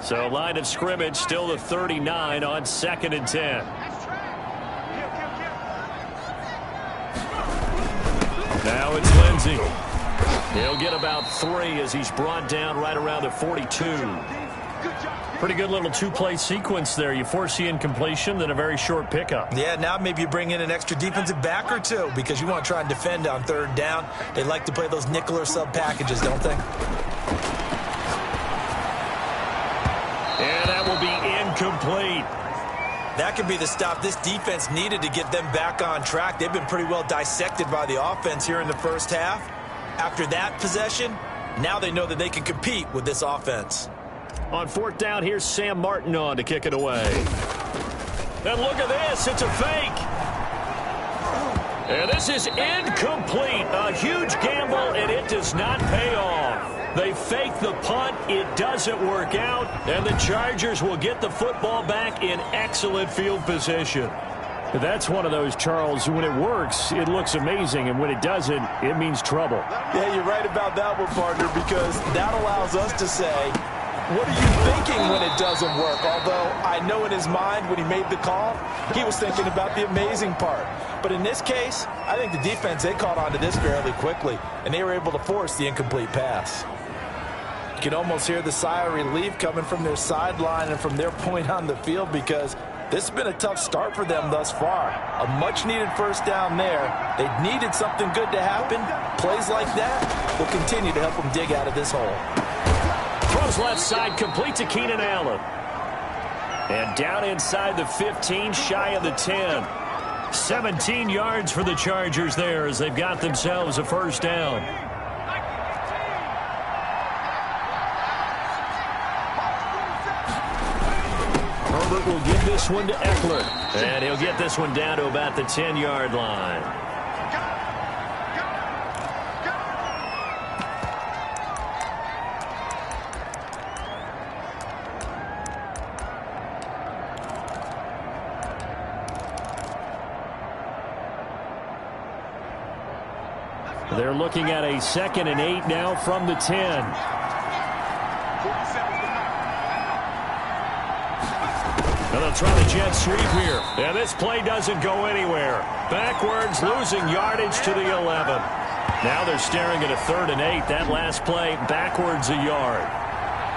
So line of scrimmage still the 39 on 2nd and 10. Now it's Lindsey. He'll get about 3 as he's brought down right around the 42. Pretty good little two-play sequence there. You force the incompletion, then a very short pickup. Yeah, now maybe you bring in an extra defensive back or two because you want to try and defend on 3rd down. They like to play those nickel or sub packages, don't they? And that will be incomplete. That could be the stop this defense needed to get them back on track. They've been pretty well dissected by the offense here in the first half. After that possession, now they know that they can compete with this offense. On 4th down, here's Sam Martin on to kick it away. And look at this. It's a fake. And this is incomplete. A huge gamble, and it does not pay off. They fake the punt. It doesn't work out. And the Chargers will get the football back in excellent field position. That's one of those, Charles, when it works, it looks amazing, and when it doesn't, it means trouble. Yeah, you're right about that one, partner, because that allows us to say, what are you thinking when it doesn't work? Although I know in his mind when he made the call, he was thinking about the amazing part. But in this case, I think the defense, they caught on to this fairly quickly, and they were able to force the incomplete pass. You can almost hear the sigh of relief coming from their sideline and from their point on the field because this has been a tough start for them thus far. A much-needed first down there. They needed something good to happen. Plays like that will continue to help them dig out of this hole. Throws left side, complete to Keenan Allen. And down inside the 15, shy of the 10. 17 yards for the Chargers there as they've got themselves a first down. Herbert will give this one to Eckler. And he'll get this one down to about the 10-yard line. They're looking at a 2nd and 8 now from the 10. And they'll try the jet sweep here. And this play doesn't go anywhere. Backwards, losing yardage to the 11. Now they're staring at a 3rd and 8. That last play, backwards a yard.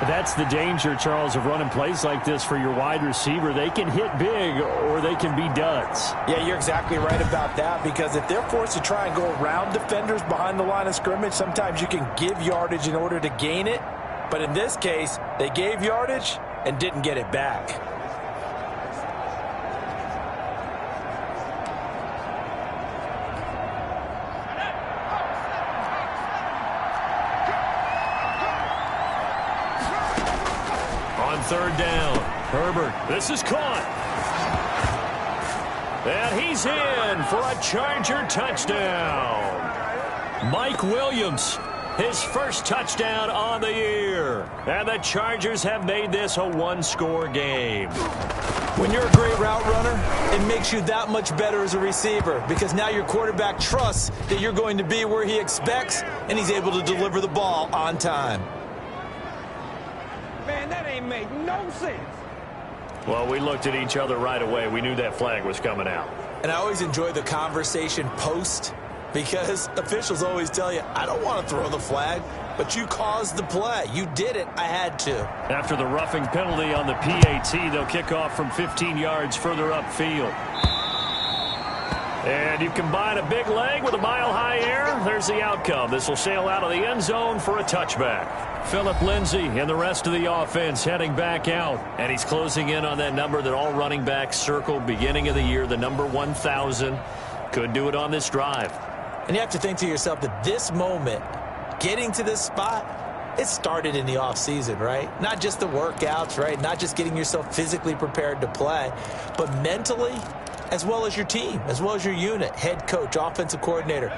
That's the danger, Charles, of running plays like this for your wide receiver. They can hit big or they can be duds. Yeah, you're exactly right about that because if they're forced to try and go around defenders behind the line of scrimmage, sometimes you can give yardage in order to gain it. But in this case, they gave yardage and didn't get it back. On 3rd down, Herbert, this is caught. And he's in for a Charger touchdown. Mike Williams, his first touchdown on the year. And the Chargers have made this a one-score game. When you're a great route runner, it makes you that much better as a receiver because now your quarterback trusts that you're going to be where he expects and he's able to deliver the ball on time. Man, that ain't make no sense. Well, we looked at each other right away. We knew that flag was coming out. And I always enjoy the conversation post, because officials always tell you, I don't want to throw the flag, but you caused the play. You did it. I had to. After the roughing penalty on the PAT, they'll kick off from 15 yards further upfield. And you combine a big leg with a mile-high air, there's the outcome. This will sail out of the end zone for a touchback. Phillip Lindsay and the rest of the offense heading back out. And he's closing in on that number that all running backs circled beginning of the year, the number 1,000. Could do it on this drive. And you have to think to yourself that this moment, getting to this spot, it started in the offseason, right? Not just the workouts, right? Not just getting yourself physically prepared to play, but mentally, as well as your team, as well as your unit, head coach, offensive coordinator.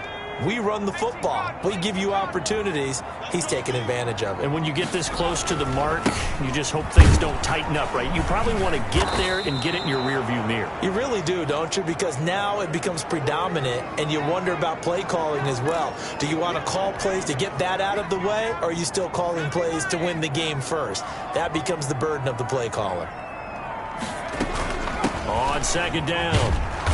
We run the football. We give you opportunities. He's taking advantage of it. And when you get this close to the mark, you just hope things don't tighten up, right? You probably want to get there and get it in your rearview mirror. You really do, don't you? Because now it becomes predominant, and you wonder about play calling as well. Do you want to call plays to get that out of the way, or are you still calling plays to win the game first? That becomes the burden of the play caller. On second down,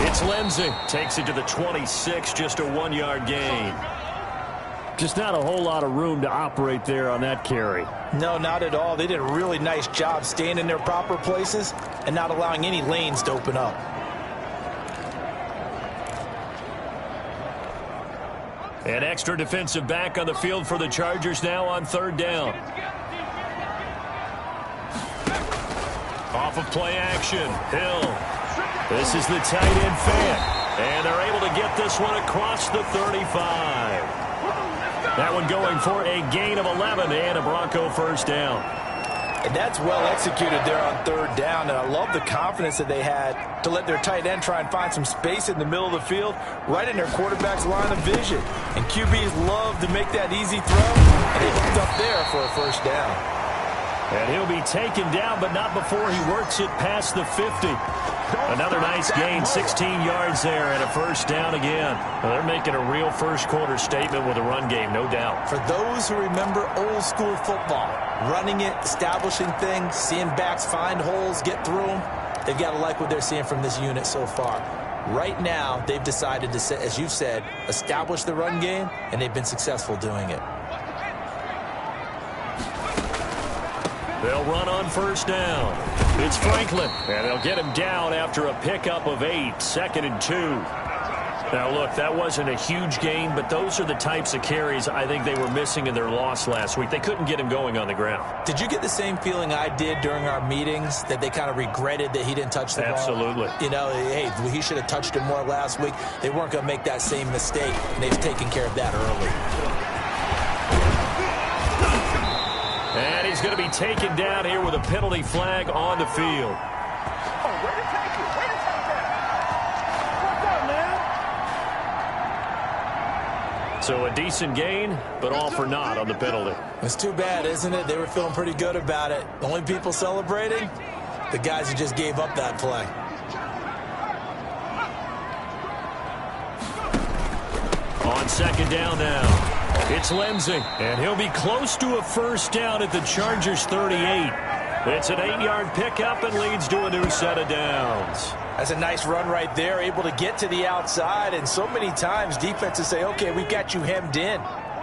it's Lindsay. Takes it to the 26, just a 1-yard gain. Just not a whole lot of room to operate there on that carry. No, not at all. They did a really nice job staying in their proper places and not allowing any lanes to open up. An extra defensive back on the field for the Chargers now on third down. Off of play action, Hill. This is the tight end fan. And they're able to get this one across the 35. That one going for a gain of 11 and a Bronco first down. And that's well executed there on third down. And I love the confidence that they had to let their tight end try and find some space in the middle of the field, right in their quarterback's line of vision. And QBs love to make that easy throw. And they hooked up there for a first down. And he'll be taken down, but not before he works it past the 50. Another nice gain, 16 yards there, and a first down again. Well, they're making a real first-quarter statement with a run game, no doubt. For those who remember old-school football, running it, establishing things, seeing backs find holes, get through them, they've got to like what they're seeing from this unit so far. Right now, they've decided to, as you've said, establish the run game, and they've been successful doing it. They'll run on first down. It's Franklin, and they'll get him down after a pickup of 8, 2nd and 2. Now, look, that wasn't a huge gain, but those are the types of carries I think they were missing in their loss last week. They couldn't get him going on the ground. Did you get the same feeling I did during our meetings, that they kind of regretted that he didn't touch the ball? Absolutely. You know, hey, he should have touched it more last week. They weren't going to make that same mistake, and they've taken care of that early. And he's going to be taken down here with a penalty flag on the field. Oh, way to take it. Way to take that. What's up, man? So a decent gain, but all for naught on the penalty. It's too bad, isn't it? They were feeling pretty good about it. The only people celebrating, the guys who just gave up that play. On second down now. It's Lindsay, and he'll be close to a first down at the Chargers' 38. It's an 8-yard pickup and leads to a new set of downs. That's a nice run right there, able to get to the outside, and so many times defenses say, okay, we've got you hemmed in.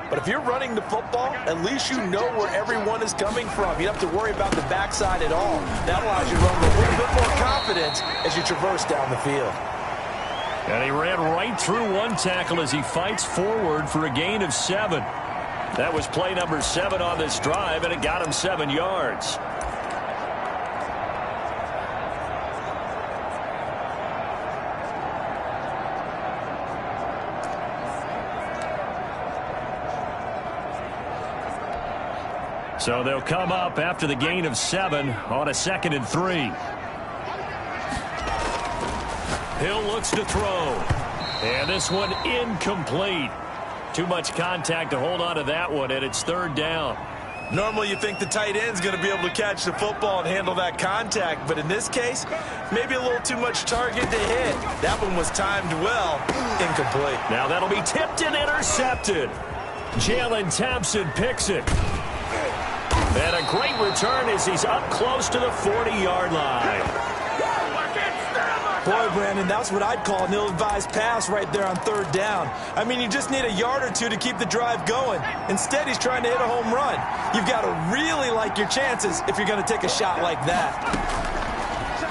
But if you're running the football, at least you know where everyone is coming from. You don't have to worry about the backside at all. That allows you to run with a little bit more confidence as you traverse down the field. And he ran right through one tackle as he fights forward for a gain of 7. That was play number 7 on this drive, and it got him 7 yards. So they'll come up after the gain of 7 on a 2nd and 3. Hill looks to throw. And this one incomplete. Too much contact to hold on to that one, and it's third down. Normally you think the tight end's going to be able to catch the football and handle that contact, but in this case, maybe a little too much target to hit. That one was timed well, incomplete. Now that'll be tipped and intercepted. Jalen Thompson picks it. And a great return as he's up close to the 40-yard line. Boy, Brandon, that's what I'd call an ill-advised pass right there on third down. I mean, you just need a yard or two to keep the drive going. Instead, he's trying to hit a home run. You've got to really like your chances if you're going to take a shot like that.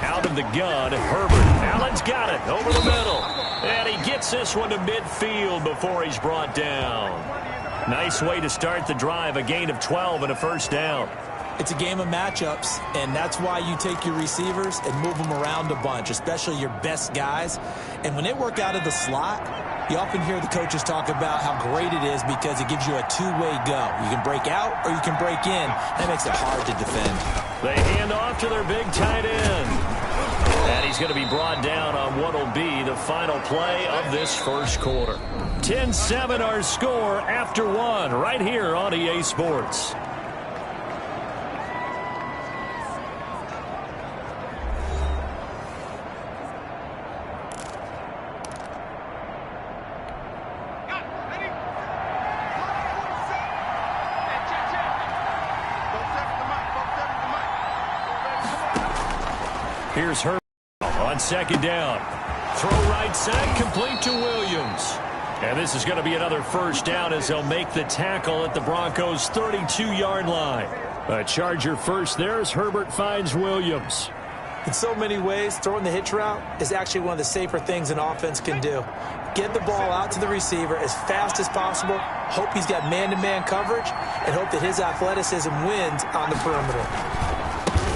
Out of the gun, Herbert. Allen's got it over the middle. And he gets this one to midfield before he's brought down. Nice way to start the drive, a gain of 12 and a first down. It's a game of matchups, and that's why you take your receivers and move them around a bunch, especially your best guys. And when they work out of the slot, you often hear the coaches talk about how great it is because it gives you a two-way go. You can break out or you can break in. That makes it hard to defend. They hand off to their big tight end. And he's going to be brought down on what will be the final play of this first quarter. 10-7 our score after one right here on EA Sports. Here's Herbert on second down. Throw right side, complete to Williams. And this is going to be another first down as they'll make the tackle at the Broncos' 32-yard line. A Charger first there as Herbert finds Williams. In so many ways, throwing the hitch route is actually one of the safer things an offense can do. Get the ball out to the receiver as fast as possible, hope he's got man-to-man coverage, and hope that his athleticism wins on the perimeter.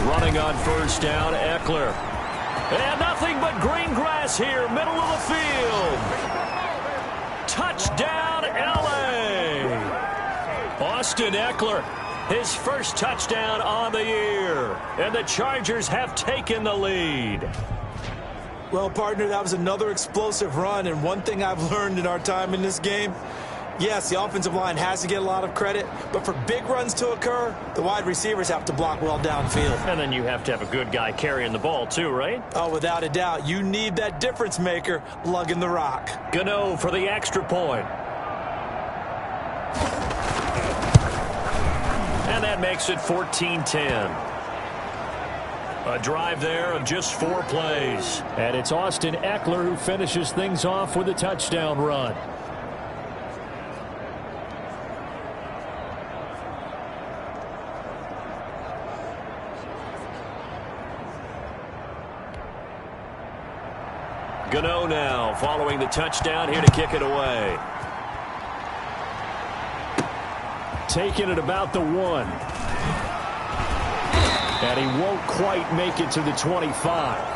Running on first down, Eckler. And nothing but green grass here, middle of the field. Touchdown, L.A. Austin Eckler, his first touchdown on the year. And the Chargers have taken the lead. Well, partner, that was another explosive run, and one thing I've learned in our time in this game, yes, the offensive line has to get a lot of credit, but for big runs to occur, the wide receivers have to block well downfield. And then you have to have a good guy carrying the ball too, right? Oh, without a doubt. You need that difference maker lugging the rock. Gano for the extra point. And that makes it 14-10. A drive there of just 4 plays. And it's Austin Eckler who finishes things off with a touchdown run. Gano now following the touchdown here to kick it away. Taking it about the 1. And he won't quite make it to the 25.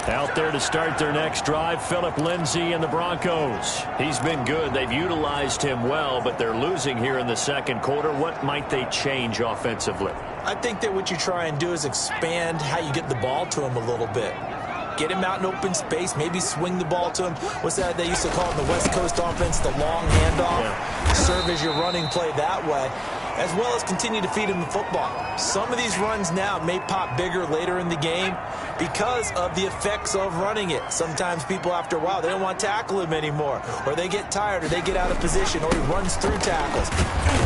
Out there to start their next drive, Phillip Lindsay and the Broncos. He's been good. They've utilized him well, but they're losing here in the second quarter. What might they change offensively? I think that what you try and do is expand how you get the ball to him a little bit. Get him out in open space, maybe swing the ball to him. What's that they used to call in the West Coast offense, the long handoff? Yeah. Serve as your running play that way, as well as continue to feed him the football. Some of these runs now may pop bigger later in the game because of the effects of running it. Sometimes people, after a while, they don't want to tackle him anymore, or they get tired, or they get out of position, or he runs through tackles.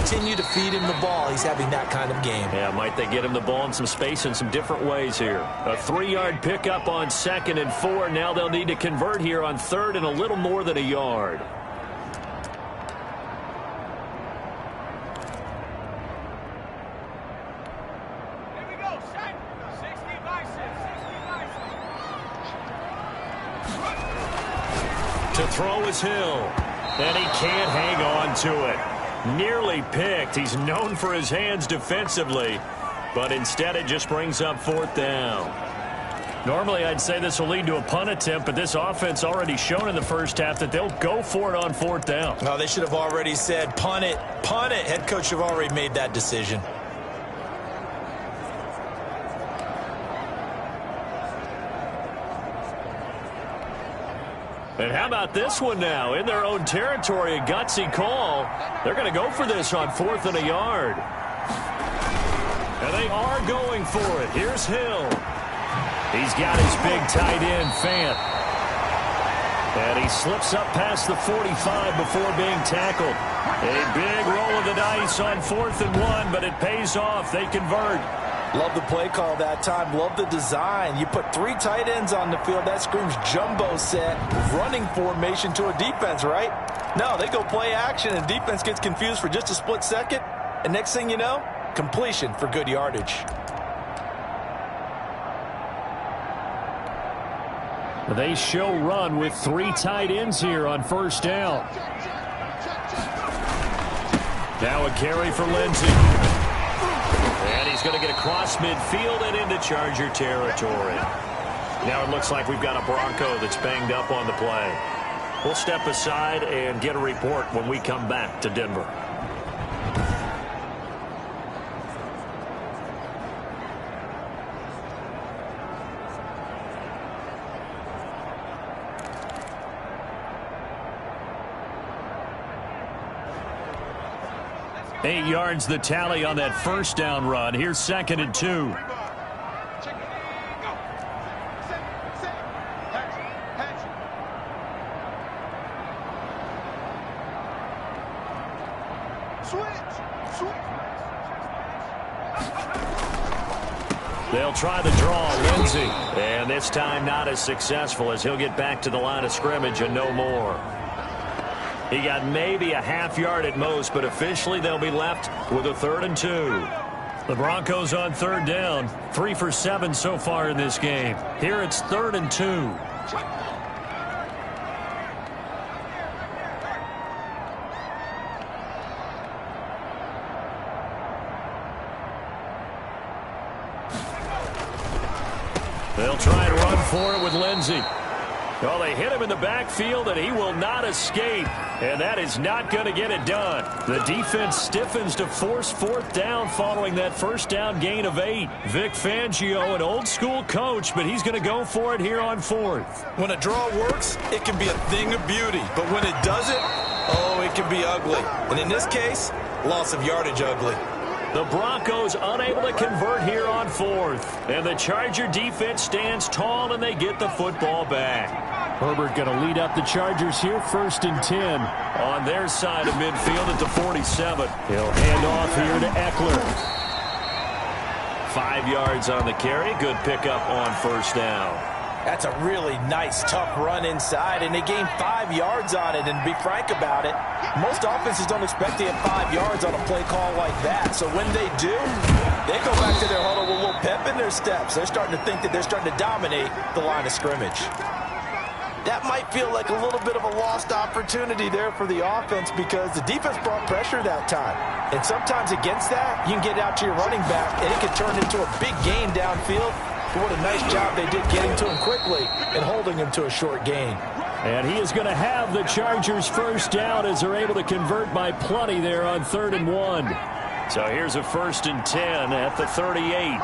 Continue to feed him the ball. He's having that kind of game. Yeah, might they get him the ball in some space in some different ways here. A 3-yard pickup on 2nd and 4. Now they'll need to convert here on 3rd and a little more than a yard. To throw is Hill, and he can't hang on to it. Nearly picked. He's known for his hands defensively, but instead it just brings up 4th down. Normally I'd say this will lead to a punt attempt, but this offense already shown in the first half that they'll go for it on 4th down. No, they should have already said punt it, punt it. Head coach have already made that decision. And how about this one now? In their own territory, a gutsy call. They're going to go for this on 4th and a yard. And they are going for it. Here's Hill. He's got his big tight end, Fant. And he slips up past the 45 before being tackled. A big roll of the dice on 4th and 1, but it pays off. They convert. Love the play call that time. Love the design. You put 3 tight ends on the field. That screams jumbo set, running formation to a defense, right? No, they go play action, and defense gets confused for just a split second. And next thing you know, completion for good yardage. They show run with 3 tight ends here on first down. Now a carry for Lindsey. And he's going to get across midfield and into Charger territory. Now it looks like we've got a Bronco that's banged up on the play. We'll step aside and get a report when we come back to Denver. Eight yards the tally on that first down run. Here's 2nd and 2. They'll try the draw, Lindsey. And this time not as successful, as he'll get back to the line of scrimmage and no more. He got maybe a half yard at most, but officially they'll be left with a 3rd and 2. The Broncos on 3rd down. 3 for 7 so far in this game. Here it's 3rd and 2. They'll try and run for it with Lindsey. Well, they hit him in the backfield, and he will not escape. And that is not going to get it done. The defense stiffens to force 4th down following that first down gain of 8. Vic Fangio, an old-school coach, but he's going to go for it here on 4th. When a draw works, it can be a thing of beauty. But when it doesn't, oh, it can be ugly. And in this case, loss of yardage ugly. The Broncos unable to convert here on 4th. And the Charger defense stands tall, and they get the football back. Herbert going to lead up the Chargers here, 1st and 10. On their side of midfield at the 47. He'll hand off here to Eckler. 5 yards on the carry. Good pickup on first down. That's a really nice, tough run inside, and they gained 5 yards on it. And to be frank about it, most offenses don't expect to get 5 yards on a play call like that. So when they do, they go back to their huddle with a little pep in their steps. They're starting to think that they're starting to dominate the line of scrimmage. That might feel like a little bit of a lost opportunity there for the offense because the defense brought pressure that time. And sometimes against that, you can get out to your running back, and it can turn into a big gain downfield. But what a nice job they did getting to him quickly and holding him to a short gain. And he is going to have the Chargers first down as they're able to convert by plenty there on 3rd and 1. So here's a 1st and 10 at the 38.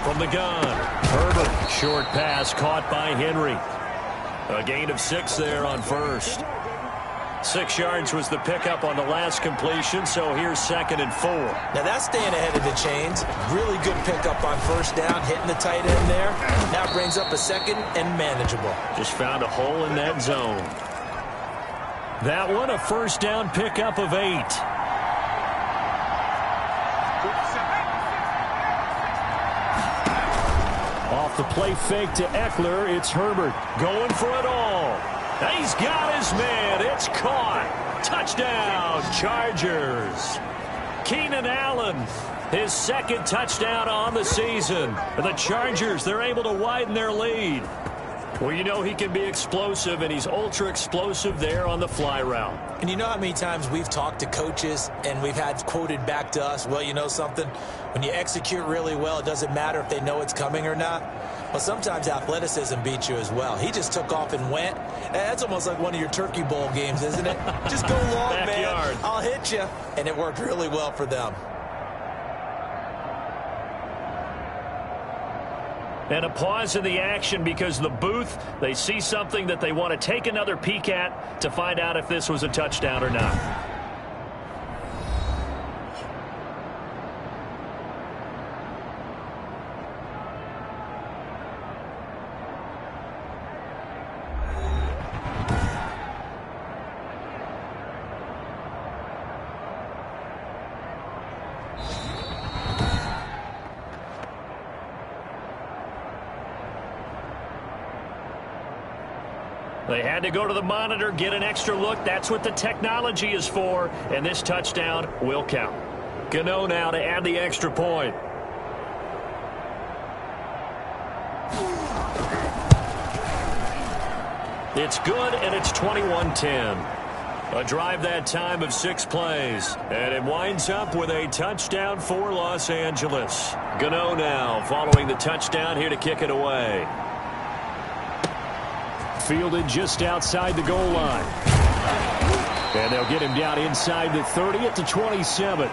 From the gun, Herbert, short pass caught by Henry. A gain of 6 there on first. 6 yards was the pickup on the last completion, so here's 2nd and 4. Now that's staying ahead of the chains. Really good pickup on first down, hitting the tight end there. Now brings up a 2nd and manageable. Just found a hole in that zone. That one, a first down pickup of 8. Off the play fake to Eckler, it's Herbert going for it all. He's got his man. It's caught. Touchdown, Chargers. Keenan Allen, his 2nd touchdown on the season. The Chargers, they're able to widen their lead. Well, you know he can be explosive, and he's ultra-explosive there on the fly route. And you know how many times we've talked to coaches and we've had quoted back to us, well, you know something? When you execute really well, it doesn't matter if they know it's coming or not. Well, sometimes athleticism beats you as well. He just took off and went. That's almost like one of your Turkey Bowl games, isn't it? Just go long, man. I'll hit you. And it worked really well for them. And a pause in the action because the booth, they see something that they want to take another peek at to find out if this was a touchdown or not. They had to go to the monitor, get an extra look. That's what the technology is for, and this touchdown will count. Gano now to add the extra point. It's good, and it's 21-10. A drive that time of 6 plays, and it winds up with a touchdown for Los Angeles. Gano now following the touchdown here to kick it away. Fielded just outside the goal line. And they'll get him down inside the 30 at the 27.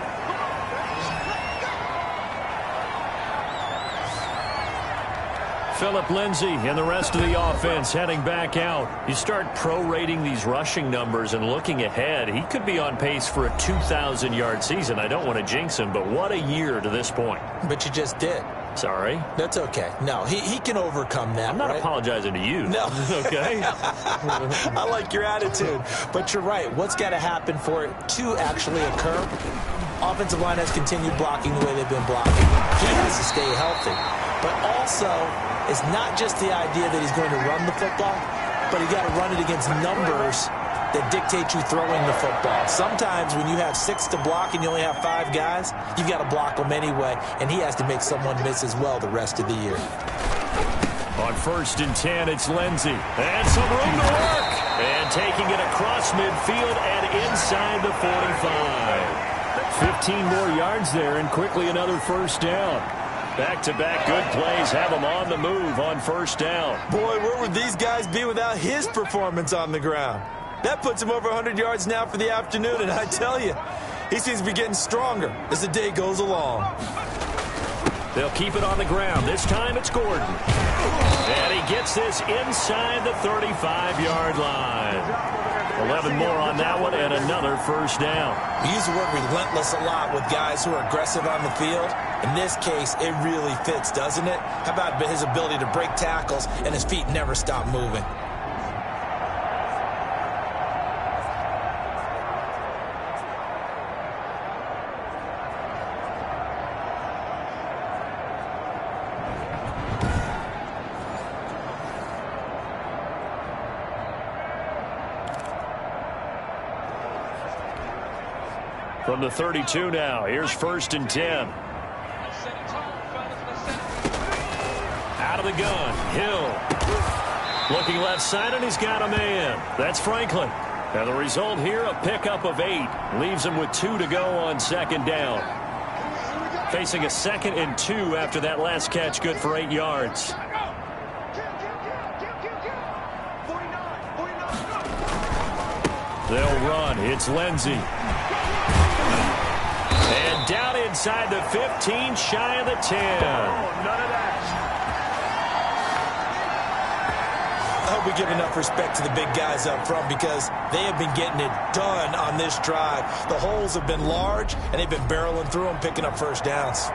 Phillip Lindsay and the rest of the offense heading back out. You start prorating these rushing numbers and looking ahead, he could be on pace for a 2,000-yard season. I don't want to jinx him, but what a year to this point. But you just did. Sorry. That's okay. No, he can overcome that. I'm not right? apologizing to you. No. Okay? I like your attitude. But you're right. What's got to happen for it to actually occur? Offensive line has continued blocking the way they've been blocking. He has to stay healthy. But also, it's not just the idea that he's going to run the football, but you got to run it against numbers that dictate you throwing the football. Sometimes when you have 6 to block and you only have 5 guys, you've got to block them anyway, and he has to make someone miss as well the rest of the year. On 1st and 10, it's Lindsay. And some room to work. And taking it across midfield and inside the 45. 15 more yards there, and quickly another first down. Back-to-back good plays have him on the move on first down. Boy, where would these guys be without his performance on the ground? That puts him over 100 yards now for the afternoon, and I tell you, he seems to be getting stronger as the day goes along. They'll keep it on the ground. This time it's Gordon. And he gets this inside the 35-yard line. 11 more on that one and another first down. We use the word relentless a lot with guys who are aggressive on the field. In this case, it really fits, doesn't it? How about his ability to break tackles and his feet never stop moving? From the 32 now, here's 1st and 10. Out of the gun, Hill. Looking left side, and he's got a man. That's Franklin. And the result here, a pickup of 8. Leaves him with 2 to go on 2nd down. Facing a 2nd and 2 after that last catch, good for 8 yards. They'll run. It's Lindsay. And down inside the 15, shy of the 10. None of that. I hope we give enough respect to the big guys up front because they have been getting it done on this drive. The holes have been large, and they've been barreling through them, picking up first downs.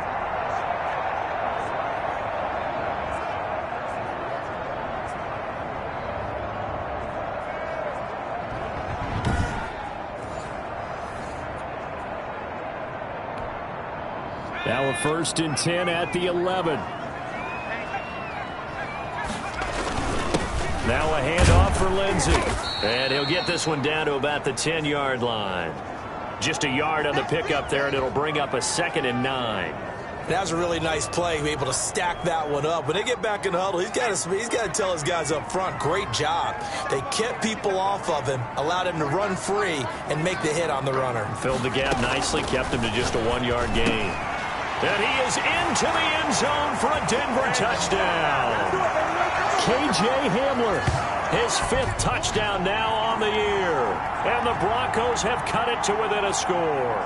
Now a 1st and 10 at the 11. Now a handoff for Lindsay. And he'll get this one down to about the 10-yard line. Just a yard on the pickup there, and it'll bring up a 2nd and 9. That was a really nice play, be able to stack that one up. When they get back in the huddle, he's got to tell his guys up front, great job. They kept people off of him, allowed him to run free, and make the hit on the runner. Filled the gap nicely, kept him to just a 1-yard gain. And he is into the end zone for a Denver touchdown. K.J. Hamler, his 5th touchdown now on the year. And the Broncos have cut it to within a score.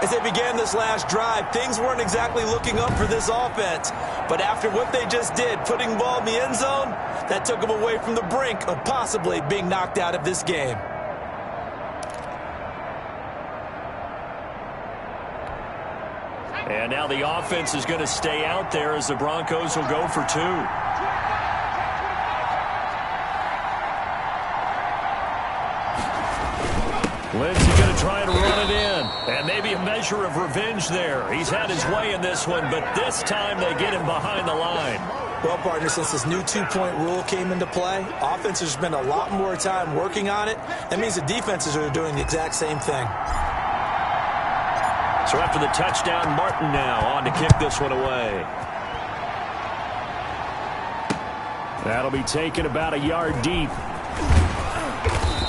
As they began this last drive, things weren't exactly looking up for this offense. But after what they just did, putting the ball in the end zone, that took them away from the brink of possibly being knocked out of this game. And now the offense is going to stay out there as the Broncos will go for 2. Lindsay going to try to run it in. And maybe a measure of revenge there. He's had his way in this one, but this time they get him behind the line. Well, partner, since this new two-point rule came into play, offenses spend a lot more time working on it. That means the defenses are doing the exact same thing. So after the touchdown, Martin now on to kick this one away. That'll be taken about a yard deep.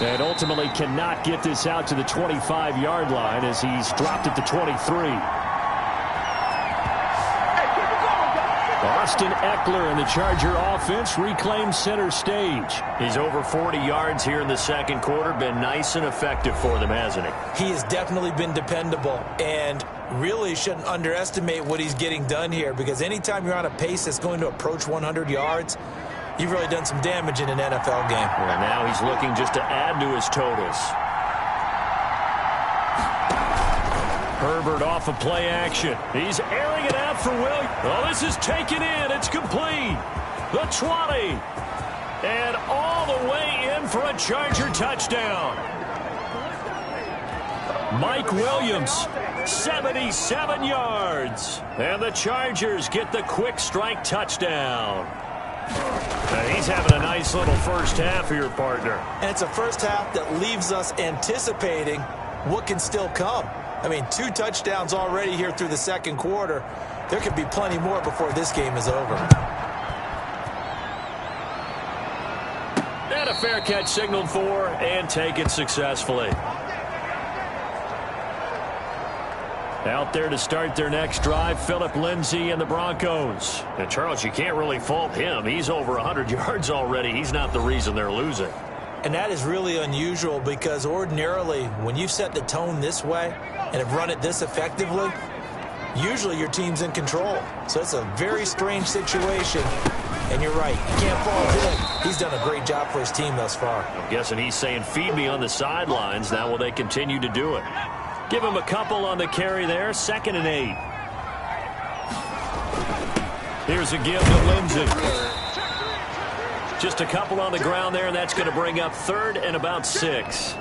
And ultimately cannot get this out to the 25-yard line as he's dropped it to 23. Austin Eckler and the Charger offense reclaims center stage. He's over 40 yards here in the second quarter. Been nice and effective for them, hasn't he? He has definitely been dependable, and really shouldn't underestimate what he's getting done here, because anytime you're on a pace that's going to approach 100 yards, you've really done some damage in an NFL game. Well, now he's looking just to add to his totals. Herbert off of play action. He's airing it out for Williams. Oh, this is taken in. It's complete. The 20. And all the way in for a Charger touchdown. Mike Williams, 77 yards. And the Chargers get the quick strike touchdown. He's having a nice little first half here, partner. And it's a first half that leaves us anticipating what can still come. I mean, 2 touchdowns already here through the second quarter. There could be plenty more before this game is over. And a fair catch signaled for and taken successfully. Out there to start their next drive, Phillip Lindsay and the Broncos. And Charles, you can't really fault him. He's over 100 yards already. He's not the reason they're losing. And that is really unusual, because ordinarily when you set the tone this way and have run it this effectively, usually your team's in control. So it's a very strange situation. And you're right, you can't fault him. He's done a great job for his team thus far. I'm guessing he's saying, feed me on the sidelines. Now will they continue to do it? Give him a couple on the carry there. 2nd and 8. Here's a give to Lindsay. Just a couple on the ground there, and that's going to bring up 3rd and about 6.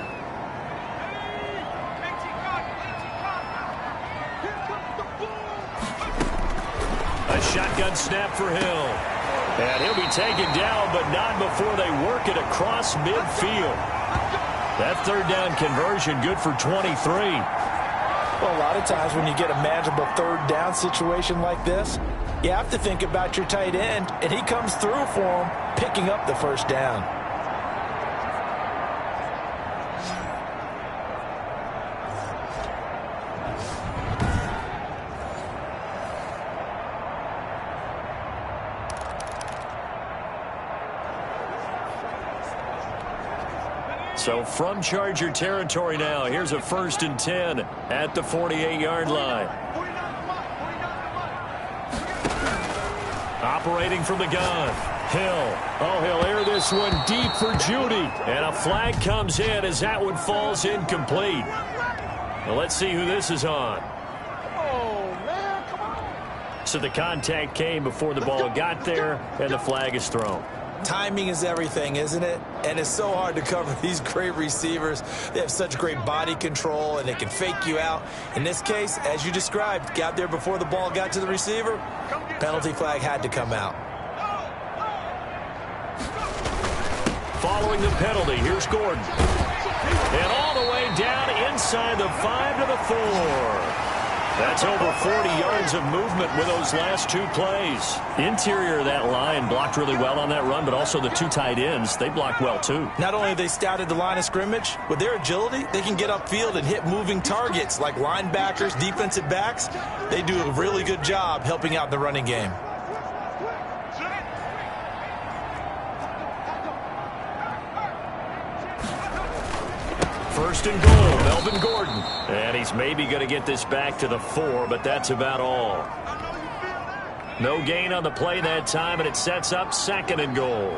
A shotgun snap for Hill. And he'll be taken down, but not before they work it across midfield. That 3rd down conversion good for 23. Well, a lot of times when you get a manageable 3rd down situation like this, you have to think about your tight end, and he comes through for him, picking up the 1st down. So from Charger territory now, here's a 1st and 10 at the 48-yard line. Operating from the gun, Hill. Oh, he'll air this one deep for Judy. And a flag comes in as that one falls incomplete. Well, let's see who this is on. So the contact came before the ball got there, and the flag is thrown. Timing is everything, isn't it? And it's so hard to cover these great receivers. They have such great body control, and they can fake you out. In this case, as you described, got there before the ball got to the receiver. Penalty flag had to come out. Following the penalty, here's Gordon. And all the way down inside the 5 to the 4. That's over 40 yards of movement with those last 2 plays. Interior of that line blocked really well on that run, but also the 2 tight ends, they blocked well too. Not only have they scouted the line of scrimmage, with their agility, they can get upfield and hit moving targets like linebackers, defensive backs. They do a really good job helping out the running game. First and goal, Melvin Gordon. And he's maybe going to get this back to the 4, but that's about all. No gain on the play that time, and it sets up 2nd and goal.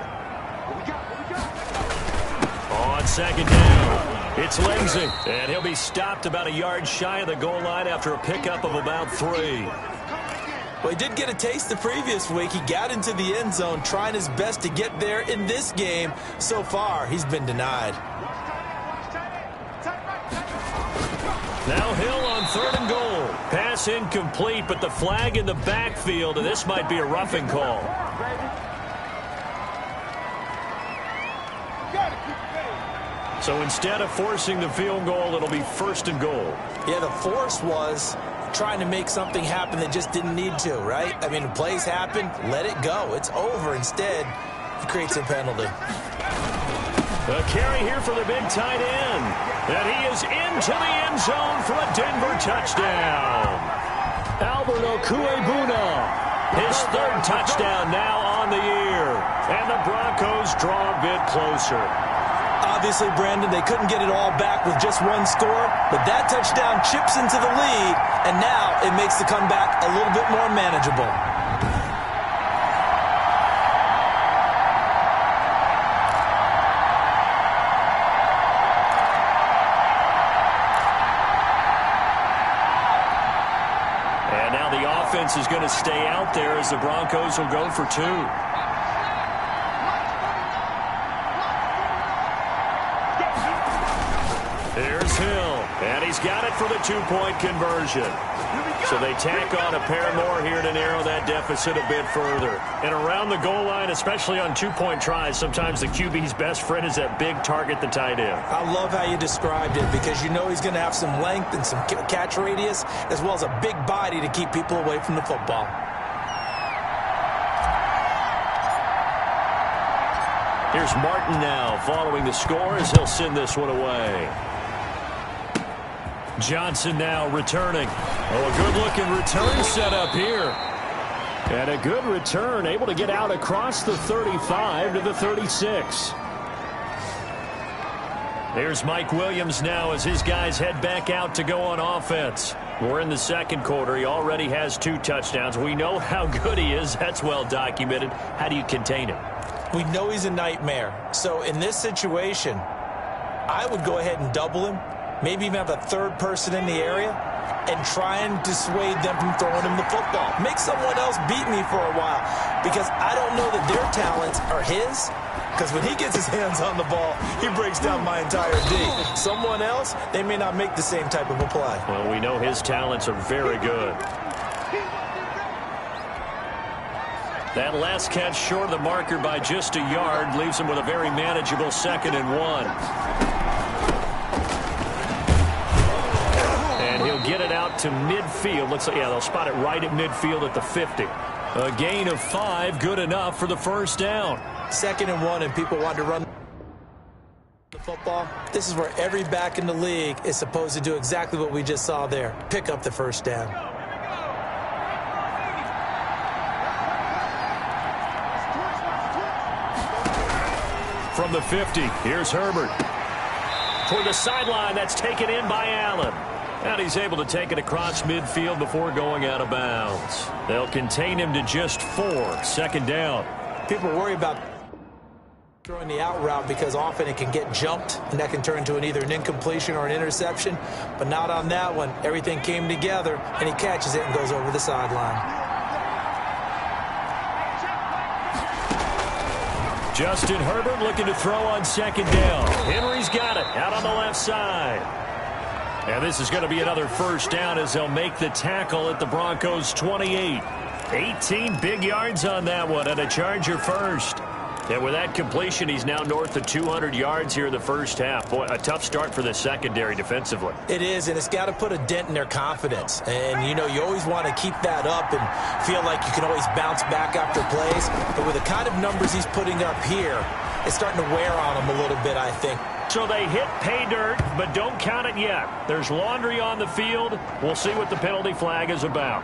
On 2nd down, it's Lindsay. And he'll be stopped about a yard shy of the goal line after a pickup of about 3. Well, he did get a taste the previous week. He got into the end zone trying his best to get there in this game. So far, he's been denied. Now Hill on 3rd and goal. Pass pass incomplete, but the flag in the backfield, and this might be a roughing call. So instead of forcing the field goal, it'll be 1st and goal. Yeah, the force was trying to make something happen that just didn't need to, right? I mean, the plays happen, let it go. It's over. Instead, he creates a penalty. A carry here for the big tight end. And he is into the end zone for a Denver touchdown. Albert Okuebuna, his 3rd touchdown now on the year. And the Broncos draw a bit closer. Obviously, Brandon, they couldn't get it all back with just one score, but that touchdown chips into the lead, and now it makes the comeback a little bit more manageable. And now the offense is going to stay out there as the Broncos will go for 2. Here's Hill, and he's got it for the 2-point conversion. So they tack on a pair more here to narrow that deficit a bit further. And around the goal line, especially on 2-point tries, sometimes the QB's best friend is that big target, the tight end. I love how you described it because you know he's going to have some length and some catch radius as well as a big body to keep people away from the football. Here's Martin now following the score as he'll send this one away. Johnson now returning. Oh, a good-looking return set up here. And a good return, able to get out across the 35 to the 36. There's Mike Williams now as his guys head back out to go on offense. We're in the 2nd quarter. He already has 2 touchdowns. We know how good he is. That's well documented. How do you contain him? We know he's a nightmare. So in this situation, I would go ahead and double him. Maybe even have a 3rd person in the area and try and dissuade them from throwing him the football. Make someone else beat me for a while because I don't know that their talents are his because when he gets his hands on the ball, he breaks down my entire D. Someone else, they may not make the same type of a play. Well, we know his talents are very good. That last catch short of the marker by just a yard leaves him with a very manageable 2nd and 1. He'll get it out to midfield. Looks like, yeah, they'll spot it right at midfield at the 50. A gain of 5, good enough for the 1st down. 2nd and 1, and people want to run the football. This is where every back in the league is supposed to do exactly what we just saw there. Pick up the 1st down. From the 50, here's Herbert. Toward the sideline, that's taken in by Allen. And he's able to take it across midfield before going out of bounds. They'll contain him to just 4. 2nd down. People worry about throwing the out route because often it can get jumped, and that can turn into either an incompletion or an interception. But not on that one. Everything came together, and he catches it and goes over the sideline. Justin Herbert looking to throw on 2nd down. Henry's got it out on the left side. And this is going to be another 1st down as they'll make the tackle at the Broncos 28. 18 big yards on that one and a Charger first. And with that completion, he's now north of 200 yards here in the 1st half. Boy, a tough start for the secondary defensively. It is, and it's got to put a dent in their confidence. And, you know, you always want to keep that up and feel like you can always bounce back after plays. But with the kind of numbers he's putting up here, it's starting to wear on him a little bit, I think. So they hit pay dirt, but don't count it yet. There's laundry on the field. We'll see what the penalty flag is about.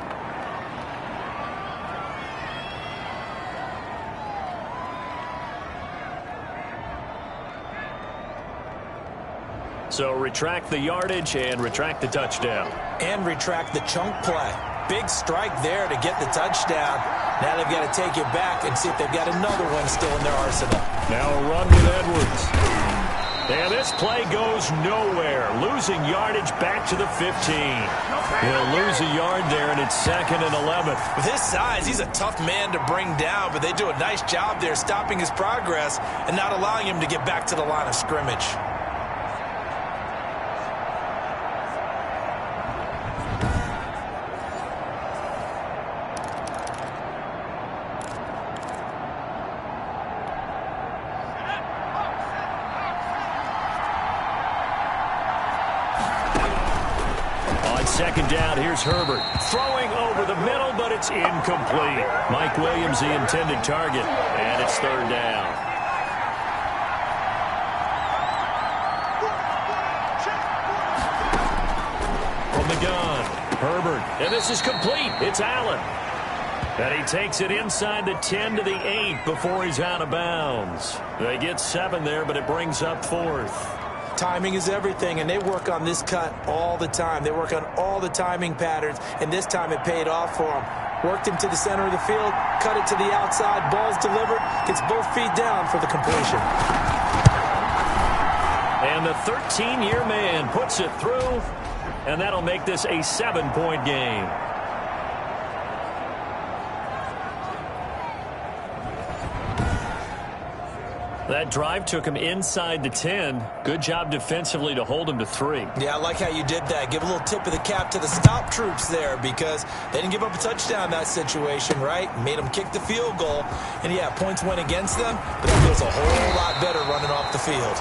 So retract the yardage and retract the touchdown. And retract the chunk play. Big strike there to get the touchdown. Now they've got to take it back and see if they've got another one still in their arsenal. Now a run with Edwards. And this play goes nowhere. Losing yardage back to the 15. He'll lose a yard there, and it's 2nd and 11. With his size, he's a tough man to bring down, but they do a nice job there stopping his progress and not allowing him to get back to the line of scrimmage. On second down, here's Herbert. Throwing over the middle, but it's incomplete. Mike Williams, the intended target, and it's third down. From the gun, Herbert, and this is complete. It's Allen. And he takes it inside the 10 to the 8 before he's out of bounds. They get 7 there, but it brings up 4th. Timing is everything, and they work on this cut all the time. They work on all the timing patterns, and this time it paid off for them. Worked him to the center of the field, cut it to the outside, ball's delivered, gets both feet down for the completion. And the 13-year man puts it through, and that'll make this a 7-point game. That drive took him inside the 10. Good job defensively to hold him to 3. Yeah, I like how you did that. Give a little tip of the cap to the stop troops there because they didn't give up a touchdown in that situation, right? Made them kick the field goal. And, yeah, points went against them, but that feels a whole lot better running off the field.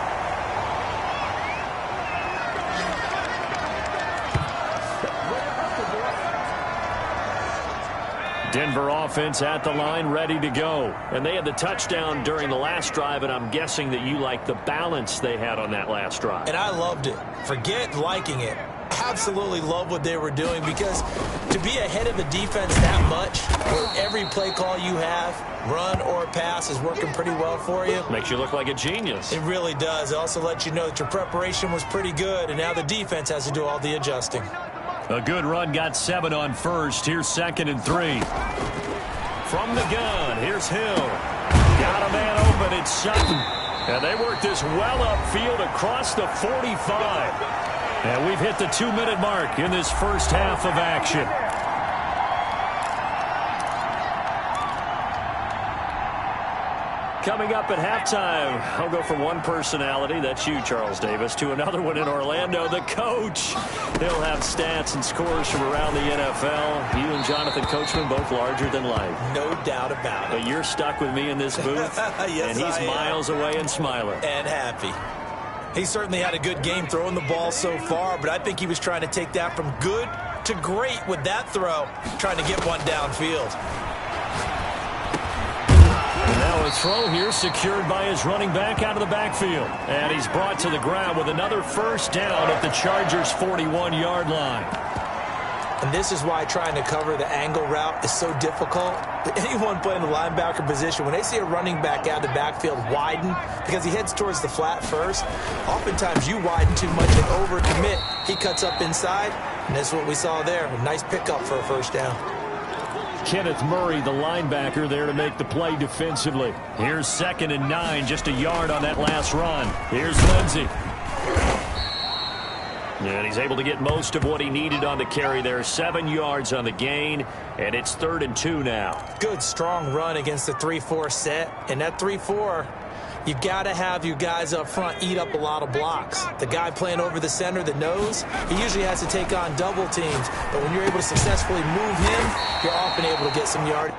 Denver offense at the line, ready to go. And they had the touchdown during the last drive, and I'm guessing that you like the balance they had on that last drive. And I loved it. Forget liking it. Absolutely love what they were doing because to be ahead of the defense that much, where every play call you have, run or pass, is working pretty well for you. Makes you look like a genius. It really does. It also lets you know that your preparation was pretty good, and now the defense has to do all the adjusting. A good run got 7 on first. Here's 2nd and 3. From the gun, here's Hill. Got a man open, it's Sutton. And they work this well upfield across the 45. And we've hit the 2-minute mark in this first half of action. Coming up at halftime, I'll go from one personality, that's you, Charles Davis, to another one in Orlando, the coach. He'll have stats and scores from around the NFL. You and Jonathan Coachman, both larger than life. No doubt about it. But you're stuck with me in this booth, yes, and he's miles away and smiling. And happy. He certainly had a good game throwing the ball so far, but I think he was trying to take that from good to great with that throw, trying to get one downfield. Now a throw here secured by his running back out of the backfield. And he's brought to the ground with another first down at the Chargers' 41-yard line. And this is why trying to cover the angle route is so difficult. Anyone playing the linebacker position, when they see a running back out of the backfield widen, because he heads towards the flat first, oftentimes you widen too much and overcommit. He cuts up inside, and that's what we saw there. A nice pickup for a first down. Kenneth Murray, the linebacker, there to make the play defensively. Here's 2nd and 9, just a yard on that last run. Here's Lindsey. And he's able to get most of what he needed on the carry there. 7 yards on the gain, and it's 3rd and 2 now. Good, strong run against the 3-4 set. And that 3-4, you got to have your guys up front eat up a lot of blocks. The guy playing over the center, the nose, he usually has to take on double teams. But when you're able to successfully move him, you're often able to get some yardage.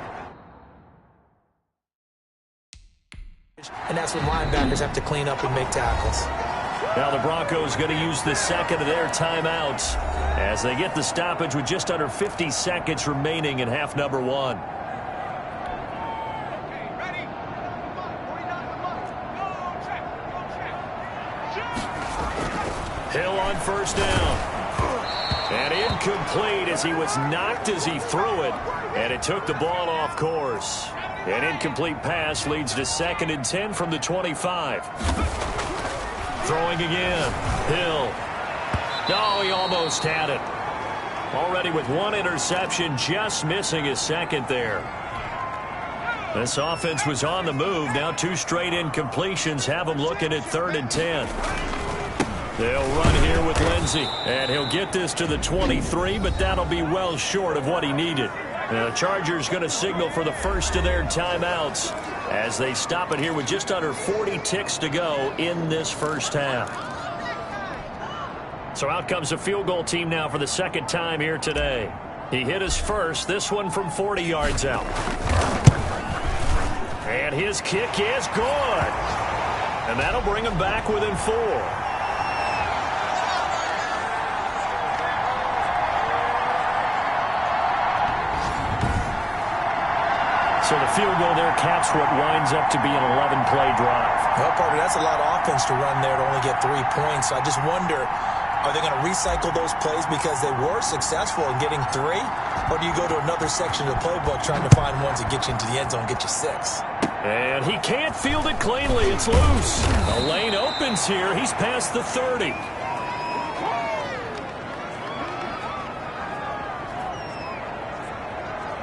And that's when linebackers have to clean up and make tackles. Now the Broncos going to use the second of their timeouts as they get the stoppage with just under 50 seconds remaining in half number 1. Hill on first down. And incomplete as he was knocked as he threw it. And it took the ball off course. An incomplete pass leads to 2nd and 10 from the 25. Throwing again. Hill. Oh, he almost had it. Already with 1 interception, just missing his 2nd there. This offense was on the move. Now 2 straight incompletions have them looking at 3rd and 10. They'll run here with Lindsey. And he'll get this to the 23, but that'll be well short of what he needed. The Chargers going to signal for the first of their timeouts as they stop it here with just under 40 ticks to go in this first half. So out comes a field goal team now for the 2nd time here today. He hit his first, this one from 40 yards out. And his kick is good. And that'll bring him back within 4. field goal there caps what winds up to be an 11-play drive. Well, partner, that's a lot of offense to run there to only get 3 points. So I just wonder, are they going to recycle those plays because they were successful in getting 3? Or do you go to another section of the playbook trying to find ones that get you into the end zone, get you 6? And he can't field it cleanly. It's loose. The lane opens here. He's past the 30.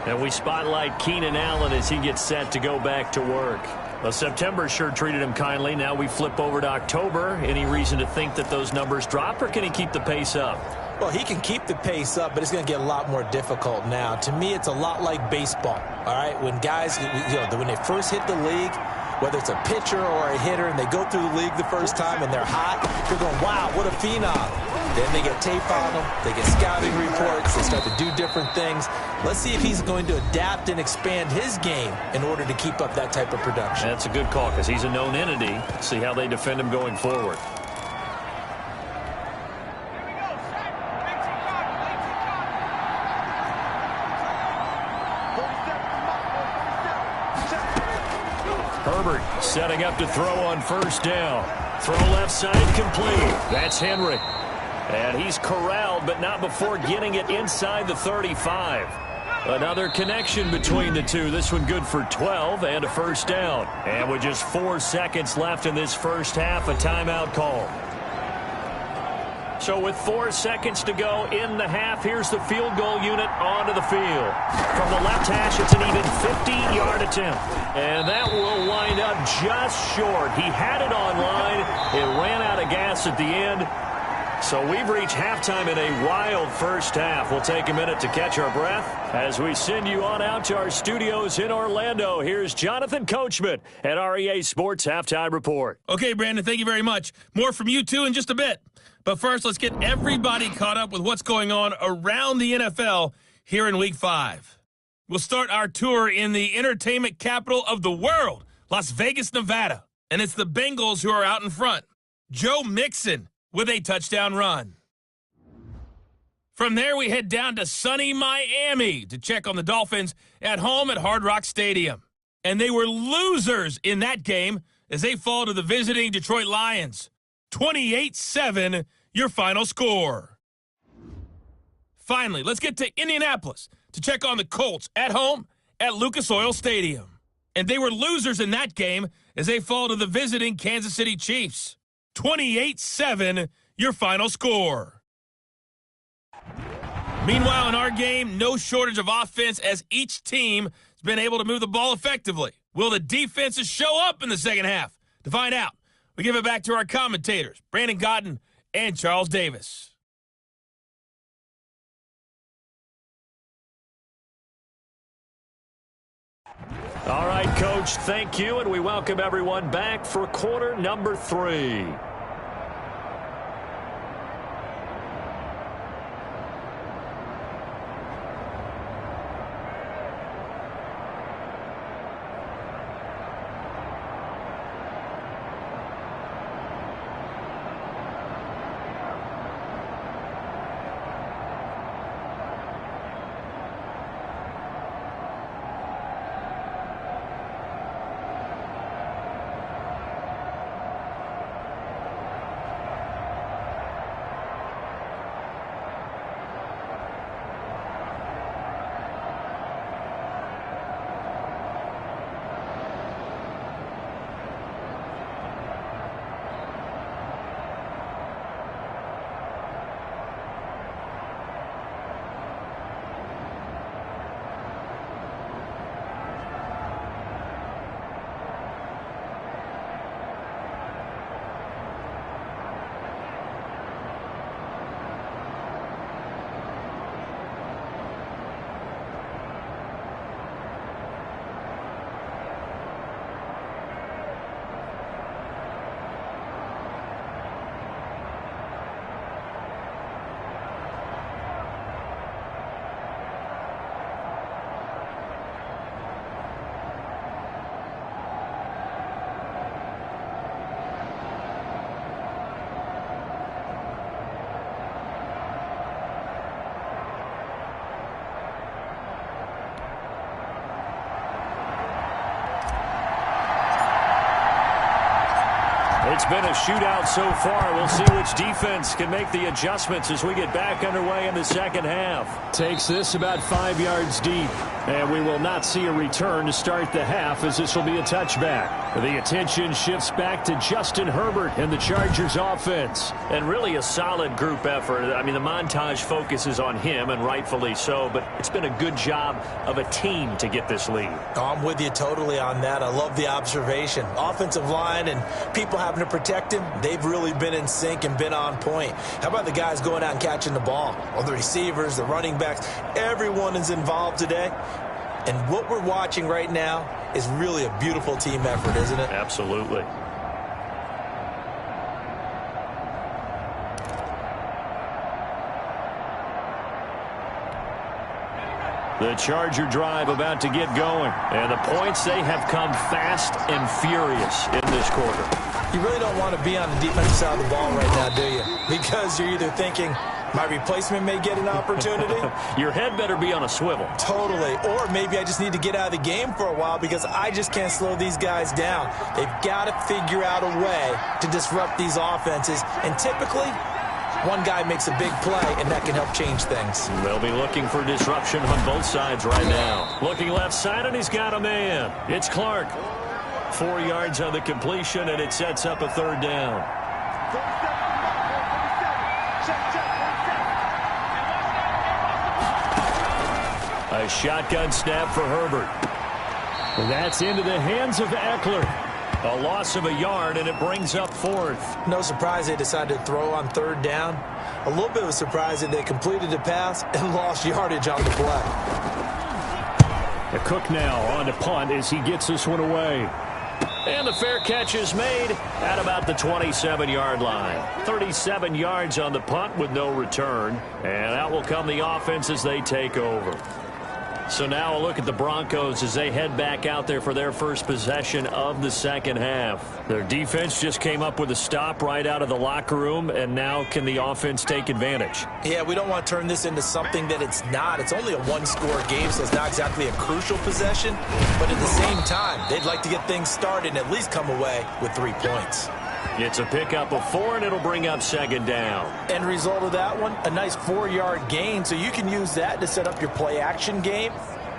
And we spotlight Keenan Allen as he gets set to go back to work. Well, September sure treated him kindly. Now we flip over to October. Any reason to think that those numbers drop, or can he keep the pace up? Well, he can keep the pace up, but it's going to get a lot more difficult now. To me, it's a lot like baseball, all right? When guys, when they first hit the league, whether it's a pitcher or a hitter, and they go through the league the first time and they're hot, you're going, wow, what a phenom. Then they get tape on them, they get scouting reports, they start to do different things. Let's see if he's going to adapt and expand his game in order to keep up that type of production. That's a good call because he's a known entity. See how they defend him going forward. Herbert setting up to throw on first down. Throw left side complete. That's Henry. And he's corralled, but not before getting it inside the 35. Another connection between the two. This one good for 12 and a first down. And with just 4 seconds left in this first half, a timeout call. So with 4 seconds to go in the half, here's the field goal unit onto the field. From the left hash, it's an even 50-yard attempt. And that will wind up just short. He had it on line. It ran out of gas at the end. So we've reached halftime in a wild first half. We'll take a minute to catch our breath as we send you on out to our studios in Orlando. Here's Jonathan Coachman at REA Sports Halftime Report. Okay, Brandon, thank you very much. More from you two in just a bit. But first, let's get everybody caught up with what's going on around the NFL here in Week 5. We'll start our tour in the entertainment capital of the world, Las Vegas, Nevada. And it's the Bengals who are out in front. Joe Mixon with a touchdown run. From there, we head down to sunny Miami to check on the Dolphins at home at Hard Rock Stadium. And they were losers in that game as they fall to the visiting Detroit Lions. 28-7, your final score. Finally, let's get to Indianapolis to check on the Colts at home at Lucas Oil Stadium. And they were losers in that game as they fall to the visiting Kansas City Chiefs. 28-7, your final score. Meanwhile, in our game, no shortage of offense as each team has been able to move the ball effectively. Will the defenses show up in the second half? To find out, we give it back to our commentators, Brandon Godden and Charles Davis. All right, Coach, thank you, and we welcome everyone back for quarter number 3. been a shootout so far. We'll see which defense can make the adjustments as we get back underway in the second half. Takes this about 5 yards deep. And we will not see a return to start the half as this will be a touchback. The attention shifts back to Justin Herbert and the Chargers offense. And really a solid group effort. I mean, the montage focuses on him, and rightfully so, but it's been a good job of a team to get this lead. I'm with you totally on that. I love the observation. Offensive line and people having to protect him, they've really been in sync and been on point. How about the guys going out and catching the ball? Or the receivers, the running backs, everyone is involved today. And what we're watching right now is really a beautiful team effort, isn't it? Absolutely. The Charger drive about to get going. And the points, they have come fast and furious in this quarter. You really don't want to be on the defensive side of the ball right now, do you? Because you're either thinking, my replacement may get an opportunity. Your head better be on a swivel. Totally. Or maybe I just need to get out of the game for a while because I just can't slow these guys down. They've got to figure out a way to disrupt these offenses. And typically, one guy makes a big play, and that can help change things. They'll be looking for disruption on both sides right now. Looking left side, and he's got a man. It's Clark. 4 yards on the completion, and it sets up a third down. A shotgun snap for Herbert. That's into the hands of Eckler. A loss of a yard, and it brings up fourth. No surprise they decided to throw on third down. A little bit of a surprise that they completed the pass and lost yardage on the play. The Cook now on the punt as he gets this one away. And the fair catch is made at about the 27-yard line. 37 yards on the punt with no return. And out will come the offense as they take over. So now a look at the Broncos as they head back out there for their first possession of the second half. Their defense just came up with a stop right out of the locker room, and now can the offense take advantage? Yeah, we don't want to turn this into something that it's not. It's only a one-score game, so it's not exactly a crucial possession. But at the same time, they'd like to get things started and at least come away with 3 points. It's a pickup of 4, and it'll bring up second down. End result of that one, a nice 4-yard gain, so you can use that to set up your play-action game,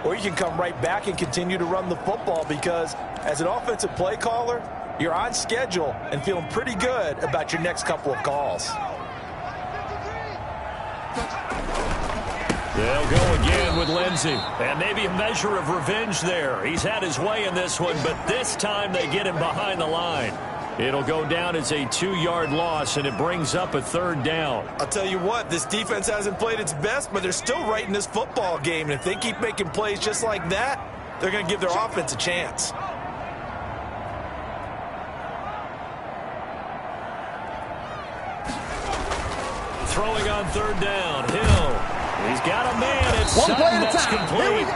or you can come right back and continue to run the football because as an offensive play caller, you're on schedule and feeling pretty good about your next couple of calls. They'll go again with Lindsey. And maybe a measure of revenge there. He's had his way in this one, but this time they get him behind the line. It'll go down as a 2-yard loss, and it brings up a third down. I'll tell you what, this defense hasn't played its best, but they're still right in this football game. And if they keep making plays just like that, they're going to give their offense a chance. Throwing on third down, Hill. He's got a man. It's Sutton. That's complete.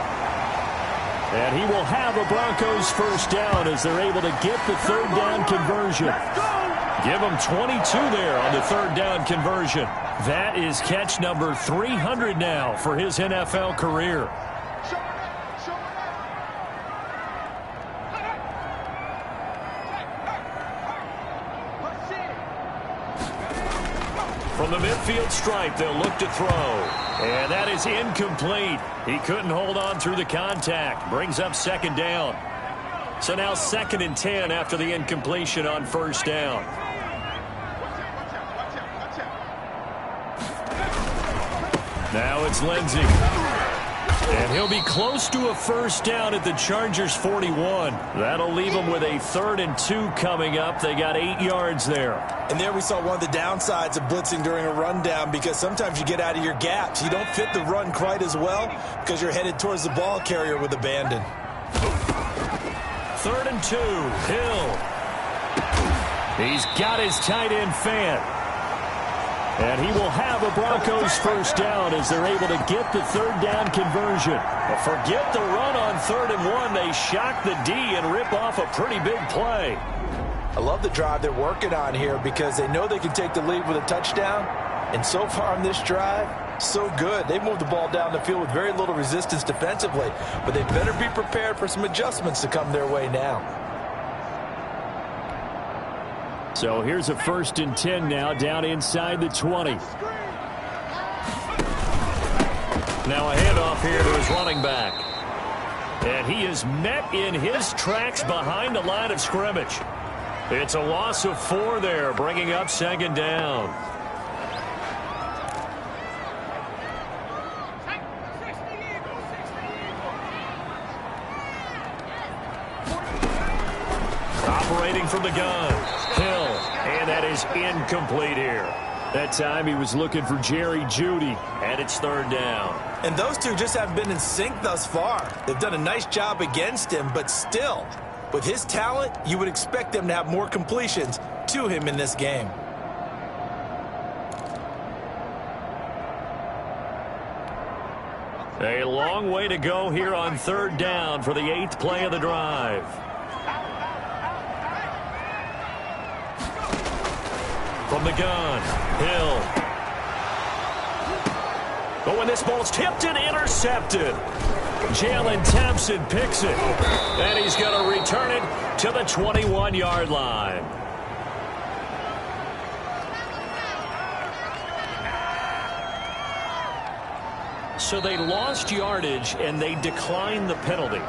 And he will have a Broncos first down as they're able to get the third down conversion. Give him 22 there on the third down conversion. That is catch number 300 now for his NFL career. From the midfield stripe, they'll look to throw. And that is incomplete. He couldn't hold on through the contact. Brings up second down. So now 2nd and 10 after the incompletion on first down. Now it's Lindsey. And he'll be close to a first down at the Chargers 41. That'll leave them with a 3rd and 2 coming up. They got 8 yards there. And there we saw one of the downsides of blitzing during a rundown because sometimes you get out of your gaps. You don't fit the run quite as well because you're headed towards the ball carrier with abandon. 3rd and 2. Hill. He's got his tight end Fant. And he will have a Broncos first down as they're able to get the third down conversion. But forget the run on 3rd and 1. They shock the D and rip off a pretty big play. I love the drive they're working on here because they know they can take the lead with a touchdown. And so far on this drive, so good. They've moved the ball down the field with very little resistance defensively. But they better be prepared for some adjustments to come their way now. So here's a 1st and 10 now, down inside the 20. Now a handoff here to his running back. And he is met in his tracks behind the line of scrimmage. It's a loss of 4 there, bringing up 2nd down. Operating from the gun, Hill, and that is incomplete here. That time he was looking for Jerry Jeudy, and it's 3rd down. And those two just haven't been in sync thus far. They've done a nice job against him, but still, with his talent, you would expect them to have more completions to him in this game. A long way to go here on 3rd down for the 8th play of the drive. From the gun, Hill. But when this ball's tipped and intercepted, Jalen Thompson picks it. And he's going to return it to the 21-yard line. So they lost yardage, and they declined the penalty.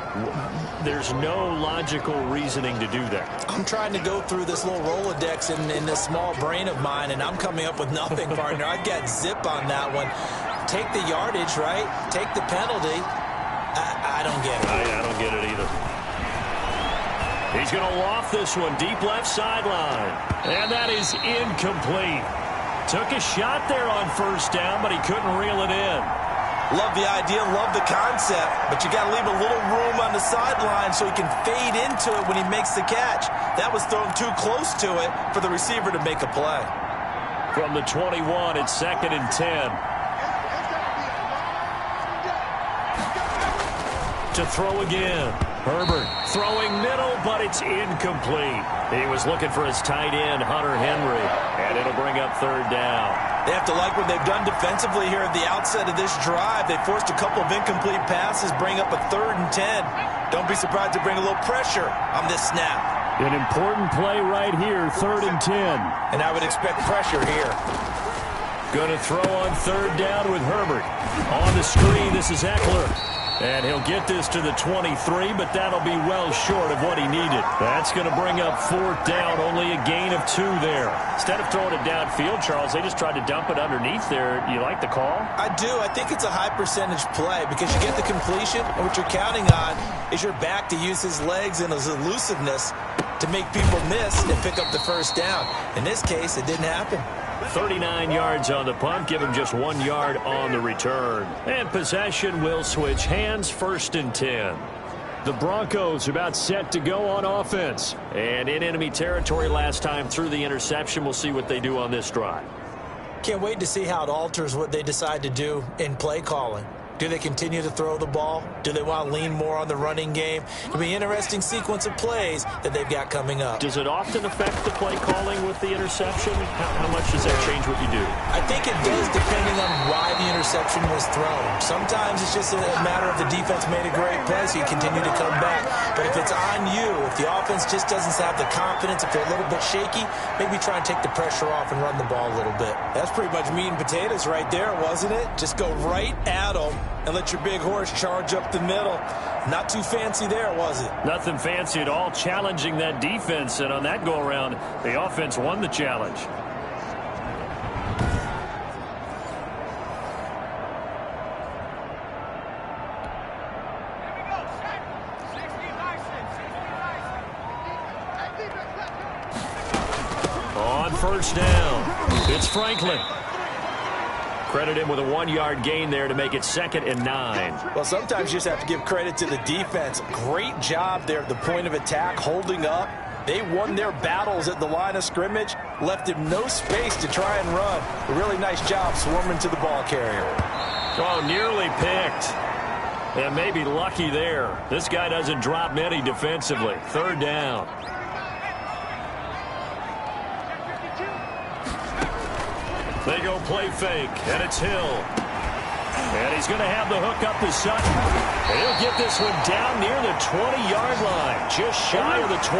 There's no logical reasoning to do that. I'm trying to go through this little Rolodex in this small brain of mine, and I'm coming up with nothing, partner. I've got zip on that one. Take the yardage, right? Take the penalty. I don't get it. I don't get it either. He's going to loft this one deep left sideline. And that is incomplete. Took a shot there on 1st down, but he couldn't reel it in. Love the idea, love the concept, but you got to leave a little room on the sideline so he can fade into it when he makes the catch. That was thrown too close to it for the receiver to make a play. From the 21, it's 2nd and 10. To throw again. Herbert throwing middle, but it's incomplete. He was looking for his tight end, Hunter Henry, and it'll bring up 3rd down. They have to like what they've done defensively here at the outset of this drive. They forced a couple of incomplete passes, bring up a 3rd and 10. Don't be surprised to bring a little pressure on this snap. An important play right here, 3rd and 10. And I would expect pressure here. Going to throw on 3rd down with Herbert. On the screen, this is Eckler. And he'll get this to the 23, but that'll be well short of what he needed. That's going to bring up 4th down, only a gain of 2 there. Instead of throwing it downfield, Charles, they just tried to dump it underneath there. You like the call? I do. I think it's a high-percentage play because you get the completion, and what you're counting on is your back to use his legs and his elusiveness to make people miss and pick up the 1st down. In this case, it didn't happen. 39 yards on the punt, give him just 1 yard on the return. And possession will switch hands, 1st and 10. The Broncos about set to go on offense. And in enemy territory last time through the interception. We'll see what they do on this drive. Can't wait to see how it alters what they decide to do in play calling. Do they continue to throw the ball? Do they want to lean more on the running game? It'll be an interesting sequence of plays that they've got coming up. Does it often affect the play calling with the interception? How much does that change what you do? I think it does depending on why the interception was thrown. Sometimes it's just a matter of the defense made a great play, so you continue to come back. But if it's on you, if the offense just doesn't have the confidence, if they're a little bit shaky, maybe try and take the pressure off and run the ball a little bit. That's pretty much meat and potatoes right there, wasn't it? Just go right at them and let your big horse charge up the middle. Not too fancy there, was it? Nothing fancy at all, challenging that defense. And on that go-around, the offense won the challenge. On 1st down, it's Franklin. Credit him with a 1-yard gain there to make it 2nd and 9. Well, sometimes you just have to give credit to the defense. Great job there at the point of attack, holding up. They won their battles at the line of scrimmage, left him no space to try and run. A really nice job swarming to the ball carrier. Oh, nearly picked. And maybe lucky there. This guy doesn't drop many defensively. 3rd down. They go play fake, and it's Hill. And he's going to have the hook up to Sutton. And he'll get this one down near the 20-yard line, just shy of the 20.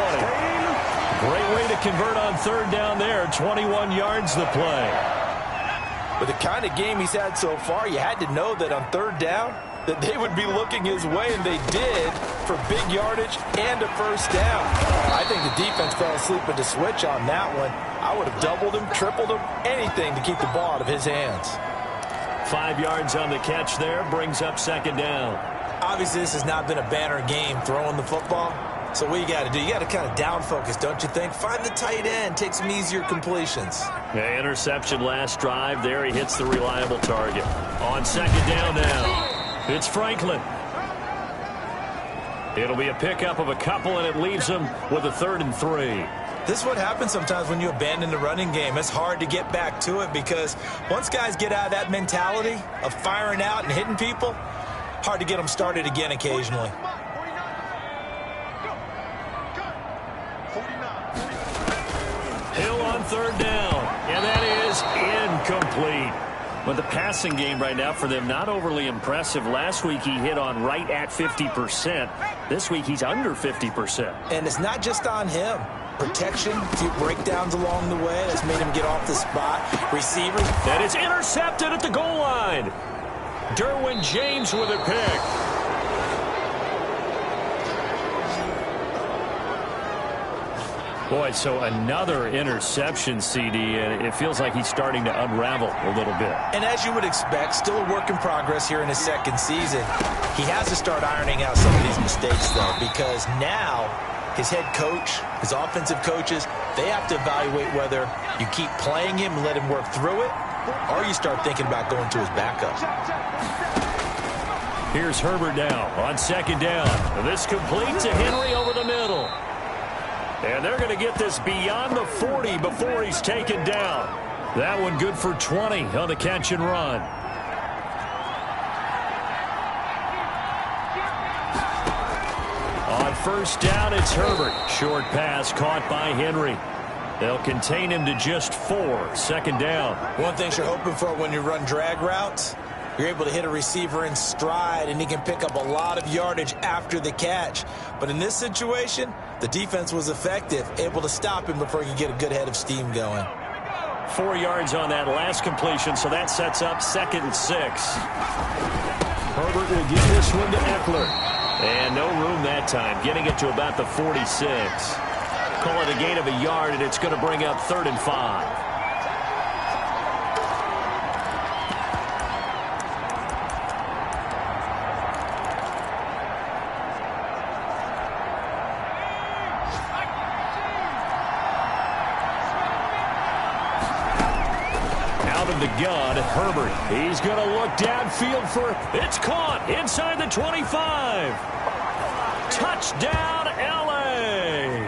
Great way to convert on third down there. 21 yards the play. With the kind of game he's had so far, you had to know that on third down that they would be looking his way, and they did, for big yardage and a first down. I think the defense fell asleep at the switch on that one. I would have doubled him, tripled him, anything to keep the ball out of his hands. 5 yards on the catch there, brings up second down. Obviously, this has not been a banner game throwing the football. So what you got to do, you got to kind of down focus, don't you think? Find the tight end, take some easier completions. Yeah, interception last drive. There he hits the reliable target. On second down now, it's Franklin. It'll be a pickup of a couple, and it leaves him with a 3rd and 3. This is what happens sometimes when you abandon the running game. It's hard to get back to it because once guys get out of that mentality of firing out and hitting people, hard to get them started again occasionally. Hill on third down, and that is incomplete. But the passing game right now for them, not overly impressive. Last week he hit on right at 50%. This week he's under 50%. And it's not just on him. Protection, a few breakdowns along the way. That's made him get off the spot. Receiver. And it's intercepted at the goal line. Derwin James with a pick. Boy, so another interception, CD, and it feels like he's starting to unravel a little bit. And as you would expect, still a work in progress here in his second season. He has to start ironing out some of these mistakes, though, because now his head coach, his offensive coaches, they have to evaluate whether you keep playing him and let him work through it, or you start thinking about going to his backup. Here's Herbert now on second down. This complete to Henry over the middle. And they're going to get this beyond the 40 before he's taken down. That one good for 20 on the catch and run. On first down, it's Herbert. Short pass caught by Henry. They'll contain him to just 4. Second down. One thing you're hoping for when you run drag routes, you're able to hit a receiver in stride, and he can pick up a lot of yardage after the catch. But in this situation, the defense was effective, able to stop him before he could get a good head of steam going. 4 yards on that last completion, so that sets up 2nd and 6. Herbert will give this one to Eckler. And no room that time, getting it to about the 46. Call it a gain of a yard, and it's going to bring up 3rd and 5. The gun, Herbert. He's going to look downfield for it's caught inside the 25. Touchdown, L.A.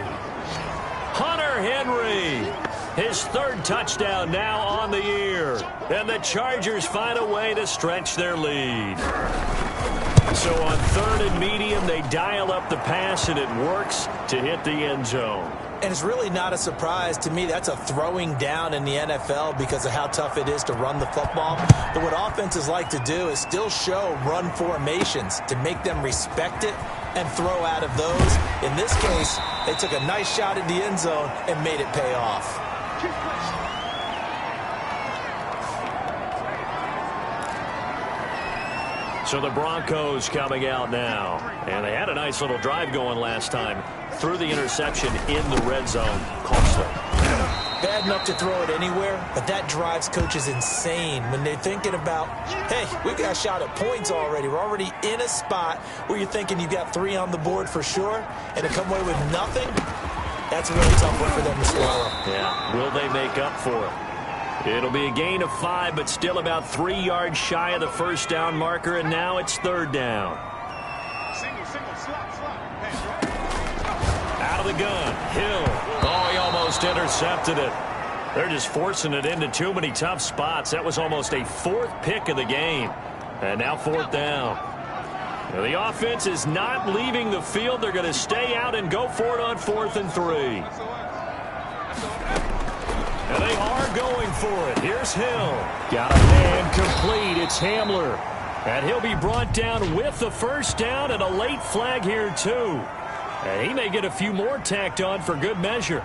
Hunter Henry. His 3rd touchdown now on the year. And the Chargers find a way to stretch their lead. So on 3rd and medium, they dial up the pass, and it works to hit the end zone. And it's really not a surprise to me. That's a throwing down in the NFL because of how tough it is to run the football. But what offenses like to do is still show run formations to make them respect it and throw out of those. In this case, they took a nice shot at the end zone and made it pay off. So the Broncos coming out now. And they had a nice little drive going last time. Threw the interception in the red zone. Costly. Bad enough to throw it anywhere, but that drives coaches insane when they're thinking about, hey, we've got a shot at points already. We're already in a spot where you're thinking you've got 3 on the board for sure, and to come away with nothing, that's a really tough one for them to swallow. Yeah, will they make up for it? It'll be a gain of 5, but still about 3 yards shy of the first down marker, and now it's 3rd down. Out of the gun, Hill. Oh, he almost intercepted it. They're just forcing it into too many tough spots. That was almost a 4th pick of the game. And now 4th down. Now, the offense is not leaving the field. They're going to stay out and go for it on 4th and 3. And they are going for it. Here's Hill. Got a man complete. It's Hamler. And he'll be brought down with the first down and a late flag here, too. And he may get a few more tacked on for good measure.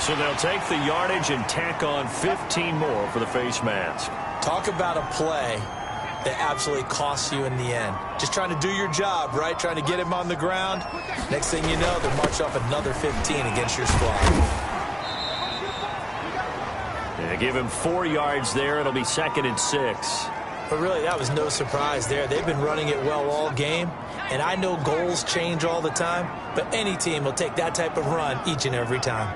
So they'll take the yardage and tack on 15 more for the face mask. Talk about a play that absolutely costs you in the end. Just trying to do your job, right? Trying to get him on the ground. Next thing you know, they'll march off another 15 against your squad. They give him 4 yards there. It'll be 2nd and 6. But really, that was no surprise there. They've been running it well all game. And I know goals change all the time, but any team will take that type of run each and every time.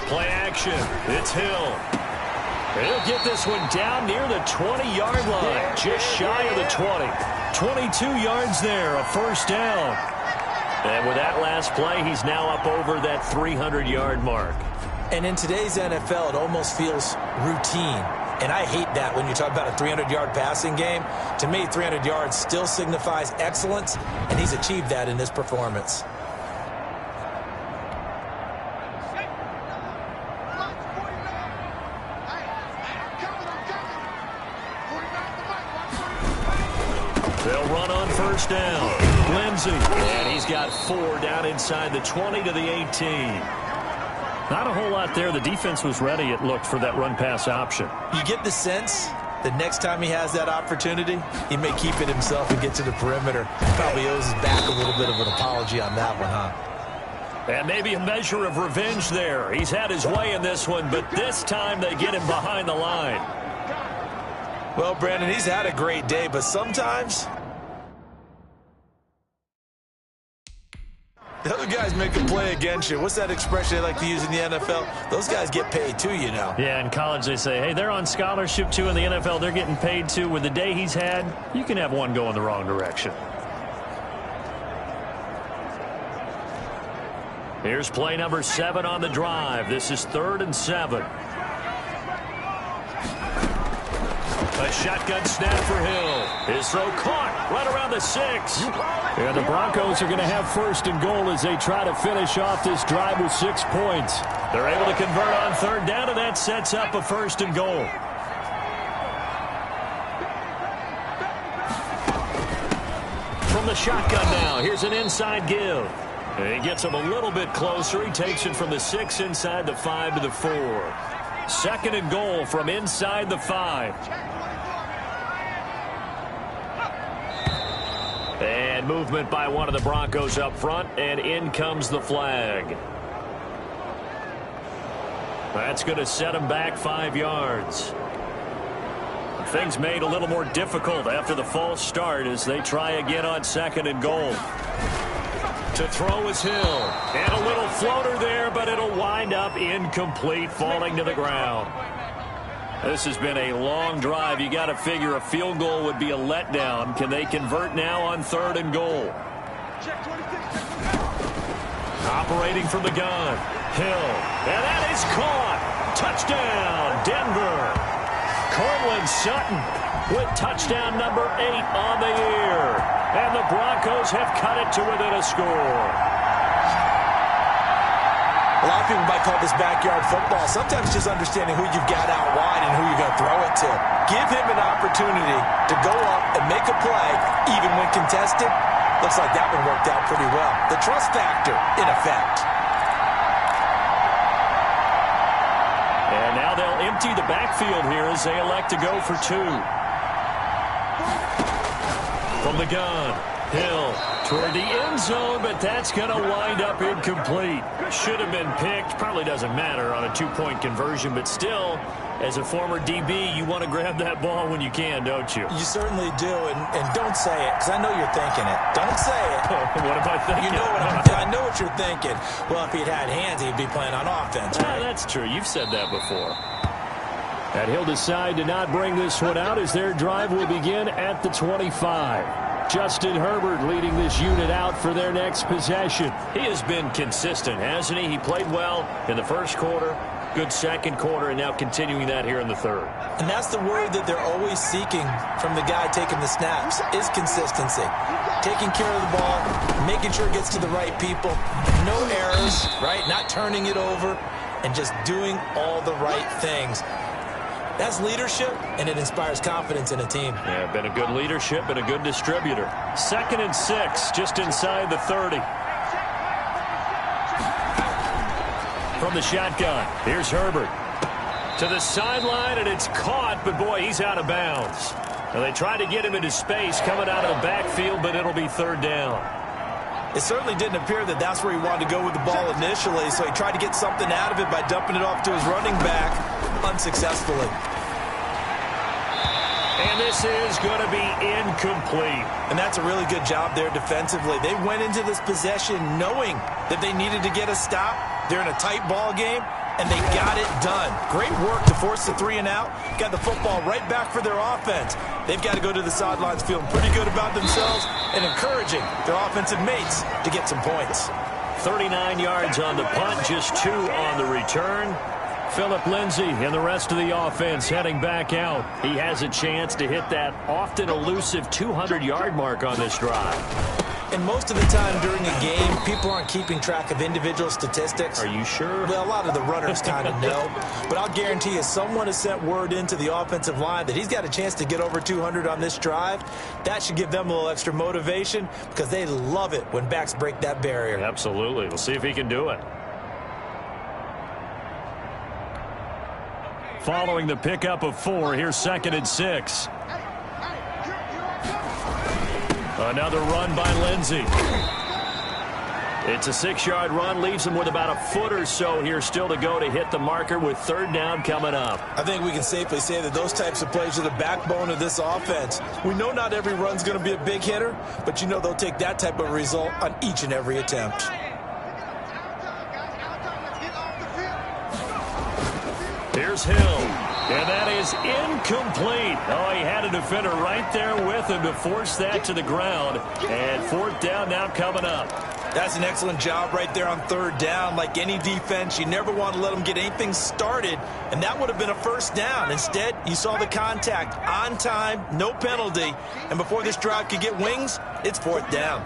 Play action. It's Hill. He'll get this one down near the 20-yard line, just shy of the 20. 22 yards there, a first down. And with that last play, he's now up over that 300-yard mark. And in today's NFL, it almost feels routine. And I hate that when you talk about a 300-yard passing game. To me, 300 yards still signifies excellence, and he's achieved that in this performance. They'll run on first down. Lindsey, and he's got 4 down inside the 20 to the 18. Not a whole lot there. The defense was ready, it looked, for that run-pass option. You get the sense that next time he has that opportunity, he may keep it himself and get to the perimeter. Probably owes his back a little bit of an apology on that one, huh? And maybe a measure of revenge there. He's had his way in this one, but this time they get him behind the line. Well, Brandon, he's had a great day, but sometimes the other guys make a play against you. What's that expression they like to use in the NFL? Those guys get paid too, you know. Yeah, in college they say, hey, they're on scholarship too. In the NFL, they're getting paid too. With the day he's had, you can have one go in the wrong direction. Here's play number 7 on the drive. This is 3rd and 7. A shotgun snap for Hill. His throw caught right around the 6. And the Broncos are going to have 1st and goal as they try to finish off this drive with 6 points. They're able to convert on 3rd down, and that sets up a 1st and goal. From the shotgun now, here's an inside give. He gets him a little bit closer. He takes it from the 6 inside the 5 to the 4. 2nd and goal from inside the 5. And movement by one of the Broncos up front, and in comes the flag. That's going to set him back 5 yards. Things made a little more difficult after the false start as they try again on 2nd and goal. To throw is Hill. And a little floater there, but it'll wind up incomplete, falling to the ground. This has been a long drive. You got to figure a field goal would be a letdown. Can they convert now on 3rd and goal? Operating from the gun. Hill. And that is caught. Touchdown, Denver. Cortland Sutton with touchdown number 8 on the year. And the Broncos have cut it to within a score. A lot of people might call this backyard football. Sometimes just understanding who you've got out wide and who you're going to throw it to. Give him an opportunity to go up and make a play, even when contested. Looks like that one worked out pretty well. The trust factor in effect. And now they'll empty the backfield here as they elect to go for 2. From the gun, Hill toward the end zone, but that's going to wind up incomplete. Should have been picked. Probably doesn't matter on a 2-point conversion, but still, as a former DB, you want to grab that ball when you can, don't you? You certainly do, and don't say it, because I know you're thinking it. Don't say it. What am I thinking? You know I know what you're thinking. Well, if he'd had hands, he'd be playing on offense, right? That's true. You've said that before. And he'll decide to not bring this one out as their drive will begin at the 25. Justin Herbert leading this unit out for their next possession. He has been consistent, hasn't he? He played well in the first quarter, good second quarter, and now continuing that here in the third. And that's the word that they're always seeking from the guy taking the snaps, is consistency. Taking care of the ball, making sure it gets to the right people, no errors, right? Not turning it over, and just doing all the right things. That's leadership, and it inspires confidence in a team. Yeah, been a good leadership and a good distributor. 2nd and 6, just inside the 30. From the shotgun, here's Herbert. To the sideline, and it's caught, but boy, he's out of bounds. Now, they tried to get him into space coming out of the backfield, but it'll be 3rd down. It certainly didn't appear that that's where he wanted to go with the ball initially, so he tried to get something out of it by dumping it off to his running back unsuccessfully. And this is going to be incomplete. And that's a really good job there defensively. They went into this possession knowing that they needed to get a stop. They're in a tight ball game, and they got it done. Great work to force the 3 and out. Got the football right back for their offense. They've got to go to the sidelines feeling pretty good about themselves and encouraging their offensive mates to get some points. 39 yards on the punt, just 2 on the return. Philip Lindsay and the rest of the offense heading back out. He has a chance to hit that often elusive 200-yard mark on this drive. And most of the time during a game, people aren't keeping track of individual statistics. Are you sure? Well, a lot of the runners kind of know. But I'll guarantee you someone has sent word into the offensive line that he's got a chance to get over 200 on this drive. That should give them a little extra motivation because they love it when backs break that barrier. Absolutely. We'll see if he can do it. Following the pickup of 4, here's 2nd and 6. Another run by Lindsay. It's a 6-yard run, leaves him with about a foot or so here still to go to hit the marker with 3rd down coming up. I think we can safely say that those types of plays are the backbone of this offense. We know not every run's going to be a big hitter, but you know they'll take that type of result on each and every attempt. Here's Hill, and that is incomplete. Oh, he had a defender right there with him to force that to the ground, and 4th down now coming up. That's an excellent job right there on 3rd down. Like any defense, you never want to let them get anything started, and that would have been a 1st down. Instead, you saw the contact on time, no penalty, and before this drive could get wings, it's 4th down.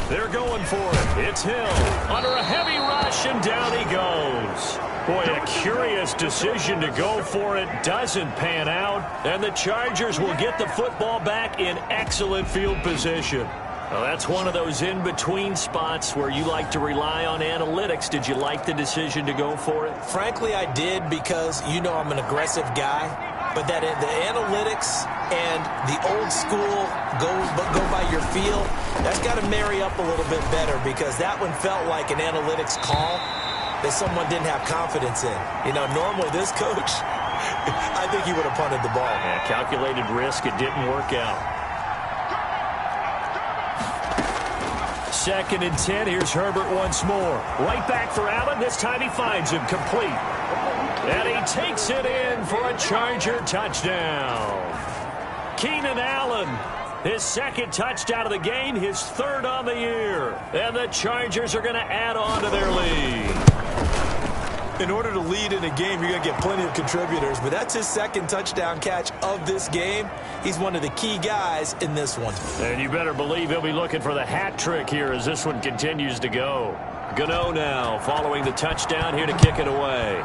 They're going for it. It's Hill under a heavy rush, and down he goes. Boy, a curious decision to go for it. Doesn't pan out, and the Chargers will get the football back in excellent field position. Well, that's one of those in-between spots where you like to rely on analytics. Did you like the decision to go for it? Frankly, I did because you know I'm an aggressive guy. But that the analytics and the old school go by your feel, that's got to marry up a little bit better because that one felt like an analytics call that someone didn't have confidence in. You know, normally this coach, I think he would have punted the ball. Yeah, calculated risk. It didn't work out. 2nd and 10. Here's Herbert once more. Right back for Allen. This time he finds him complete. And he takes it in for a Charger touchdown. Keenan Allen, his 2nd touchdown of the game, his 3rd on the year. And the Chargers are going to add on to their lead. In order to lead in a game, you're going to get plenty of contributors, but that's his 2nd touchdown catch of this game. He's one of the key guys in this one. And you better believe he'll be looking for the hat trick here as this one continues to go. Gano now following the touchdown here to kick it away.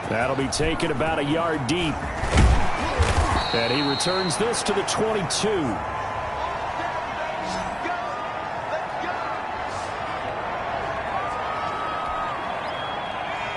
That'll be taken about a yard deep. And he returns this to the 22.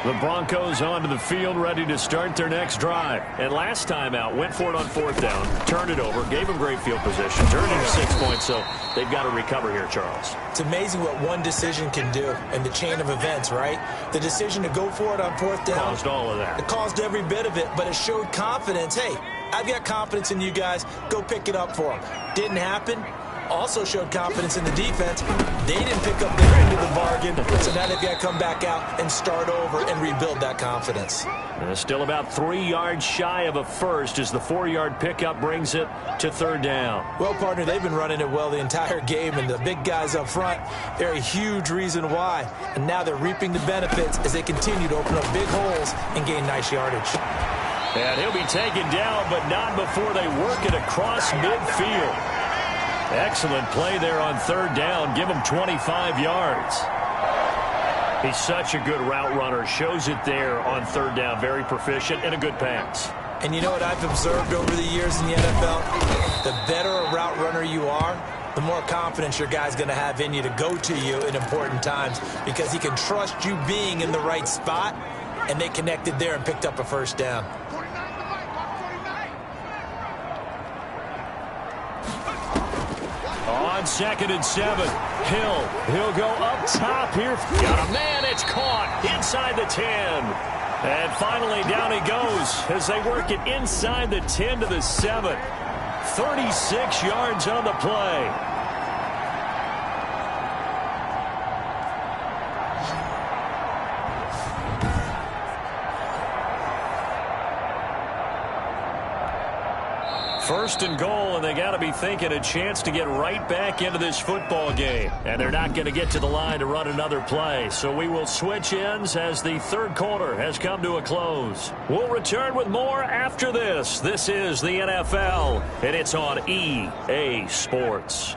The Broncos onto the field, ready to start their next drive. And last time out, went for it on 4th down, turned it over, gave them great field position, turned into 6 points, so they've got to recover here, Charles. It's amazing what one decision can do in the chain of events, right? The decision to go for it on 4th down. Caused all of that. It caused every bit of it, but it showed confidence. Hey, I've got confidence in you guys. Go pick it up for them. Didn't happen. Also showed confidence in the defense. They didn't pick up their end of the bargain, so now they've got to come back out and start over and rebuild that confidence. Still about 3 yards shy of a first as the 4-yard pickup brings it to 3rd down. Well, partner, they've been running it well the entire game, and the big guys up front, they're a huge reason why. And now they're reaping the benefits as they continue to open up big holes and gain nice yardage. And he'll be taken down, but not before they work it across midfield. Excellent play there on 3rd down. Give him 25 yards. He's such a good route runner. Shows it there on third down. Very proficient and a good pass. And you know what I've observed over the years in the NFL? The better a route runner you are, the more confidence your guy's going to have in you to go to you in important times because he can trust you being in the right spot, and they connected there and picked up a first down. On 2nd and 7, He'll go up top here. Got a man. It's caught inside the 10. And finally down he goes as they work it inside the 10 to the 7. 36 yards on the play. First and goal, and they got to be thinking a chance to get right back into this football game. And they're not going to get to the line to run another play. So we will switch ends as the third quarter has come to a close. We'll return with more after this. This is the NFL, and it's on EA Sports.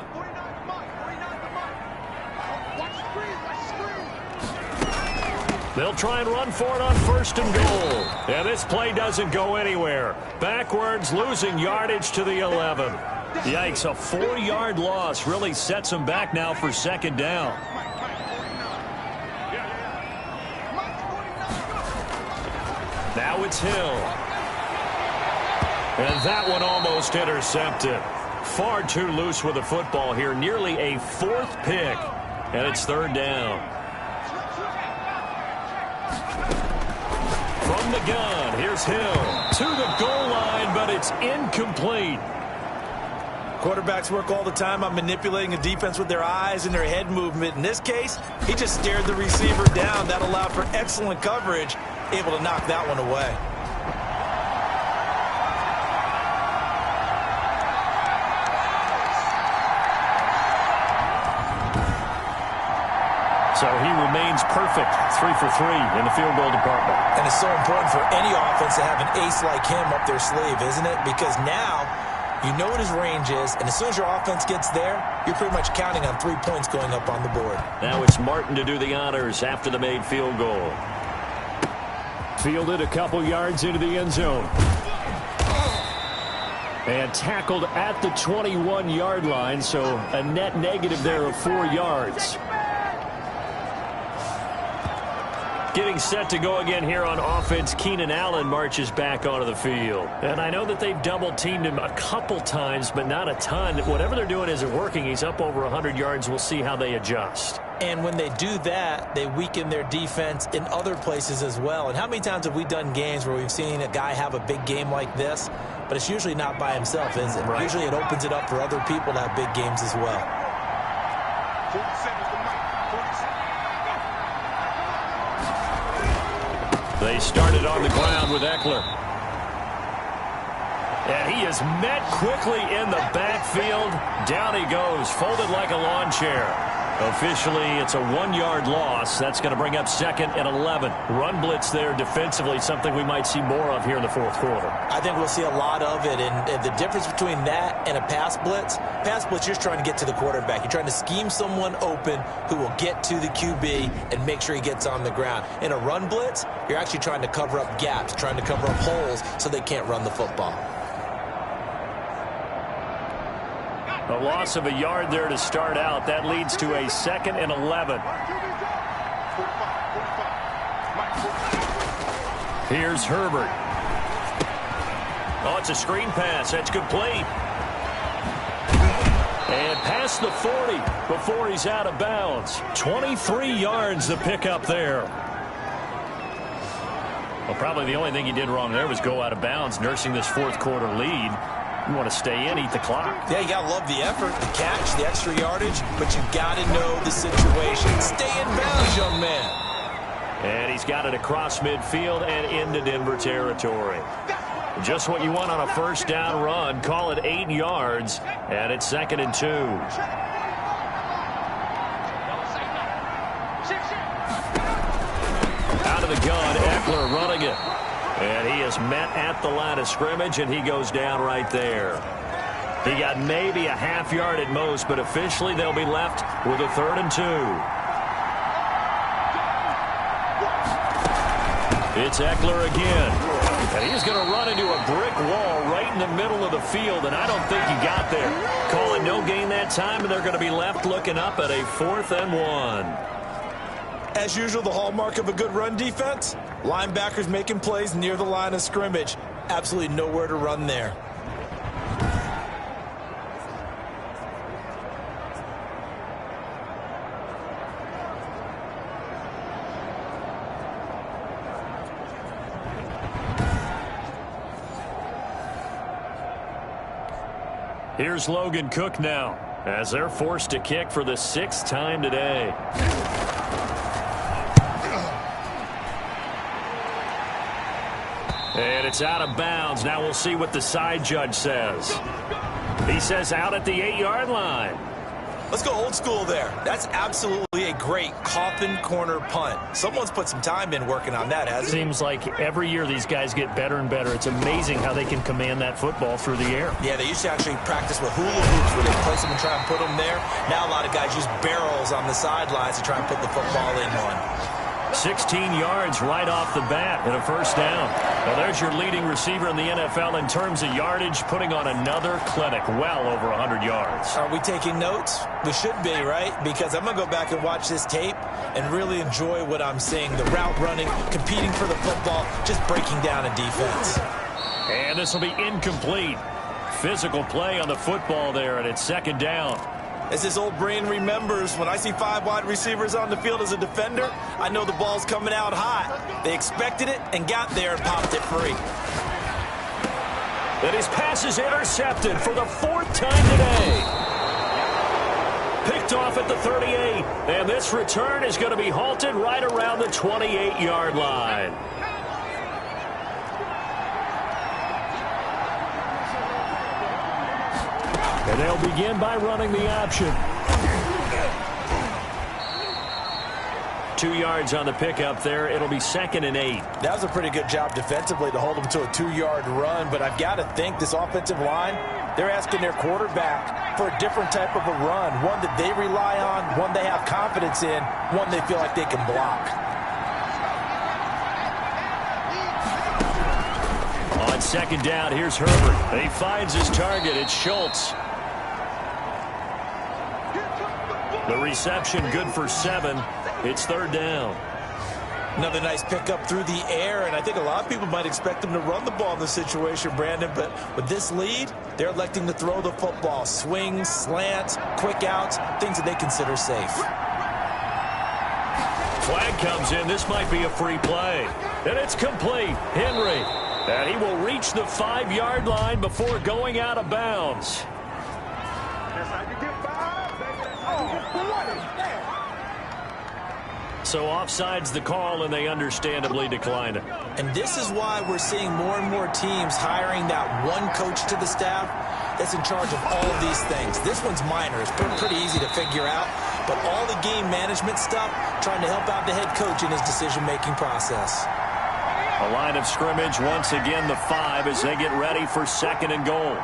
They'll try and run for it on first and goal. And this play doesn't go anywhere. Backwards, losing yardage to the 11. Yikes, a 4-yard loss really sets them back now for second down. Now it's Hill. And that one almost intercepted. Far too loose with the football here. Nearly a 4th pick. And it's third down. From the gun, here's Hill to the goal line, but it's incomplete. Quarterbacks work all the time on manipulating a defense with their eyes and their head movement. In this case, he just stared the receiver down. That allowed for excellent coverage, able to knock that one away. So he remains perfect, 3 for 3 in the field goal department. And it's so important for any offense to have an ace like him up their sleeve, isn't it? Because now you know what his range is, and as soon as your offense gets there, you're pretty much counting on 3 points going up on the board. Now it's Martin to do the honors after the made field goal. Fielded a couple yards into the end zone. And tackled at the 21-yard line, so a net negative there of 4 yards. Getting set to go again here on offense, Keenan Allen marches back onto the field. And I know that they've double-teamed him a couple times, but not a ton. Whatever they're doing isn't working. He's up over 100 yards. We'll see how they adjust. And when they do that, they weaken their defense in other places as well. And how many times have we done games where we've seen a guy have a big game like this, but it's usually not by himself, is it? Right. Usually it opens it up for other people to have big games as well. 47 is the mic. 47. They started on the ground with Eckler. And he is met quickly in the backfield. Down he goes, folded like a lawn chair. Officially, it's a 1-yard loss. That's going to bring up 2nd and 11. Run blitz there defensively, something we might see more of here in the fourth quarter. I think we'll see a lot of it, and the difference between that and a pass blitz, you're just trying to get to the quarterback. You're trying to scheme someone open who will get to the QB and make sure he gets on the ground. In a run blitz, you're actually trying to cover up gaps, trying to cover up holes so they can't run the football. A loss of a yard there to start out. That leads to a 2nd and 11. Here's Herbert. Oh, it's a screen pass. That's complete. And past the 40 before he's out of bounds. 23 yards to pick up there. Well, probably the only thing he did wrong there was go out of bounds, nursing this fourth quarter lead. You want to stay in, eat the clock. Yeah, you got to love the effort, the catch, the extra yardage, but you got to know the situation. Stay in bounds, young man. And he's got it across midfield and into Denver territory. Just what you want on a first down run. Call it 8 yards, and it's 2nd and 2. Out of the gun, Eckler running it. And he is met at the line of scrimmage, and he goes down right there. He got maybe a half yard at most, but officially they'll be left with a 3rd and 2. It's Eckler again. And he's going to run into a brick wall right in the middle of the field, and I don't think he got there. Calling no gain that time, and they're going to be left looking up at a 4th and 1. As usual, the hallmark of a good run defense, linebackers making plays near the line of scrimmage. Absolutely nowhere to run there. Here's Logan Cook now, as they're forced to kick for the 6th time today. And it's out of bounds. Now we'll see what the side judge says. He says out at the 8-yard line. Let's go old school there. That's absolutely a great coffin corner punt. Someone's put some time in working on that, hasn't it? Seems like every year these guys get better and better. It's amazing how they can command that football through the air. Yeah, they used to actually practice with hula hoops where they place them and try and put them there. Now a lot of guys use barrels on the sidelines to try and put the football in one. 16 yards right off the bat and a 1st down. Now there's your leading receiver in the NFL in terms of yardage, putting on another clinic, well over 100 yards. Are we taking notes? We should be, right? Because I'm going to go back and watch this tape and really enjoy what I'm seeing. The route running, competing for the football, just breaking down a defense. And this will be incomplete. Physical play on the football there, and it's 2nd down. As his old brain remembers, when I see 5 wide receivers on the field as a defender, I know the ball's coming out hot. They expected it and got there and popped it free. And his pass is intercepted for the 4th time today. Picked off at the 38. And this return is going to be halted right around the 28-yard line. And they'll begin by running the option. 2 yards on the pickup there. It'll be 2nd and 8. That was a pretty good job defensively to hold them to a 2-yard run, but I've got to think this offensive line, they're asking their quarterback for a different type of a run, one that they rely on, one they have confidence in, one they feel like they can block. On 2nd down, here's Herbert. He finds his target. It's Schultz. The reception good for 7. It's 3rd down. Another nice pickup through the air, and I think a lot of people might expect them to run the ball in this situation, Brandon, but with this lead, they're electing to throw the football. Swings, slants, quick outs, things that they consider safe. Flag comes in. This might be a free play. And it's complete. Henry. And he will reach the 5-yard line before going out of bounds. So offside's the call, and they understandably decline it. And this is why we're seeing more and more teams hiring that one coach to the staff that's in charge of all of these things. This one's minor. It's pretty easy to figure out. But all the game management stuff, trying to help out the head coach in his decision-making process. A line of scrimmage once again, the 5, as they get ready for 2nd and goal.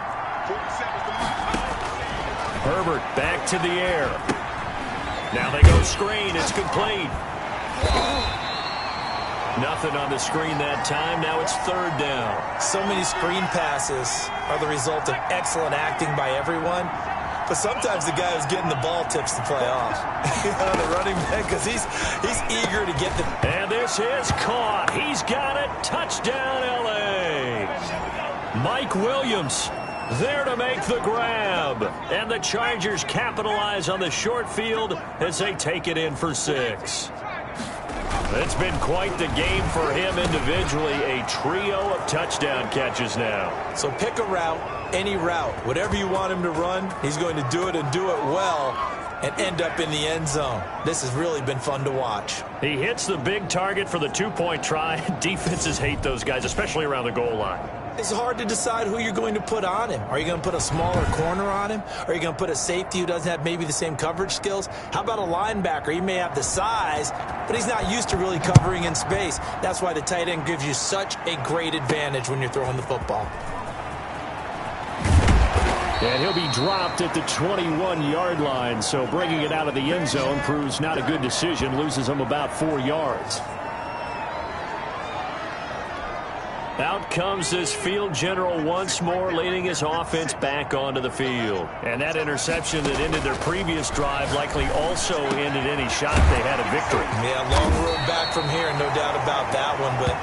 Herbert back to the air. Now they go screen. It's complete. Nothing on the screen that time. Now it's 3rd down. So many screen passes are the result of excellent acting by everyone. But sometimes the guy who's getting the ball tips the play off. On the running back, because he's eager to get the... And this is caught. He's got it. Touchdown, L.A. Mike Williams there to make the grab. And the Chargers capitalize on the short field as they take it in for 6. It's been quite the game for him individually. A trio of touchdown catches now. So pick a route, any route. Whatever you want him to run, he's going to do it and do it well and end up in the end zone. This has really been fun to watch. He hits the big target for the 2-point try. Defenses hate those guys, especially around the goal line. It's hard to decide who you're going to put on him. Are you going to put a smaller corner on him? Are you going to put a safety who doesn't have maybe the same coverage skills? How about a linebacker? He may have the size, but he's not used to really covering in space. That's why the tight end gives you such a great advantage when you're throwing the football. And he'll be dropped at the 21-yard line, so bringing it out of the end zone proves not a good decision, loses him about 4 yards. Out comes this field general once more, leading his offense back onto the field. And that interception that ended their previous drive likely also ended any shot they had at victory. Yeah, long road back from here, no doubt about that one. But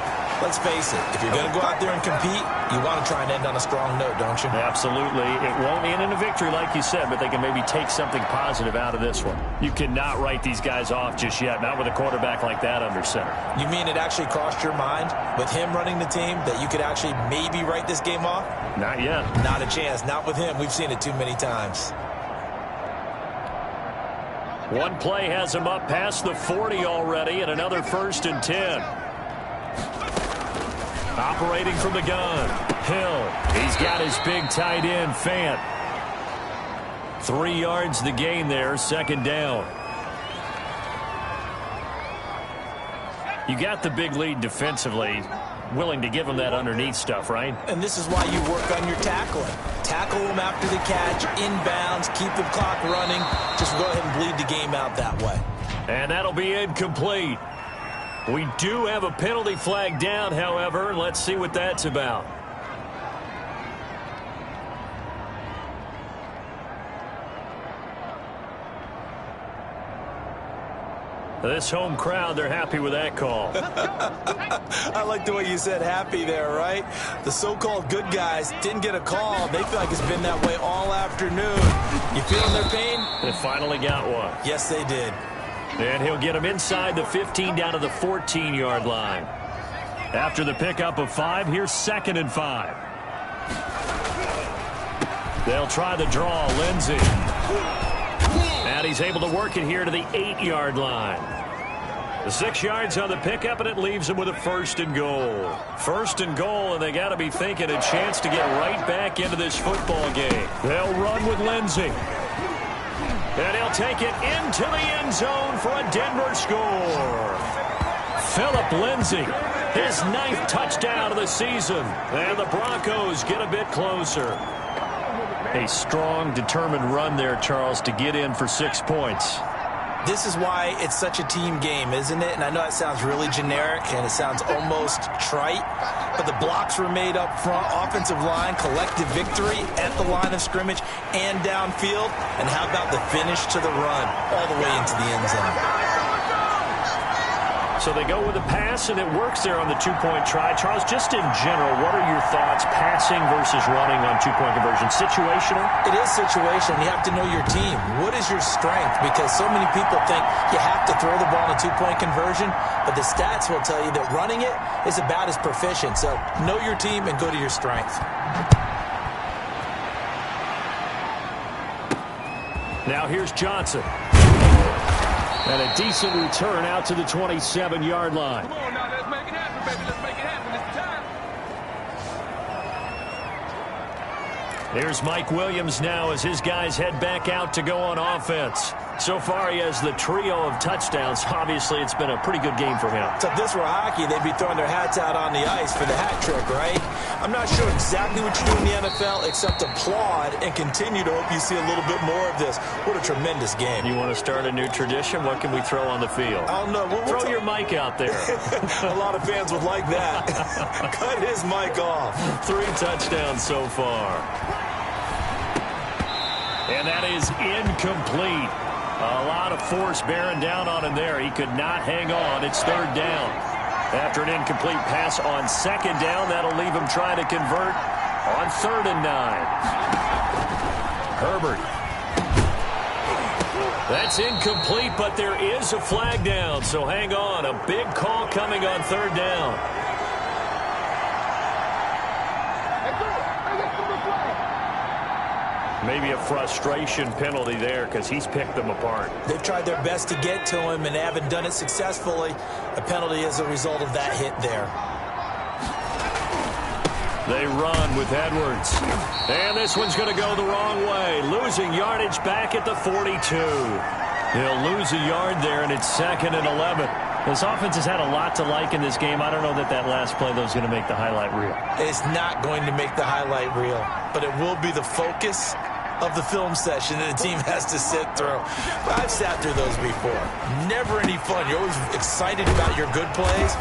let's face it, if you're going to go out there and compete, you want to try and end on a strong note, don't you? Absolutely. It won't end in a victory like you said, but they can maybe take something positive out of this one. You cannot write these guys off just yet, not with a quarterback like that under center. You mean it actually crossed your mind with him running the team that you could actually maybe write this game off? Not yet. Not a chance. Not with him. We've seen it too many times. One play has him up past the 40 already, and another 1st and 10. Operating from the gun, Hill. He's got his big tight end, Fant. 3 yards the gain there, 2nd down. You got the big lead defensively. Willing to give him that underneath stuff, right? And this is why you work on your tackling. Tackle them after the catch, inbounds, keep the clock running. Just go ahead and bleed the game out that way. And that'll be incomplete. We do have a penalty flag down, however. Let's see what that's about. This home crowd, they're happy with that call. I like the way you said happy there, right? The so-called good guys didn't get a call. They feel like it's been that way all afternoon. You feeling their pain? They finally got one. Yes, they did. And he'll get him inside the 15 down to the 14-yard line. After the pickup of 5, here's 2nd and 5. They'll try the draw, Lindsey. And he's able to work it here to the 8-yard line. The 6 yards on the pickup, and it leaves him with a 1st and goal. 1st and goal, and they got to be thinking a chance to get right back into this football game. They'll run with Lindsey. And he'll take it into the end zone for a Denver score. Phillip Lindsay, his 9th touchdown of the season. And the Broncos get a bit closer. A strong, determined run there, Charles, to get in for 6 points. This is why it's such a team game, isn't it? And I know it sounds really generic and it sounds almost trite, but the blocks were made up front, offensive line, collective victory at the line of scrimmage and downfield. And how about the finish to the run all the way into the end zone? So they go with a pass, and it works there on the 2-point try. Charles, just in general, what are your thoughts passing versus running on 2-point conversion? Situational? It is situational. You have to know your team. What is your strength? Because so many people think you have to throw the ball in a 2-point conversion, but the stats will tell you that running it is about as proficient. So know your team and go to your strength. Now here's Johnson. And a decent return out to the 27-yard line. Come on now, let's make it happen, baby. Let's make it happen. It's time. Here's Mike Williams now as his guys head back out to go on offense. So far, he has the trio of touchdowns. Obviously, it's been a pretty good game for him. So if this were hockey, they'd be throwing their hats out on the ice for the hat trick, right? I'm not sure exactly what you do in the NFL except applaud and continue to hope you see a little bit more of this. What a tremendous game. You want to start a new tradition? What can we throw on the field? I don't know. Throw your mic out there. A lot of fans would like that. Cut his mic off. 3 touchdowns so far. And that is incomplete. A lot of force bearing down on him there. He could not hang on. It's 3rd down. After an incomplete pass on 2nd down, that'll leave him trying to convert on 3rd and 9. Herbert. That's incomplete, but there is a flag down, so hang on. A big call coming on 3rd down. Maybe a frustration penalty there because he's picked them apart. They've tried their best to get to him and haven't done it successfully. A penalty as a result of that hit there. They run with Edwards. And this one's going to go the wrong way. Losing yardage back at the 42. They'll lose a yard there, and it's 2nd and 11. This offense has had a lot to like in this game. I don't know that last play, though, is going to make the highlight reel. It's not going to make the highlight reel, but it will be the focus of the film session that the team has to sit through. I've sat through those before. Never any fun. You're always excited about your good plays,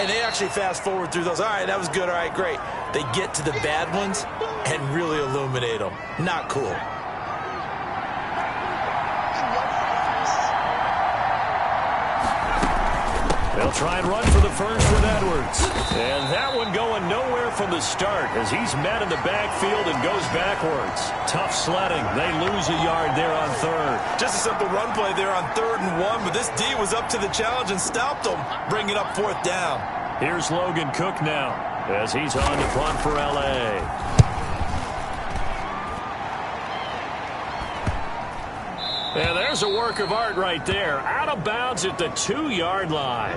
And they actually fast forward through those. All right, that was good. All right, great. They get to the bad ones and really illuminate them. Not cool. They'll try and run for the first with Edwards. And that one going nowhere from the start as he's met in the backfield and goes backwards. Tough sledding. They lose a yard there on third. Just a simple run play there on 3rd and 1, but this D was up to the challenge and stopped them, bringing up 4th down. Here's Logan Cook now as he's on to punt for L.A. And there's a work of art right there. Out of bounds at the 2-yard line.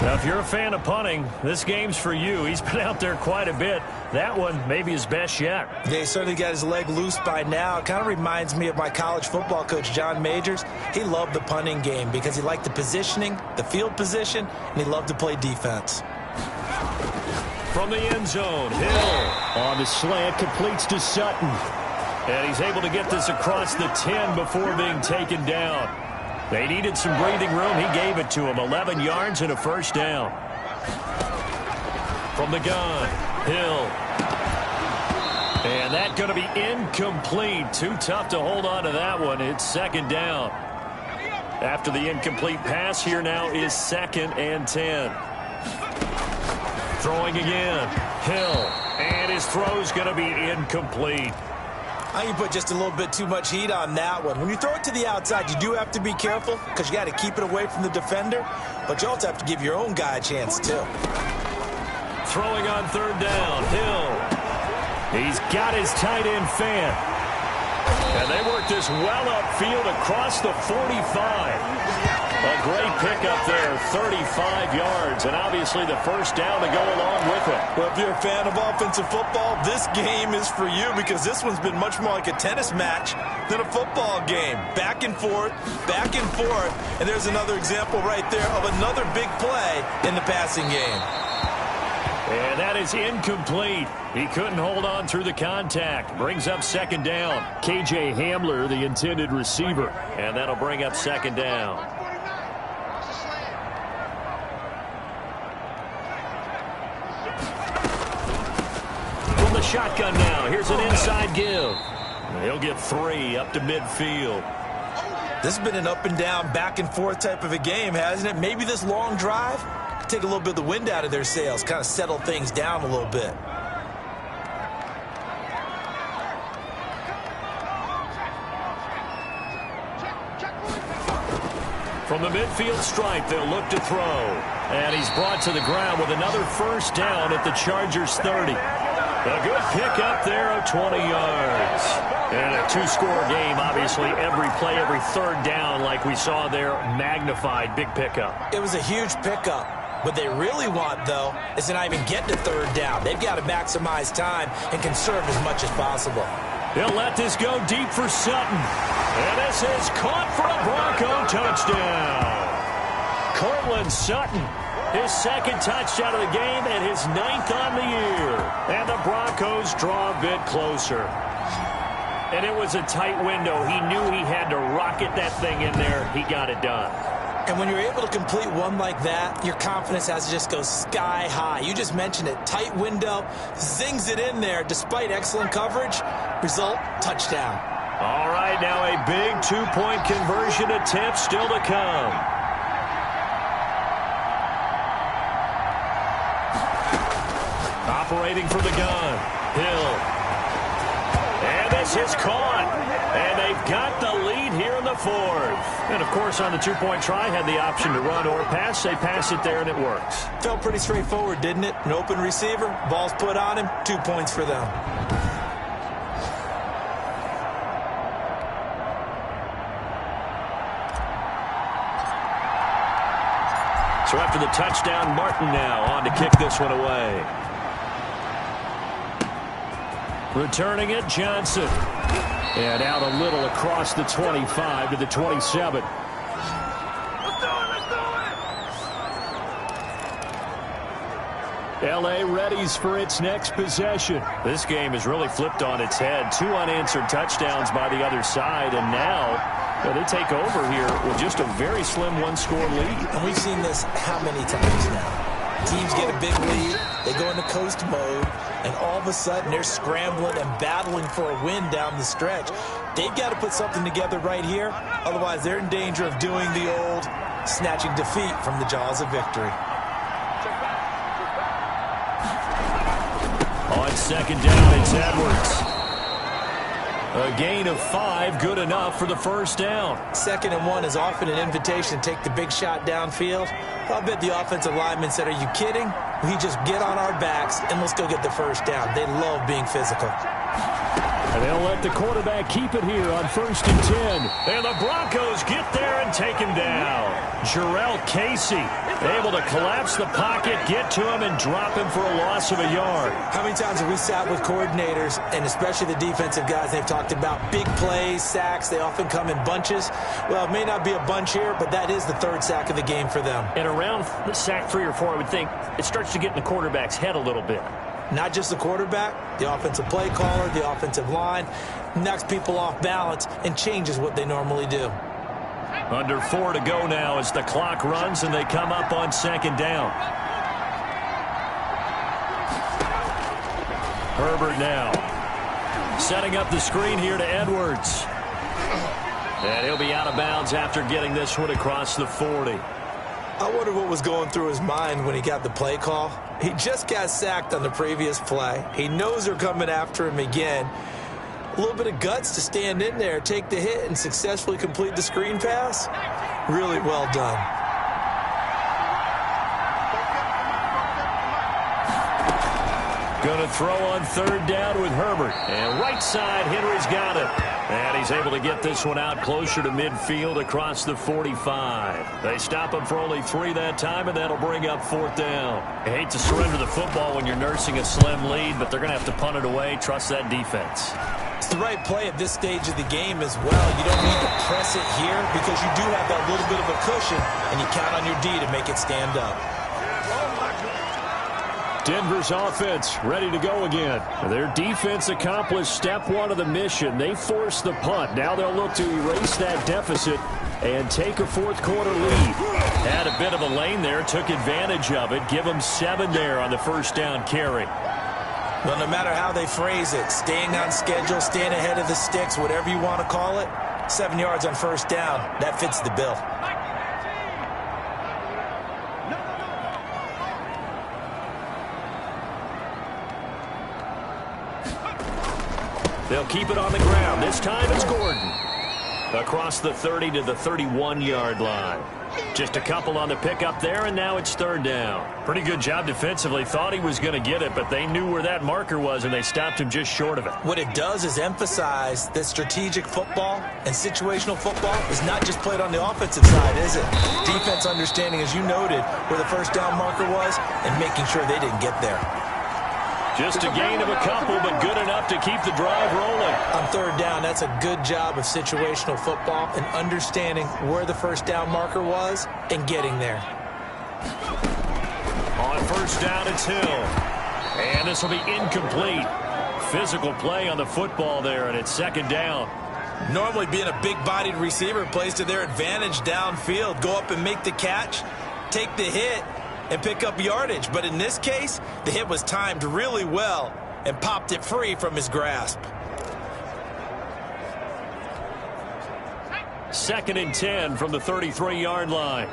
Now, if you're a fan of punting, this game's for you. He's been out there quite a bit. That one may be his best yet. Yeah, he certainly got his leg loose by now. It kind of reminds me of my college football coach, John Majors. He loved the punting game because he liked the positioning, the field position, and he loved to play defense. From the end zone, Hill on the slant, completes to Sutton. And he's able to get this across the 10 before being taken down. They needed some breathing room. He gave it to him. 11 yards and a first down. From the gun, Hill. And that's going to be incomplete. Too tough to hold on to that one. It's 2nd down. After the incomplete pass, here now is 2nd and 10. Throwing again, Hill. And his throw's going to be incomplete. I think you put just a little bit too much heat on that one. When you throw it to the outside, you do have to be careful because you got to keep it away from the defender, but you also have to give your own guy a chance too. Throwing on 3rd down, Hill. He's got his tight end fan. And they work this well upfield across the 45. A great pickup there, 35 yards, and obviously the first down to go along with it. Well, if you're a fan of offensive football, this game is for you because this one's been much more like a tennis match than a football game. Back and forth, and there's another example right there of another big play in the passing game. And that is incomplete. He couldn't hold on through the contact. Brings up 2nd down. K.J. Hamler, the intended receiver, and that'll bring up 2nd down. Shotgun now. Here's an inside give. He'll get 3 up to midfield. This has been an up and down, back and forth type of a game, hasn't it? Maybe this long drive could take a little bit of the wind out of their sails, kind of settle things down a little bit. From the midfield stripe, they'll look to throw. And he's brought to the ground with another first down at the Chargers' 30. A good pickup there of 20 yards. And a 2-score game, obviously, every play, every 3rd down, like we saw there, magnified. Big pickup. It was a huge pickup. What they really want, though, is to not even get to 3rd down. They've got to maximize time and conserve as much as possible. They'll let this go deep for Sutton. And this is caught for a Bronco touchdown. Cortland Sutton. His 2nd touchdown of the game and his 9th on the year. And the Broncos draw a bit closer. And it was a tight window. He knew he had to rocket that thing in there. He got it done. And when you're able to complete one like that, your confidence has to just go sky high. You just mentioned it. Tight window, zings it in there despite excellent coverage. Result, touchdown. All right, now a big 2-point conversion attempt still to come. Operating for the gun, Hill. And this is caught. And they've got the lead here in the 4th. And, of course, on the 2-point try, had the option to run or pass. They pass it there, and it works. Felt pretty straightforward, didn't it? An open receiver, ball's put on him, 2 points for them. So after the touchdown, Martin now on to kick this one away. Returning it, Johnson. And out a little across the 25 to the 27. L.A. readies for its next possession. This game has really flipped on its head. 2 unanswered touchdowns by the other side, and now they take over here with just a very slim 1-score lead. And we've seen this how many times now? Teams get a big lead, they go into coast mode, and all of a sudden they're scrambling and battling for a win down the stretch. They've got to put something together right here, otherwise they're in danger of doing the old snatching defeat from the jaws of victory. On second down, it's Edwards. A gain of 5, good enough for the first down. 2nd and 1 is often an invitation to take the big shot downfield. I'll bet the offensive lineman said, "Are you kidding? We just get on our backs and let's go get the first down." They love being physical. And they'll let the quarterback keep it here on 1st and 10. And the Broncos get there and take him down. Jarrell Casey able to collapse the pocket, get to him, and drop him for a loss of a yard. How many times have we sat with coordinators, and especially the defensive guys, they've talked about big plays, sacks. They often come in bunches. Well, it may not be a bunch here, but that is the 3rd sack of the game for them. And around the sack 3 or 4, I would think it starts to get in the quarterback's head a little bit. Not just the quarterback, the offensive play caller, the offensive line, knocks people off balance and changes what they normally do. Under 4 to go now as the clock runs and they come up on 2nd down. Herbert now setting up the screen here to Edwards. And he'll be out of bounds after getting this one across the 40. I wonder what was going through his mind when he got the play call. He just got sacked on the previous play. He knows they're coming after him again. A little bit of guts to stand in there, take the hit, and successfully complete the screen pass. Really well done. Going to throw on 3rd down with Herbert. And right side, Henry's got it. And he's able to get this one out closer to midfield across the 45. They stop him for only 3 that time, and that'll bring up 4th down. I hate to surrender the football when you're nursing a slim lead, but they're going to have to punt it away. Trust that defense. It's the right play at this stage of the game as well. You don't need to press it here because you do have that little bit of a cushion, and you count on your D to make it stand up. Denver's offense ready to go again. Their defense accomplished step 1 of the mission. They forced the punt. Now they'll look to erase that deficit and take a 4th quarter lead. Had a bit of a lane there, took advantage of it. Give them 7 there on the 1st down carry. Well, no matter how they phrase it, staying on schedule, staying ahead of the sticks, whatever you want to call it, 7 yards on 1st down, that fits the bill. They'll keep it on the ground. This time it's Gordon. Across the 30 to the 31-yard line. Just a couple on the pickup there, and now it's 3rd down. Pretty good job defensively. Thought he was going to get it, but they knew where that marker was, and they stopped him just short of it. What it does is emphasize that strategic football and situational football is not just played on the offensive side, is it? Defense understanding, as you noted, where the 1st down marker was and making sure they didn't get there. Just a gain of a couple, but good enough to keep the drive rolling. On 3rd down, that's a good job of situational football and understanding where the 1st down marker was and getting there. On 1st down, it's Hill. And this will be incomplete. Physical play on the football there, and it's 2nd down. Normally being a big-bodied receiver plays to their advantage downfield. Go up and make the catch, take the hit, and pick up yardage. But in this case, the hit was timed really well and popped it free from his grasp. 2nd and 10 from the 33-yard line.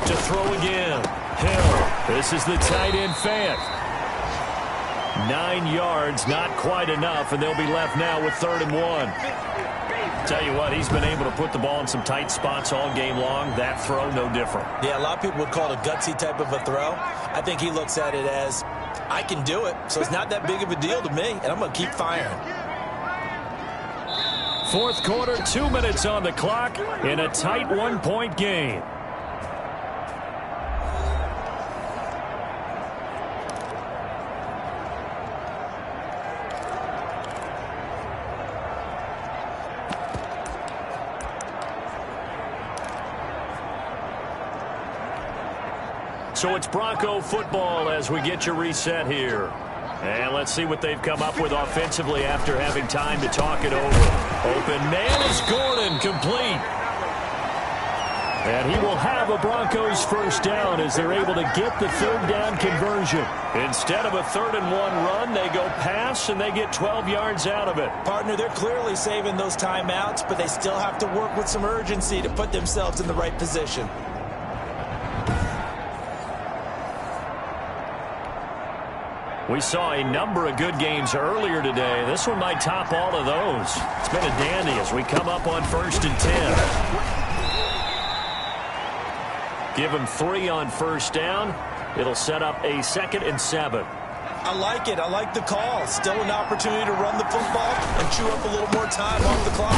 To throw again. Hill. This is the tight end Fant. 9 yards, not quite enough, and they'll be left now with 3rd and 1. Tell you what, he's been able to put the ball in some tight spots all game long. That throw, no different. Yeah, a lot of people would call it a gutsy type of a throw. I think he looks at it as, I can do it, so it's not that big of a deal to me, and I'm going to keep firing. 4th quarter, 2 minutes on the clock in a tight 1-point game. So it's Bronco football as we get you reset here. And let's see what they've come up with offensively after having time to talk it over. Open man is Gordon, complete. And he will have a Broncos first down as they're able to get the third down conversion. Instead of a 3rd and 1 run, they go pass, and they get 12 yards out of it. Partner, they're clearly saving those timeouts, but they still have to work with some urgency to put themselves in the right position. We saw a number of good games earlier today. This one might top all of those. It's been a dandy as we come up on 1st and 10. Give him 3 on first down. It'll set up a 2nd and 7. I like it. I like the call. Still an opportunity to run the football and chew up a little more time off the clock.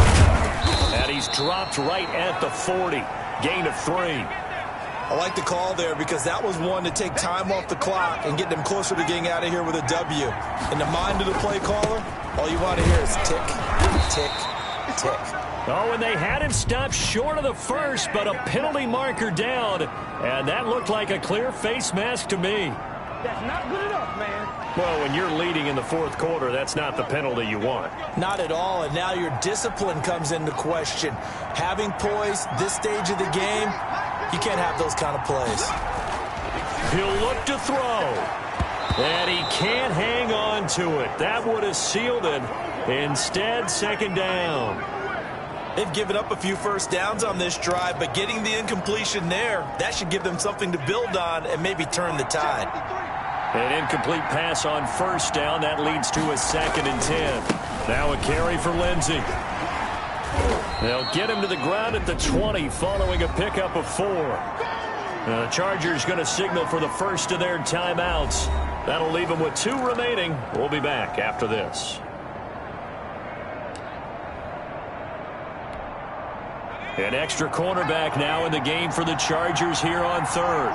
And he's dropped right at the 40. Gain of 3. I like the call there because that was one to take time off the clock and get them closer to getting out of here with a W. In the mind of the play caller, all you want to hear is tick, tick, tick. Oh, and they had him stopped short of the first, but a penalty marker down. And that looked like a clear face mask to me. That's not good enough, man. Well, when you're leading in the 4th quarter, that's not the penalty you want. Not at all, and now your discipline comes into question. Having poise this stage of the game, you can't have those kind of plays. He'll look to throw. And he can't hang on to it. That would have sealed it. Instead, 2nd down. They've given up a few first downs on this drive, but getting the incompletion there, that should give them something to build on and maybe turn the tide. An incomplete pass on first down. That leads to a 2nd and 10. Now a carry for Lindsey. They'll get him to the ground at the 20 following a pickup of 4. The Chargers going to signal for the first of their timeouts. That'll leave them with 2 remaining. We'll be back after this. An extra cornerback now in the game for the Chargers here on 3rd.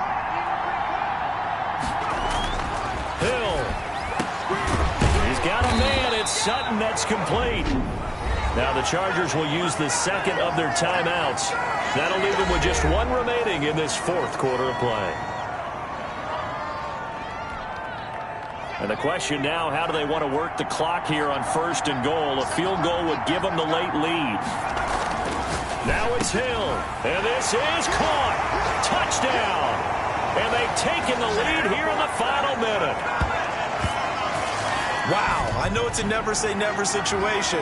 Hill. He's got a man. It's Sutton. That's complete. Now the Chargers will use the 2nd of their timeouts. That'll leave them with just 1 remaining in this 4th quarter of play. And the question now, how do they want to work the clock here on 1st and goal? A field goal would give them the late lead. Now it's Hill, and this is caught. Touchdown. And they've taken the lead here in the final minute. Wow, I know it's a never-say-never situation,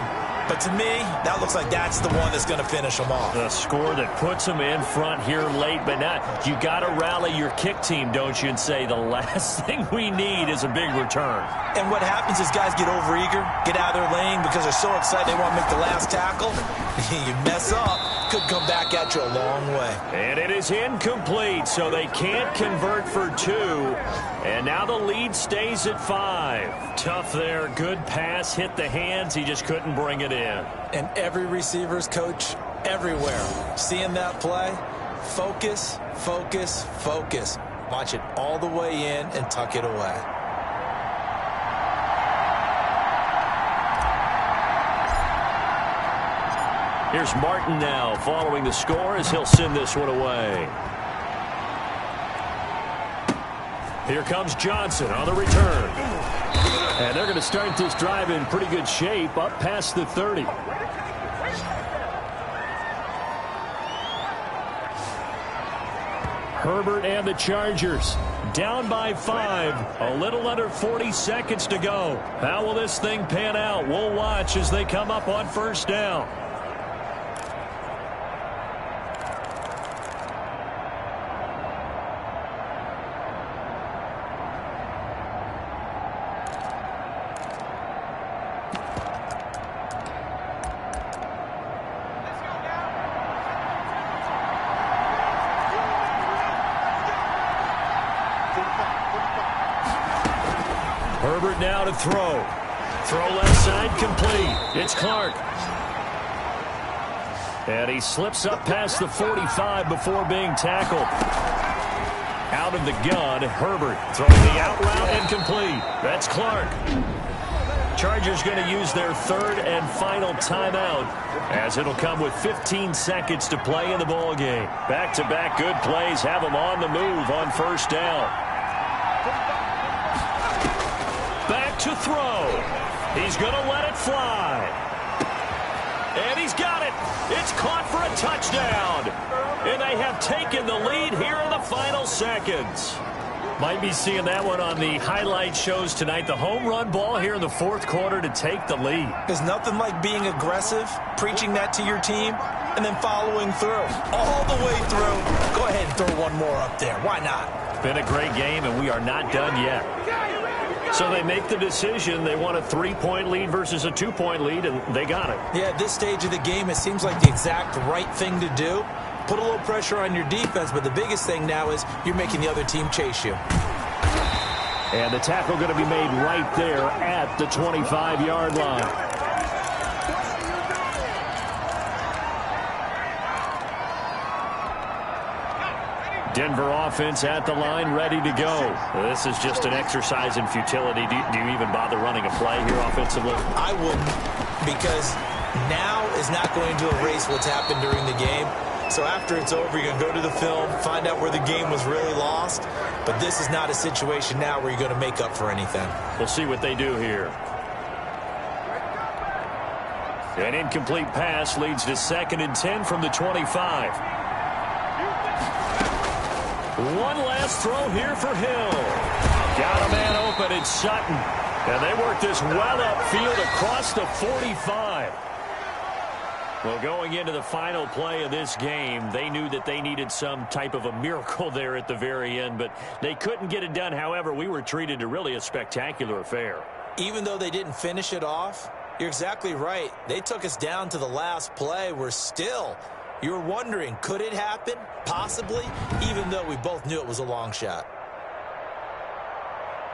but to me, that looks like that's the one that's going to finish them off. A score that puts them in front here late, but not. You got to rally your kick team, don't you, and say the last thing we need is a big return. And what happens is guys get overeager, get out of their lane because they're so excited they want to make the last tackle. You mess up, could come back at you a long way. And it is incomplete, so they can't convert for 2. And now the lead stays at 5. Tough there, good pass, hit the hands, he just couldn't bring it in. And every receiver's coach everywhere, seeing that play, focus, focus, focus. Watch it all the way in and tuck it away. Here's Martin now following the score as he'll send this one away. Here comes Johnson on the return. And they're going to start this drive in pretty good shape up past the 30. Herbert and the Chargers down by 5. A little under 40 seconds to go. How will this thing pan out? We'll watch as they come up on first down. Herbert now to throw. Throw left side complete. It's Clark. And he slips up past the 45 before being tackled. Out of the gun, Herbert throwing the out route incomplete. That's Clark. Chargers going to use their 3rd and final timeout as it'll come with 15 seconds to play in the ball game. Back-to-back good plays have them on the move on first down. Back to throw. He's going to let it fly. And he's got it. It's caught for a touchdown. And they have taken the lead here in the final seconds. Might be seeing that one on the highlight shows tonight. The home run ball here in the fourth quarter to take the lead. There's nothing like being aggressive, preaching that to your team, and then following through. All the way through. Go ahead and throw one more up there. Why not? Been a great game, and we are not done yet. So they make the decision. They want a 3-point lead versus a 2-point lead, and they got it. Yeah, at this stage of the game, it seems like the exact right thing to do. Put a little pressure on your defense, but the biggest thing now is you're making the other team chase you. And the tackle going to be made right there at the 25-yard line. Denver offense at the line, ready to go. This is just an exercise in futility. Do you even bother running a play here offensively? I wouldn't, because now is not going to erase what's happened during the game. So after it's over, you're going to go to the film, find out where the game was really lost. But this is not a situation now where you're going to make up for anything. We'll see what they do here. An incomplete pass leads to 2nd and 10 from the 25. One last throw here for Hill. Got a man open, it's Sutton. And they work this well upfield across the 45. Well, going into the final play of this game, they knew that they needed some type of a miracle there at the very end, but they couldn't get it done. However, we were treated to really a spectacular affair. Even though they didn't finish it off, you're exactly right. They took us down to the last play. You were wondering, could it happen? Possibly, even though we both knew it was a long shot.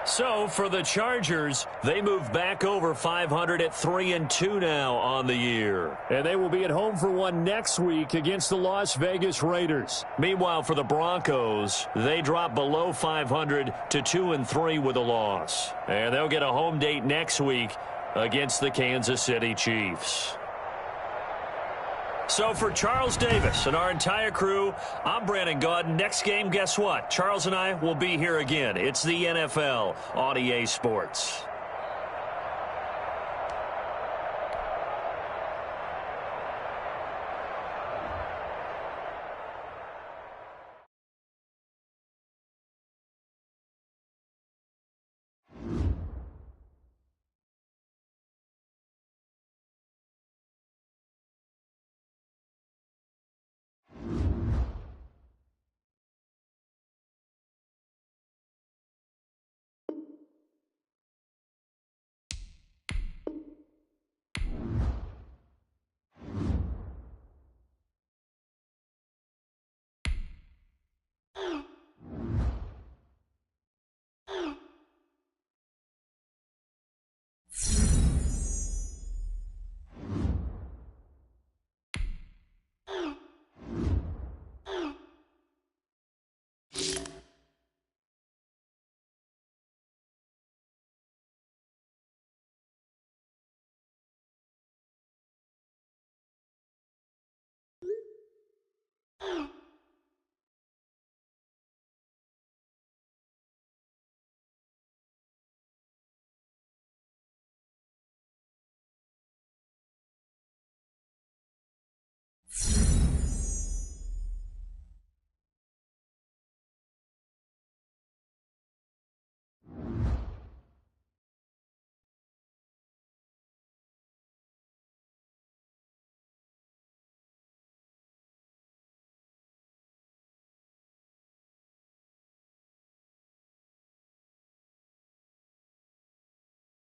So for the Chargers, they move back over 500 at 3-2 now on the year. And they will be at home for one next week against the Las Vegas Raiders. Meanwhile, for the Broncos, they drop below 500 to 2-3 with a loss. And they'll get a home date next week against the Kansas City Chiefs. So for Charles Davis and our entire crew, I'm Brandon Gaudin. Next game, guess what? Charles and I will be here again. It's the NFL on EA Sports.